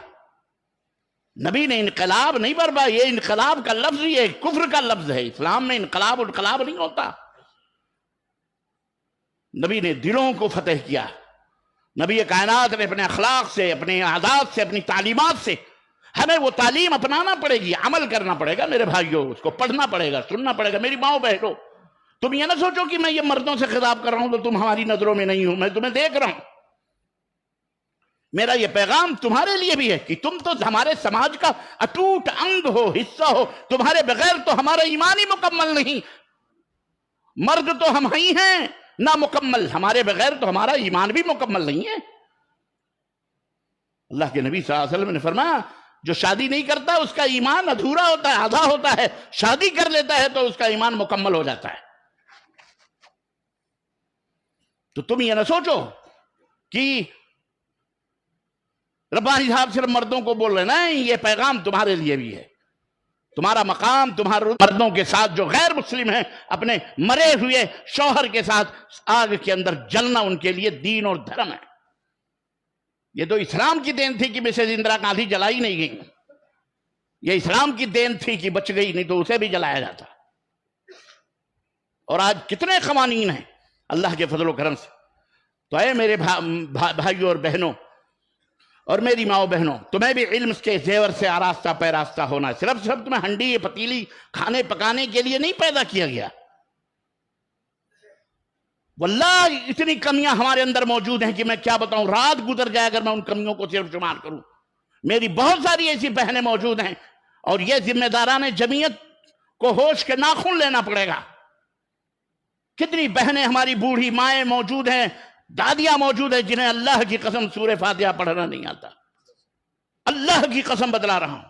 نبی نے انقلاب نہیں برپا، یہ انقلاب کا لفظ یہ کفر کا لفظ ہے، اسلام میں انقلاب نہیں ہوتا۔ نبی نے دلوں کو فتح کیا، نبی کائنات نے اپنے اخلاق سے، اپنے عادات سے، اپنی تعلیمات سے ہمیں وہ تعلیم اپنانا پڑے گی, عمل کرنا پڑے گا میرے بھائیوں, اس کو پڑھنا پڑے گا, سننا پڑے گا. میری ماؤں بہنوں, تم یہ نہ سوچو کہ میں یہ مردوں سے خطاب کر رہا ہوں تو تم ہماری نظروں میں نہیں ہو, میں تمہیں دیکھ رہا ہوں. میرا یہ پیغام تمہارے لیے بھی ہے کہ تم تو ہمارے سماج کا اٹوٹ انگ ہو, حصہ ہو. تمہارے بغیر تو ہمارا ایمان ہی مکمل نہیں. مرد تو ہم ہی ہیں نامکمل, ہمارے بغیر تو ہمارا ایمان بھی مکمل نہیں ہے. اللہ کے نبی صلی اللہ علیہ وسلم نے فرمایا جو شادی نہیں کرتا اس کا ایمان ادھورا ہوتا ہے, آدھا ہوتا ہے. شادی کر لیتا ہے تو اس کا ایمان مکمل ہو جاتا ہے. تو تم یہ نہ سوچو کہ ربانی صاحب صرف مردوں کو بول رہے, نہیں, یہ پیغام تمہارے لیے بھی ہے. تمہارا مقام تمہارے مردوں کے ساتھ جو غیر مسلم ہیں اپنے مرے ہوئے شوہر کے ساتھ آگ کے اندر جلنا ان کے لیے دین اور دھرم ہے. یہ تو اسلام کی دین تھی کہ مسز اندرا گاندھی جلائی نہیں گئی. یہ اسلام کی دین تھی کہ بچ گئی, نہیں تو اسے بھی جلایا جاتا. اور آج کتنے قوانین ہیں اللہ کے فضل و کرم سے. تو اے میرے بھائیوں اور بہنوں اور میری ماں بہنوں, تمہیں بھی علم کے زیور سے آراستہ پیراستہ ہونا. صرف تمہیں ہنڈی پتیلی کھانے پکانے کے لیے نہیں پیدا کیا گیا. واللہ اتنی کمیاں ہمارے اندر موجود ہیں کہ میں کیا بتاؤں, رات گزر جائے اگر میں ان کمیوں کو صرف شمار کروں. میری بہت ساری ایسی بہنیں موجود ہیں اور یہ ذمہ داران جمعیت کو ہوش کے ناخن لینا پڑے گا. کتنی بہنیں ہماری بوڑھی مائیں موجود ہیں, دادیاں موجود ہیں جنہیں اللہ کی قسم سورہ فاتحہ پڑھنا نہیں آتا. اللہ کی قسم بتلا رہا ہوں.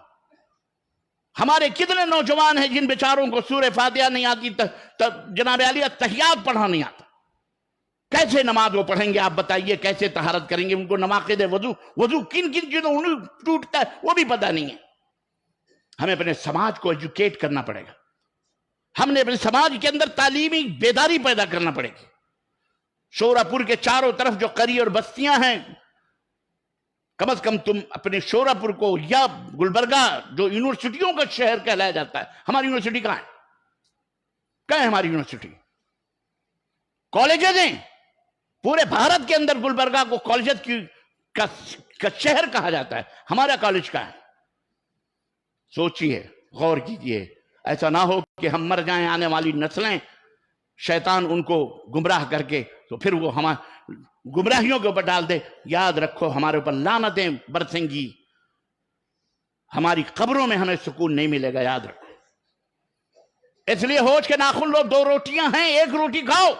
ہمارے کتنے نوجوان ہیں جن بیچاروں کو سورہ فاتحہ نہیں آتی, جناب عالی تحیات پڑھنا نہیں آتا. کیسے نماز وہ پڑھیں گے آپ بتائیے, کیسے طہارت کریں گے, ان کو نواقض وضو کن کن چیزوں انہیں ٹوٹتا ہے وہ بھی پتہ نہیں ہے. ہمیں اپنے سماج کو ایجوکیٹ کرنا پڑے گا. ہم نے اپنے سماج کے اندر تعلیمی بیداری پیدا کرنا پڑے گی. شوراپور کے چاروں طرف جو قری اور بستیاں ہیں, کم از کم تم اپنے شوراپور کو یا گلبرگہ جو یونیورسٹیوں کا شہر کہلایا جاتا ہے, ہماری یونیورسٹی کہاں ہے؟ کہاں ہے ہماری یونیورسٹی؟ کالجز ہیں پورے بھارت کے اندر. گلبرگہ کو کالجز کا شہر کہا جاتا ہے, ہمارا کالج کہاں ہے؟ سوچئے, غور کیجئے. ایسا نہ ہو کہ ہم مر جائیں, آنے والی نسلیں شیطان ان کو گمراہ کر کے تو پھر وہ ہمارے گمراہیوں کے اوپر ڈال دے. یاد رکھو ہمارے اوپر لعنتیں برسیں گی, ہماری قبروں میں ہمیں سکون نہیں ملے گا, یاد رکھو. اس لیے ہوش کے ناخن لو. 2 روٹیاں ہیں, 1 روٹی کھاؤ,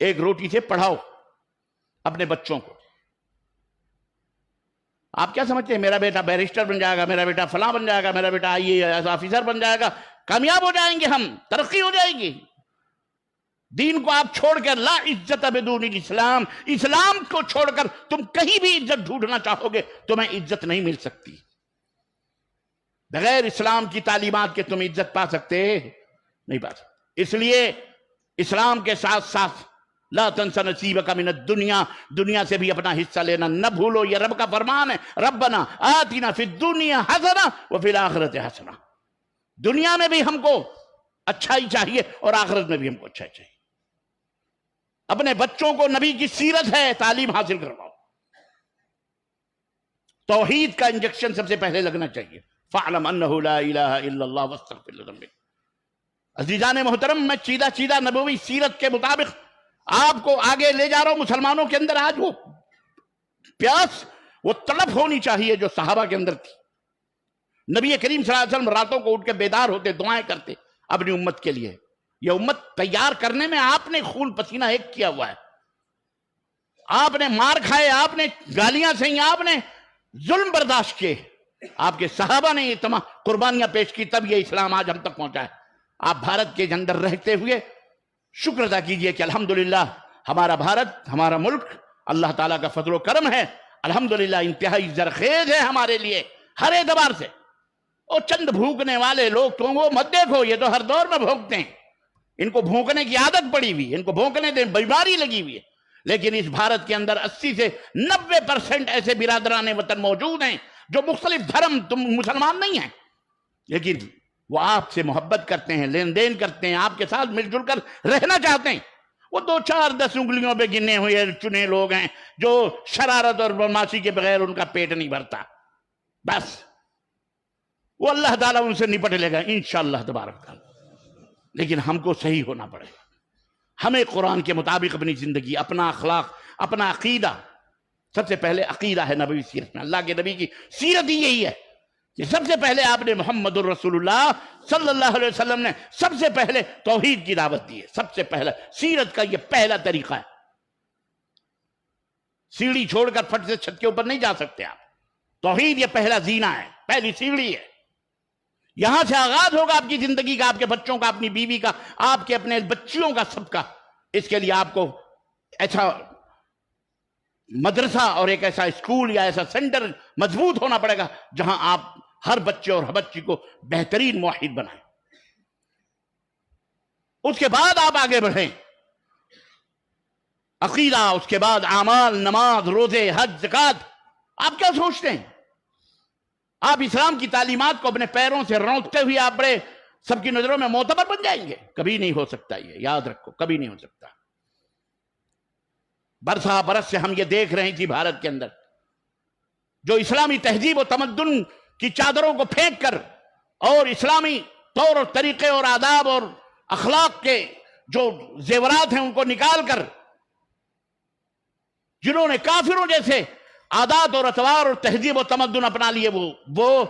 1 روٹی سے پڑھاؤ اپنے بچوں کو. آپ کیا سمجھتے ہیں میرا بیٹا بیرسٹر بن جائے گا, میرا بیٹا فلاں بن جائے گا, میرا بیٹا IAS آفیسر بن جائے گا, کامیاب ہو جائیں گے ہم, ترقی ہو جائے گی؟ دین کو آپ چھوڑ کر, لا عزت بدون الاسلام, اسلام کو چھوڑ کر تم کہیں بھی عزت ڈھونڈنا چاہو گے تمہیں عزت نہیں مل سکتی. بغیر اسلام کی تعلیمات کے تم عزت پا سکتے نہیں پا سکتے. اس لیے اسلام کے ساتھ ساتھ لا تنس نصیبک من الدنیا, دنیا سے بھی اپنا حصہ لینا نہ بھولو. یہ رب کا فرمان ہے, ربنا آتنا فی الدنیا حسنہ وفی الآخرۃ حسنہ. دنیا میں بھی ہم کو اچھائی چاہیے اور آخرت میں بھی ہم کو اچھائی چاہیے. اپنے بچوں کو نبی کی سیرت ہے تعلیم حاصل کرواؤ. توحید کا انجیکشن سب سے پہلے لگنا چاہیے. فَاعْلَمْ أَنَّهُ لَا إِلَهَ إِلَّا اللَّهُ وَاسْتَغْفِرْ لِذَنبِكَ. عزیزان محترم, میں چیدہ نبوی سیرت کے مطابق آپ کو آگے لے جا رہا ہوں. مسلمانوں کے اندر آج وہ پیاس, وہ تڑپ ہونی چاہیے جو صحابہ کے اندر تھی. نبی کریم صلی اللہ علیہ وسلم راتوں کو اٹھ کے بیدار ہوتے, دعائیں کرتے اپنی امت کے لیے. یہ امت تیار کرنے میں آپ نے خون پسینہ ایک کیا ہوا ہے. آپ نے مار کھائے, آپ نے گالیاں سہیں, آپ نے ظلم برداشت کیے. آپ کے صحابہ نے یہ تمام قربانیاں پیش کی, تب یہ اسلام آج ہم تک پہنچا ہے. آپ بھارت کے اندر رہتے ہوئے شکر ادا کیجئے کہ الحمدللہ ہمارا بھارت, ہمارا ملک اللہ تعالیٰ کا فضل و کرم ہے. الحمدللہ انتہائی زرخیز ہے ہمارے لیے ہر اعتبار سے. اور چند بھوکنے والے لوگ تو وہ مت دیکھو, یہ تو ہر دور میں بھونکتے ہیں. ان کو بھونکنے کی عادت پڑی ہوئی, ان کو بھونکنے دیں بیماری لگی ہوئی ہے. لیکن اس بھارت کے اندر 80 سے 90% ایسے برادران وطن موجود ہیں جو مختلف دھرم, تم مسلمان نہیں ہیں, لیکن وہ آپ سے محبت کرتے ہیں, لین دین کرتے ہیں, آپ کے ساتھ مل جل کر رہنا چاہتے ہیں. وہ 2 4 10 انگلیوں پہ گنے ہوئے چنے لوگ ہیں جو شرارت اور بدماشی کے بغیر ان کا پیٹ نہیں بھرتا. بس وہ اللہ تعالیٰ ان سے نپٹ لے گا انشاءاللہ تبارک تعالیٰ. لیکن ہم کو صحیح ہونا پڑے گا. ہمیں قرآن کے مطابق اپنی زندگی، اپنا اخلاق، اپنا عقیدہ، سب سے پہلے عقیدہ ہے نبوی سیرت میں. اللہ کے نبی کی سیرت ہی یہی ہے کہ سب سے پہلے آپ نے محمد الرسول اللہ صلی اللہ علیہ وسلم نے سب سے پہلے توحید کی دعوت دی ہے. سب سے پہلا سیرت کا یہ پہلا طریقہ ہے. سیڑھی چھوڑ کر پھٹ سے چھت کے اوپر نہیں جا سکتے آپ. توحید یہ پہلا زینہ ہے، پہلی سیڑھی ہے. یہاں سے آغاز ہوگا آپ کی زندگی کا، آپ کے بچوں کا، اپنی بیوی کا، آپ کے اپنے بچیوں کا، سب کا. اس کے لیے آپ کو ایسا مدرسہ اور ایک ایسا اسکول یا ایسا سینٹر مضبوط ہونا پڑے گا جہاں آپ ہر بچے اور ہر بچی کو بہترین موحد بنائیں. اس کے بعد آپ آگے بڑھیں. عقیدہ، اس کے بعد اعمال، نماز، روزے، حج، زکوٰۃ. آپ کیا سوچتے ہیں؟ آپ اسلام کی تعلیمات کو اپنے پیروں سے رونقتے ہوئے آپ بڑے سب کی نظروں میں معتبر بن جائیں گے؟ کبھی نہیں ہو سکتا. یہ یاد رکھو، کبھی نہیں ہو سکتا. برسا برس سے ہم یہ دیکھ رہے تھی بھارت کے اندر جو اسلامی تہذیب و تمدن کی چادروں کو پھینک کر اور اسلامی طور اور طریقے اور آداب اور اخلاق کے جو زیورات ہیں ان کو نکال کر جنہوں نے کافروں جیسے عادات اور اطوار اور تہذیب و تمدن اپنا لیے، وہ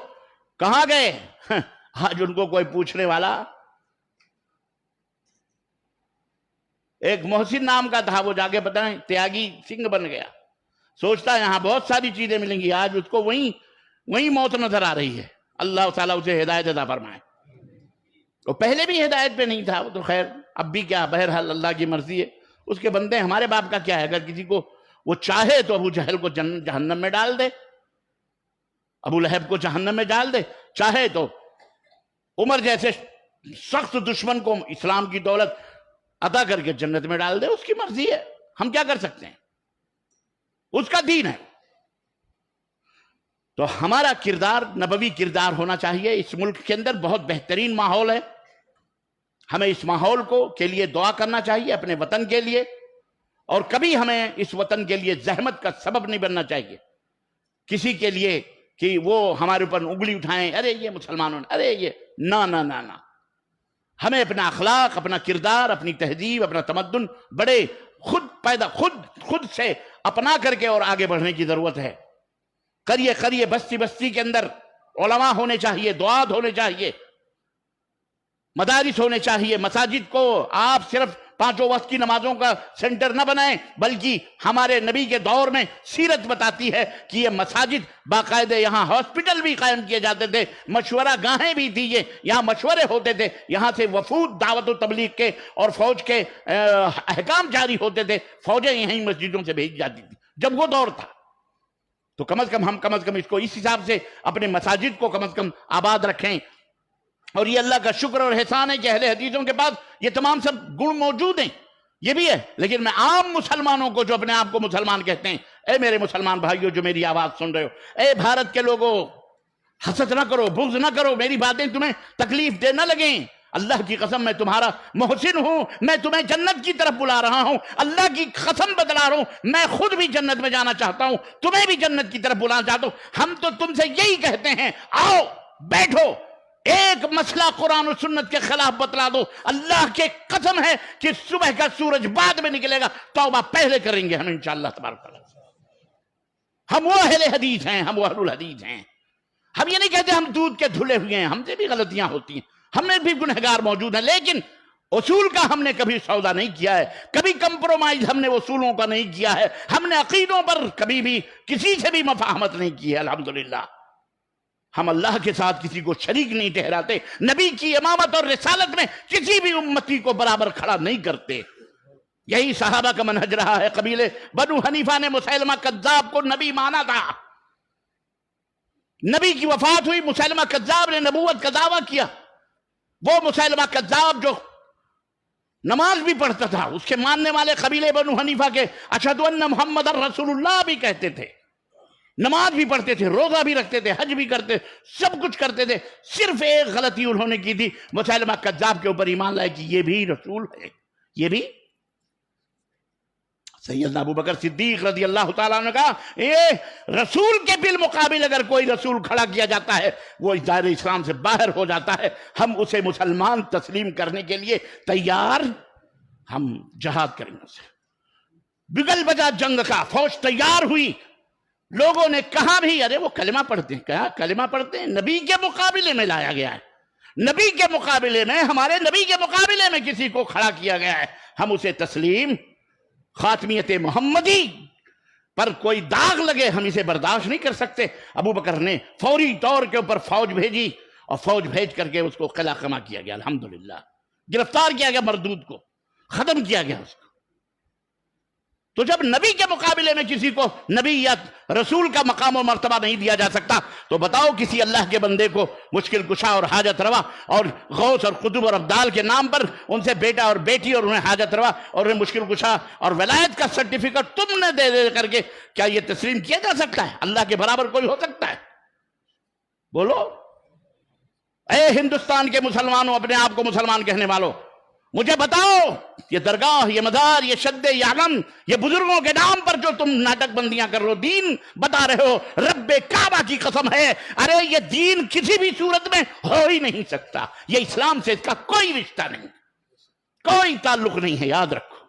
کہاں گئے؟ آج ان کو کوئی پوچھنے والا. ایک محسن نام کا تھا، وہ جا کے پتہ نہیں تیاگی سنگھ بن گیا. سوچتا ہے یہاں بہت ساری چیزیں ملیں گی، آج اس کو وہیں موت نظر آ رہی ہے. اللہ تعالیٰ اسے ہدایت عطا فرمائے. وہ پہلے بھی ہدایت پہ نہیں تھا، وہ تو خیر اب بھی کیا، بہرحال اللہ کی مرضی ہے. اس کے بندے، ہمارے باپ کا کیا ہے؟ اگر کسی کو وہ چاہے تو ابو جہل کو جہنم میں ڈال دے، ابو لہب کو جہنم میں ڈال دے. چاہے تو عمر جیسے سخت دشمن کو اسلام کی دولت عطا کر کے جنت میں ڈال دے. اس کی مرضی ہے، ہم کیا کر سکتے ہیں؟ اس کا دین ہے. تو ہمارا کردار نبوی کردار ہونا چاہیے. اس ملک کے اندر بہت بہترین ماحول ہے. ہمیں اس ماحول کے لیے دعا کرنا چاہیے، اپنے وطن کے لیے. اور کبھی ہمیں اس وطن کے لیے زحمت کا سبب نہیں بننا چاہیے کسی کے لیے کہ وہ ہمارے اوپر انگلی اٹھائیں، ارے یہ مسلمانوں نے، ارے یہ نہ نہ نہ نہ. ہمیں اپنا اخلاق، اپنا کردار، اپنی تہذیب، اپنا تمدن بڑے خود سے اپنا کر کے اور آگے بڑھنے کی ضرورت ہے. قریے قریے، بستی بستی کے اندر علماء ہونے چاہیے، دعات ہونے چاہیے، مدارس ہونے چاہیے. مساجد کو آپ صرف 5 وقت کی نمازوں کا سینٹر نہ بنائیں، بلکہ ہمارے نبی کے دور میں سیرت بتاتی ہے کہ یہ مساجد باقاعدہ، یہاں ہاسپٹل بھی قائم کیے جاتے تھے، مشورہ گاہیں بھی تھی، یہاں مشورے ہوتے تھے، یہاں سے وفود دعوت و تبلیغ کے اور فوج کے احکام جاری ہوتے تھے. فوجیں یہیں مسجدوں سے بھیج جاتی تھی جب وہ دور تھا. تو کم از کم اس کو اس حساب سے اپنے مساجد کو کم از کم آباد رکھیں. اور یہ اللہ کا شکر اور احسان ہے کہ اہل حدیثوں کے پاس یہ تمام سب گن موجود ہیں. یہ بھی ہے. لیکن میں عام مسلمانوں کو جو اپنے آپ کو مسلمان کہتے ہیں، اے میرے مسلمان بھائیوں جو میری آواز سن رہے ہو، اے بھارت کے لوگوں، حسد نہ کرو، بغض نہ کرو، میری باتیں تمہیں تکلیف دے نہ لگیں. اللہ کی قسم میں تمہارا محسن ہوں، میں تمہیں جنت کی طرف بلا رہا ہوں. اللہ کی قسم بتلا رہا ہوں، میں خود بھی جنت میں جانا چاہتا ہوں، تمہیں بھی جنت کی طرف بلانا چاہتا ہوں. ہم تو تم سے یہی کہتے ہیں، آؤ بیٹھو، ایک مسئلہ قرآن و سنت کے خلاف بتلا دو. اللہ کے قسم ہے کہ صبح کا سورج بعد میں نکلے گا، توبہ پہلے کریں گے ہم انشاءاللہ تبارک تعالیٰ. ہم وہ اہل حدیث ہیں، ہم وہ اہل الحدیث ہیں. ہم یہ نہیں کہتے ہم دودھ کے دھلے ہوئے ہیں، ہم سے بھی غلطیاں ہوتی ہیں، ہم میں بھی گنہگار موجود ہیں. لیکن اصول کا ہم نے کبھی سودا نہیں کیا ہے، کبھی کمپرومائز ہم نے اصولوں کا نہیں کیا ہے. ہم نے عقیدوں پر کبھی بھی کسی سے بھی مفاہمت نہیں کی ہے. الحمدللہ ہم اللہ کے ساتھ کسی کو شریک نہیں ٹھہراتے. نبی کی امامت اور رسالت میں کسی بھی امتی کو برابر کھڑا نہیں کرتے. یہی صحابہ کا منہج رہا ہے. قبیلے بنو حنیفہ نے مسیلمہ کذاب کو نبی مانا تھا. نبی کی وفات ہوئی، مسیلمہ کذاب نے نبوت کا دعویٰ کیا. وہ مسیلمہ کذاب جو نماز بھی پڑھتا تھا، اس کے ماننے والے قبیلے بنو حنیفہ کے اشہد ان محمد رسول اللہ بھی کہتے تھے، نماز بھی پڑھتے تھے، روزہ بھی رکھتے تھے، حج بھی کرتے، سب کچھ کرتے تھے. صرف ایک غلطی انہوں نے کی تھی، مسیلمہ کذاب کے اوپر ایمان لائے کہ یہ بھی رسول ہے. یہ بھی سیدنا ابو بکر صدیق رضی اللہ تعالیٰ نے کہا یہ رسول کے بالمقابل اگر کوئی رسول کھڑا کیا جاتا ہے وہ دائرہ اسلام سے باہر ہو جاتا ہے، ہم اسے مسلمان تسلیم کرنے کے لیے تیار، ہم جہاد کریں گے اسے۔ بگل بجا جنگ کا، فوج تیار ہوئی، لوگوں نے کہا بھی ارے وہ کلمہ پڑھتے ہیں، کہا کلمہ پڑھتے ہیں، نبی کے مقابلے میں لایا گیا ہے، نبی کے مقابلے میں، ہمارے نبی کے مقابلے میں کسی کو کھڑا کیا گیا ہے، ہم اسے تسلیم، خاتمیت محمدی پر کوئی داغ لگے ہم اسے برداشت نہیں کر سکتے۔ ابو بکر نے فوری طور کے اوپر فوج بھیجی اور فوج بھیج کر کے اس کو قلعہ قمع کیا گیا، الحمدللہ گرفتار کیا گیا، مردود کو ختم کیا گیا اس کو۔ تو جب نبی کے مقابلے میں کسی کو نبی یا رسول کا مقام و مرتبہ نہیں دیا جا سکتا تو بتاؤ کسی اللہ کے بندے کو مشکل کشا اور حاجت روا اور غوث اور قطب اور ابدال کے نام پر ان سے بیٹا اور بیٹی اور انہیں حاجت روا اور انہیں مشکل کشا اور ولایت کا سرٹیفکیٹ تم نے دے کر کے کیا یہ تسلیم کیا جا سکتا ہے؟ اللہ کے برابر کوئی ہو سکتا ہے؟ بولو اے ہندوستان کے مسلمانوں، اپنے آپ کو مسلمان کہنے والوں، مجھے بتاؤ یہ درگاہ، یہ مزار، یہ شد یعلم، یہ بزرگوں کے نام پر جو تم ناٹک بندیاں کر رہے ہو، دین بتا رہے ہو، رب کعبہ کی قسم ہے ارے یہ دین کسی بھی صورت میں ہو ہی نہیں سکتا، یہ اسلام سے اس کا کوئی رشتہ نہیں، کوئی تعلق نہیں ہے، یاد رکھو۔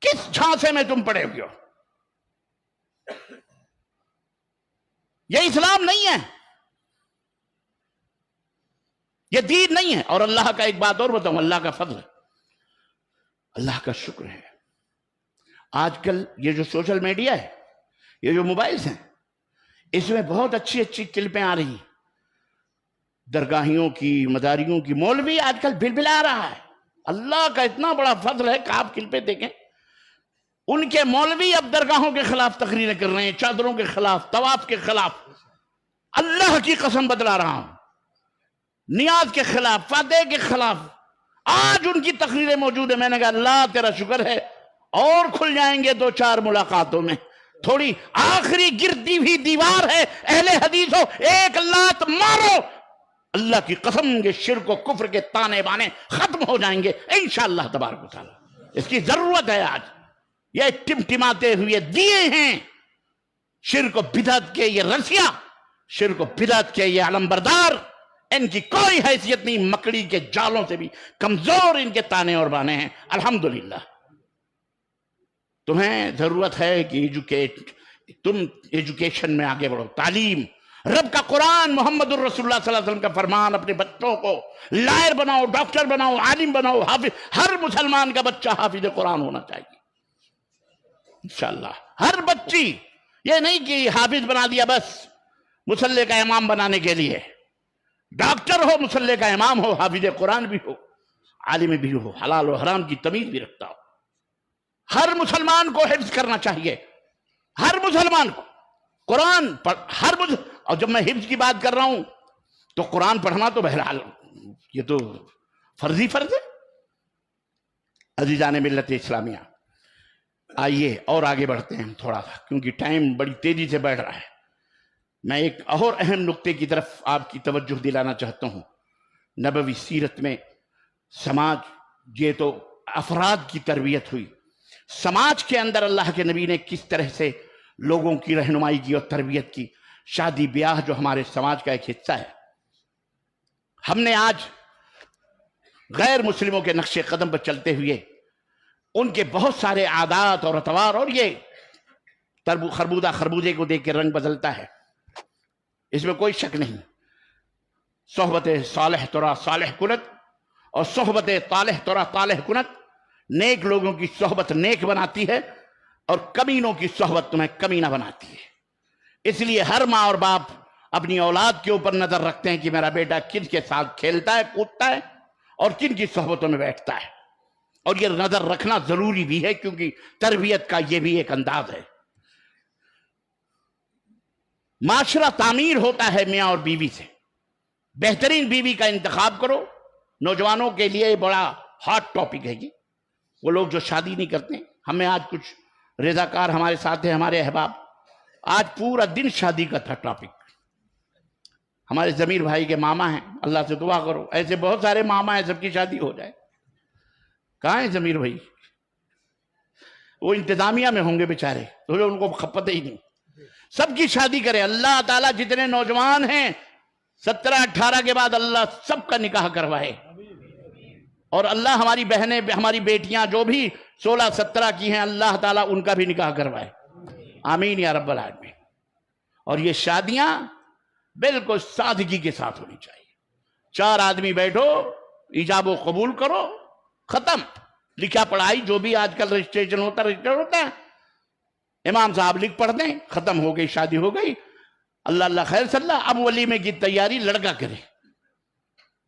کس جھانسے میں تم پڑے ہوئے ہو؟ یہ اسلام نہیں ہے، یہ دین نہیں ہے۔ اور اللہ کا ایک بات اور بتاؤں، اللہ کا فضل ہے، اللہ کا شکر ہے، آج کل یہ جو سوشل میڈیا ہے، یہ جو موبائلز ہیں، اس میں بہت اچھی اچھی کلپیں آ رہی ہیں، درگاہیوں کی، مزاریوں کی۔ مولوی آج کل بلبلا رہا ہے، اللہ کا اتنا بڑا فضل ہے کہ آپ کلپیں دیکھیں، ان کے مولوی اب درگاہوں کے خلاف تقریریں کر رہے ہیں، چادروں کے خلاف، طواف کے خلاف، اللہ کی قسم بتلا رہا ہوں، نیاز کے خلاف، فاتح کے خلاف، آج ان کی تقریریں موجود ہیں۔ میں نے کہا اللہ تیرا شکر ہے، اور کھل جائیں گے 2-4 ملاقاتوں میں، تھوڑی آخری گرتی ہوئی دیوار ہے، اہل حدیث ہو ایک لات مارو، اللہ کی قسم یہ شرک و کفر کے تانے بانے ختم ہو جائیں گے انشاءاللہ تبارک و تعالی۔ اس کی ضرورت ہے آج، یہ ٹمٹماتے ہوئے دیے ہیں، شرک و بدعت کے یہ رسیا، شرک و بدعت کے یہ علمبردار، ان کی کوئی حیثیت نہیں، مکڑی کے جالوں سے بھی کمزور ان کے تانے اور بانے ہیں۔ الحمدللہ تمہیں ضرورت ہے کہ تم ایجوکیشن میں آگے بڑھو، تعلیم، رب کا قرآن، محمد الرسول اللہ صلی اللہ علیہ وسلم کا فرمان، اپنے بچوں کو لائر بناؤ، ڈاکٹر بناؤ، عالم بناؤ، حافظ، ہر مسلمان کا بچہ حافظ قرآن ہونا چاہیے انشاءاللہ، ہر بچی، یہ نہیں کہ حافظ بنا دیا بس مصلی کا امام بنانے کے لیے، ڈاکٹر ہو، مصلی کا امام ہو، حافظ قرآن بھی ہو، عالم بھی ہو، حلال و حرام کی تمیز بھی رکھتا ہو۔ ہر مسلمان کو حفظ کرنا چاہیے، ہر مسلمان کو قرآن اور جب میں حفظ کی بات کر رہا ہوں تو قرآن پڑھنا تو بہرحال یہ تو فرض ہے۔ عزیزان ملت اسلامیہ، آئیے اور آگے بڑھتے ہیں تھوڑا سا، کیونکہ ٹائم بڑی تیزی سے بڑھ رہا ہے۔ میں ایک اور اہم نقطے کی طرف آپ کی توجہ دلانا چاہتا ہوں۔ نبوی سیرت میں سماج، یہ تو افراد کی تربیت ہوئی، سماج کے اندر اللہ کے نبی نے کس طرح سے لوگوں کی رہنمائی کی اور تربیت کی۔ شادی بیاہ جو ہمارے سماج کا ایک حصہ ہے، ہم نے آج غیر مسلموں کے نقش قدم پر چلتے ہوئے ان کے بہت سارے عادات اور اطوار، اور یہ خربوزے کو دیکھ کے رنگ بدلتا ہے، اس میں کوئی شک نہیں۔ صحبت صالح ترا صالح کنت اور صحبت طالح ترا طالح کنت، نیک لوگوں کی صحبت نیک بناتی ہے اور کمینوں کی صحبت تمہیں کمینہ بناتی ہے۔ اس لیے ہر ماں اور باپ اپنی اولاد کے اوپر نظر رکھتے ہیں کہ میرا بیٹا کن کے ساتھ کھیلتا ہے، کودتا ہے اور کن کی صحبتوں میں بیٹھتا ہے، اور یہ نظر رکھنا ضروری بھی ہے کیونکہ تربیت کا یہ بھی ایک انداز ہے۔ معاشرہ تعمیر ہوتا ہے میاں اور بیوی سے، بہترین بیوی کا انتخاب کرو۔ نوجوانوں کے لیے بڑا ہاٹ ٹاپک ہے یہ، وہ لوگ جو شادی نہیں کرتے۔ ہمیں آج کچھ رضاکار ہمارے ساتھ ہیں، ہمارے احباب، آج پورا دن شادی کا تھا ٹاپک۔ ہمارے ضمیر بھائی کے ماما ہیں، اللہ سے دعا کرو ایسے بہت سارے ماما ہیں، سب کی شادی ہو جائے۔ کہاں ہے ضمیر بھائی؟ وہ انتظامیہ میں ہوں گے بیچارے، تو ان کو پتہ ہی نہیں. سب کی شادی کرے اللہ تعالیٰ. جتنے نوجوان ہیں 17-18 کے بعد اللہ سب کا نکاح کروائے، اور اللہ ہماری بہنیں ہماری بیٹیاں جو بھی 16-17 کی ہیں اللہ تعالیٰ ان کا بھی نکاح کروائے. آمین یا رب العالمین. اور یہ شادیاں بالکل سادگی کے ساتھ ہونی چاہیے. 4 آدمی بیٹھو، ایجاب و قبول کرو، ختم. لکھا پڑھائی جو بھی آج کل رجسٹریشن ہوتا ہے، امام صاحب لکھ پڑھ دیں، ختم ہو گئی، شادی ہو گئی. اللہ اللہ خیر صلی اللہ. اب ولیمے کی تیاری لڑکا کرے،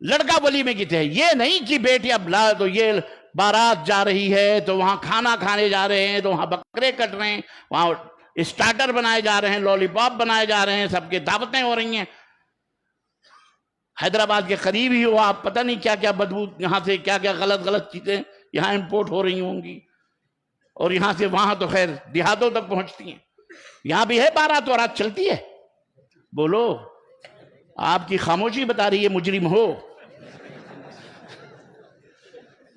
لڑکا ولیمے کی تیاری. یہ نہیں کہ بیٹی اب لا تو یہ بارات جا رہی ہے تو وہاں کھانا کھانے جا رہے ہیں، تو وہاں بکرے کٹ رہے ہیں، وہاں اسٹارٹر بنائے جا رہے ہیں، لولی پاپ بنائے جا رہے ہیں، سب کے دعوتیں ہو رہی ہیں. حیدرآباد کے قریب ہی ہو آپ، پتہ نہیں کیا کیا بدبو یہاں سے کیا کیا غلط چیزیں یہاں امپورٹ ہو رہی ہوں گی، اور یہاں سے وہاں تو خیر دیہاتوں تک پہنچتی ہیں. یہاں بھی ہے بارات وارات چلتی ہے. بولو، آپ کی خاموشی بتا رہی ہے مجرم ہو.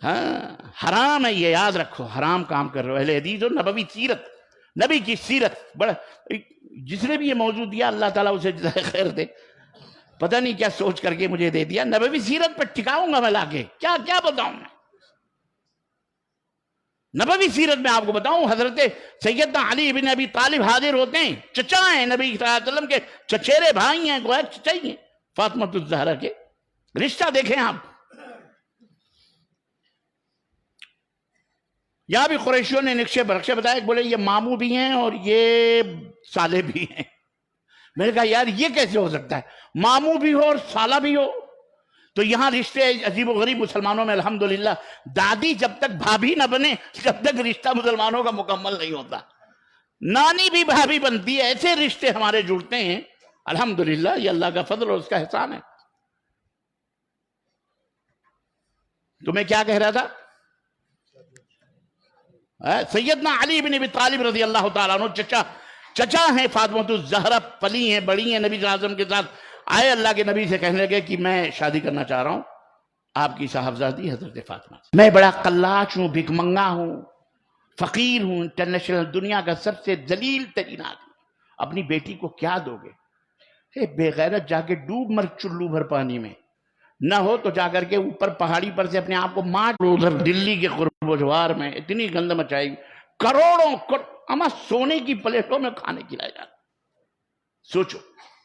ہاں حرام ہے، یہ یاد رکھو، حرام کام کر رہے ہو. اہل حدیث و نبوی سیرت، نبی کی سیرت. بڑا جس نے بھی یہ موضوع دیا اللہ تعالیٰ اسے جزائے خیر دے. پتہ نہیں کیا سوچ کر کے مجھے دے دیا. نبوی سیرت پر ٹکاؤں گا میں لا کے، کیا کیا بتاؤں میں. نبوی سیرت میں آپ کو بتاؤں، حضرت سیدنا علی بن ابی طالب حاضر ہوتے ہیں، چچا ہیں نبی صلی اللہ علیہ وسلم کے، چچیرے بھائی ہیں، گویا چچا ہی ہیں فاطمہ الزہرا کے. رشتہ دیکھیں آپ. یہاں بھی قریشیوں نے نقشے برقشے بتائے، بولے یہ ماموں بھی ہیں اور یہ سالے بھی ہیں. میں نے کہا یار یہ کیسے ہو سکتا ہے، ماموں بھی ہو اور سالہ بھی ہو. تو یہاں رشتے عجیب و غریب مسلمانوں میں الحمدللہ. دادی جب تک بھابھی نہ بنے جب تک رشتہ مسلمانوں کا مکمل نہیں ہوتا. نانی بھی بھابھی بنتی ہے. ایسے رشتے ہمارے جڑتے ہیں الحمدللہ. یہ اللہ کا فضل اور اس کا احسان ہے. تو میں کیا کہہ رہا تھا، سیدنا علی بن ابی طالب رضی اللہ تعالیٰ عنہ چچا ہیں فاطمہ الزہرا، پلی ہیں، بڑی ہیں نبی صلی اللہ علیہ وسلم کے ساتھ. آئے اللہ کے نبی سے کہنے لگے کہ میں شادی کرنا چاہ رہا ہوں آپ کی صاحبزادی حضرت فاطمہ سے. میں بڑا قلاش ہوں، بھک منگا ہوں، فقیر ہوں، انٹرنیشنل دنیا کا سب سے ذلیل ترین آدمی. اپنی بیٹی کو کیا دو گے؟ بے غیرت جا کے ڈوب مر چلو بھر پانی میں، نہ ہو تو جا کر کے اوپر پہاڑی پر سے اپنے آپ کو مار. ادھر دلی کے قرب و جوار میں اتنی گند مچائی، کروڑوں اما سونے کی پلیٹوں میں کھانے کھلائے جاتے. سوچو،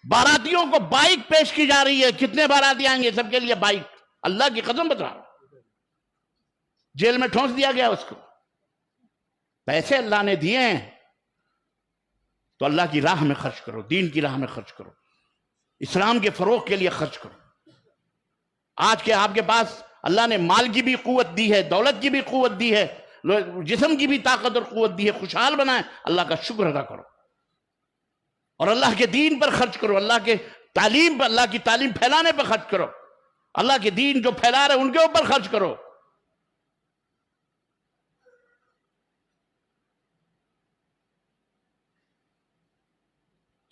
باراتیوں کو بائک پیش کی جا رہی ہے. کتنے باراتی آئیں گے؟ سب کے لیے بائک. اللہ کی قسم بتا رہا ہوں، جیل میں ٹھونس دیا گیا اس کو. پیسے اللہ نے دیے ہیں تو اللہ کی راہ میں خرچ کرو، دین کی راہ میں خرچ کرو، اسلام کے فروغ کے لیے خرچ کرو. آج کے آپ کے پاس اللہ نے مال کی بھی قوت دی ہے، دولت کی بھی قوت دی ہے، جسم کی بھی طاقت اور قوت دی ہے. خوشحال بنائیں، اللہ کا شکر ادا کرو اور اللہ کے دین پر خرچ کرو. اللہ کے تعلیم پر، اللہ کی تعلیم پھیلانے پر خرچ کرو. اللہ کے دین جو پھیلا رہے ان کے اوپر خرچ کرو.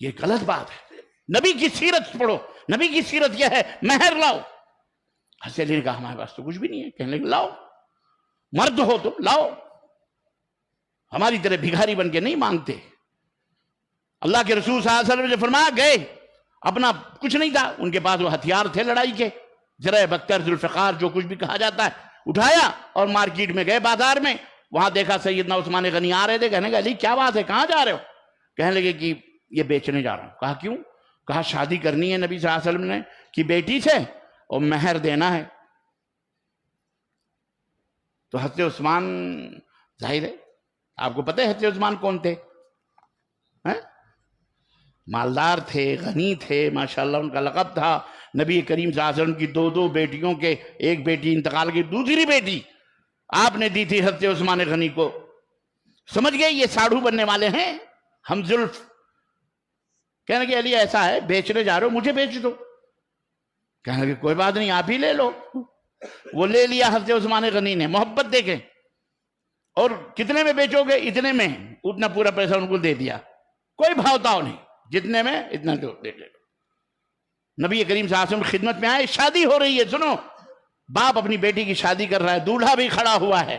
یہ غلط بات ہے. نبی کی سیرت پڑھو. نبی کی سیرت یہ ہے مہر لاؤ. حضرت علی نے کہا ہمارے پاس تو کچھ بھی نہیں ہے. کہنے لگے لاؤ، مرد ہو تو لاؤ، ہماری طرح بھکاری بن کے نہیں مانگتے. اللہ کے رسول صلی اللہ علیہ وسلم نے فرمایا، گئے اپنا کچھ نہیں تھا ان کے پاس، وہ ہتھیار تھے لڑائی کے، زرہ بکتر ذوالفقار جو کچھ بھی کہا جاتا ہے، اٹھایا اور مارکیٹ میں گئے بازار میں. وہاں دیکھا سیدنا عثمان غنی آ رہے تھے. کہنے لگے علی کیا بات ہے، کہاں جا رہے ہو؟ کہنے لگے کہ یہ بیچنے جا رہا ہوں. کہا کیوں؟ کہا شادی کرنی ہے نبی صلی اللہ علیہ وسلم نے کی بیٹی سے اور مہر دینا ہے. تو حضرت عثمان، ظاہر ہے آپ کو پتہ ہے حضرت عثمان کون تھے؟ مالدار تھے، غنی تھے، ماشاءاللہ ان کا لقب تھا. نبی کریم صلی اللہ علیہ وسلم کی 2 بیٹیوں کے ایک بیٹی انتقال کی، دوسری بیٹی آپ نے دی تھی حضرت عثمان غنی کو. سمجھ گئے یہ ساڑھو بننے والے ہیں ہم زلف. کہنے لگے علی ایسا ہے بیچنے جا رہے ہو، مجھے بیچ دو. کہنے لگے کوئی بات نہیں آپ ہی لے لو. وہ لے لیا حضرت عثمان غنی نے. محبت دیکھیں. اور کتنے میں بیچو گے؟ اتنے میں. اتنا پورا پیسہ ان کو دے دیا، کوئی بھاؤ تاؤ نہیں، جتنے میں اتنا دے لے لو. نبی کریم صلی اللہ علیہ وسلم خدمت میں آئے. شادی ہو رہی ہے، سنو، باپ اپنی بیٹی کی شادی کر رہا ہے، دولہا بھی کھڑا ہوا ہے.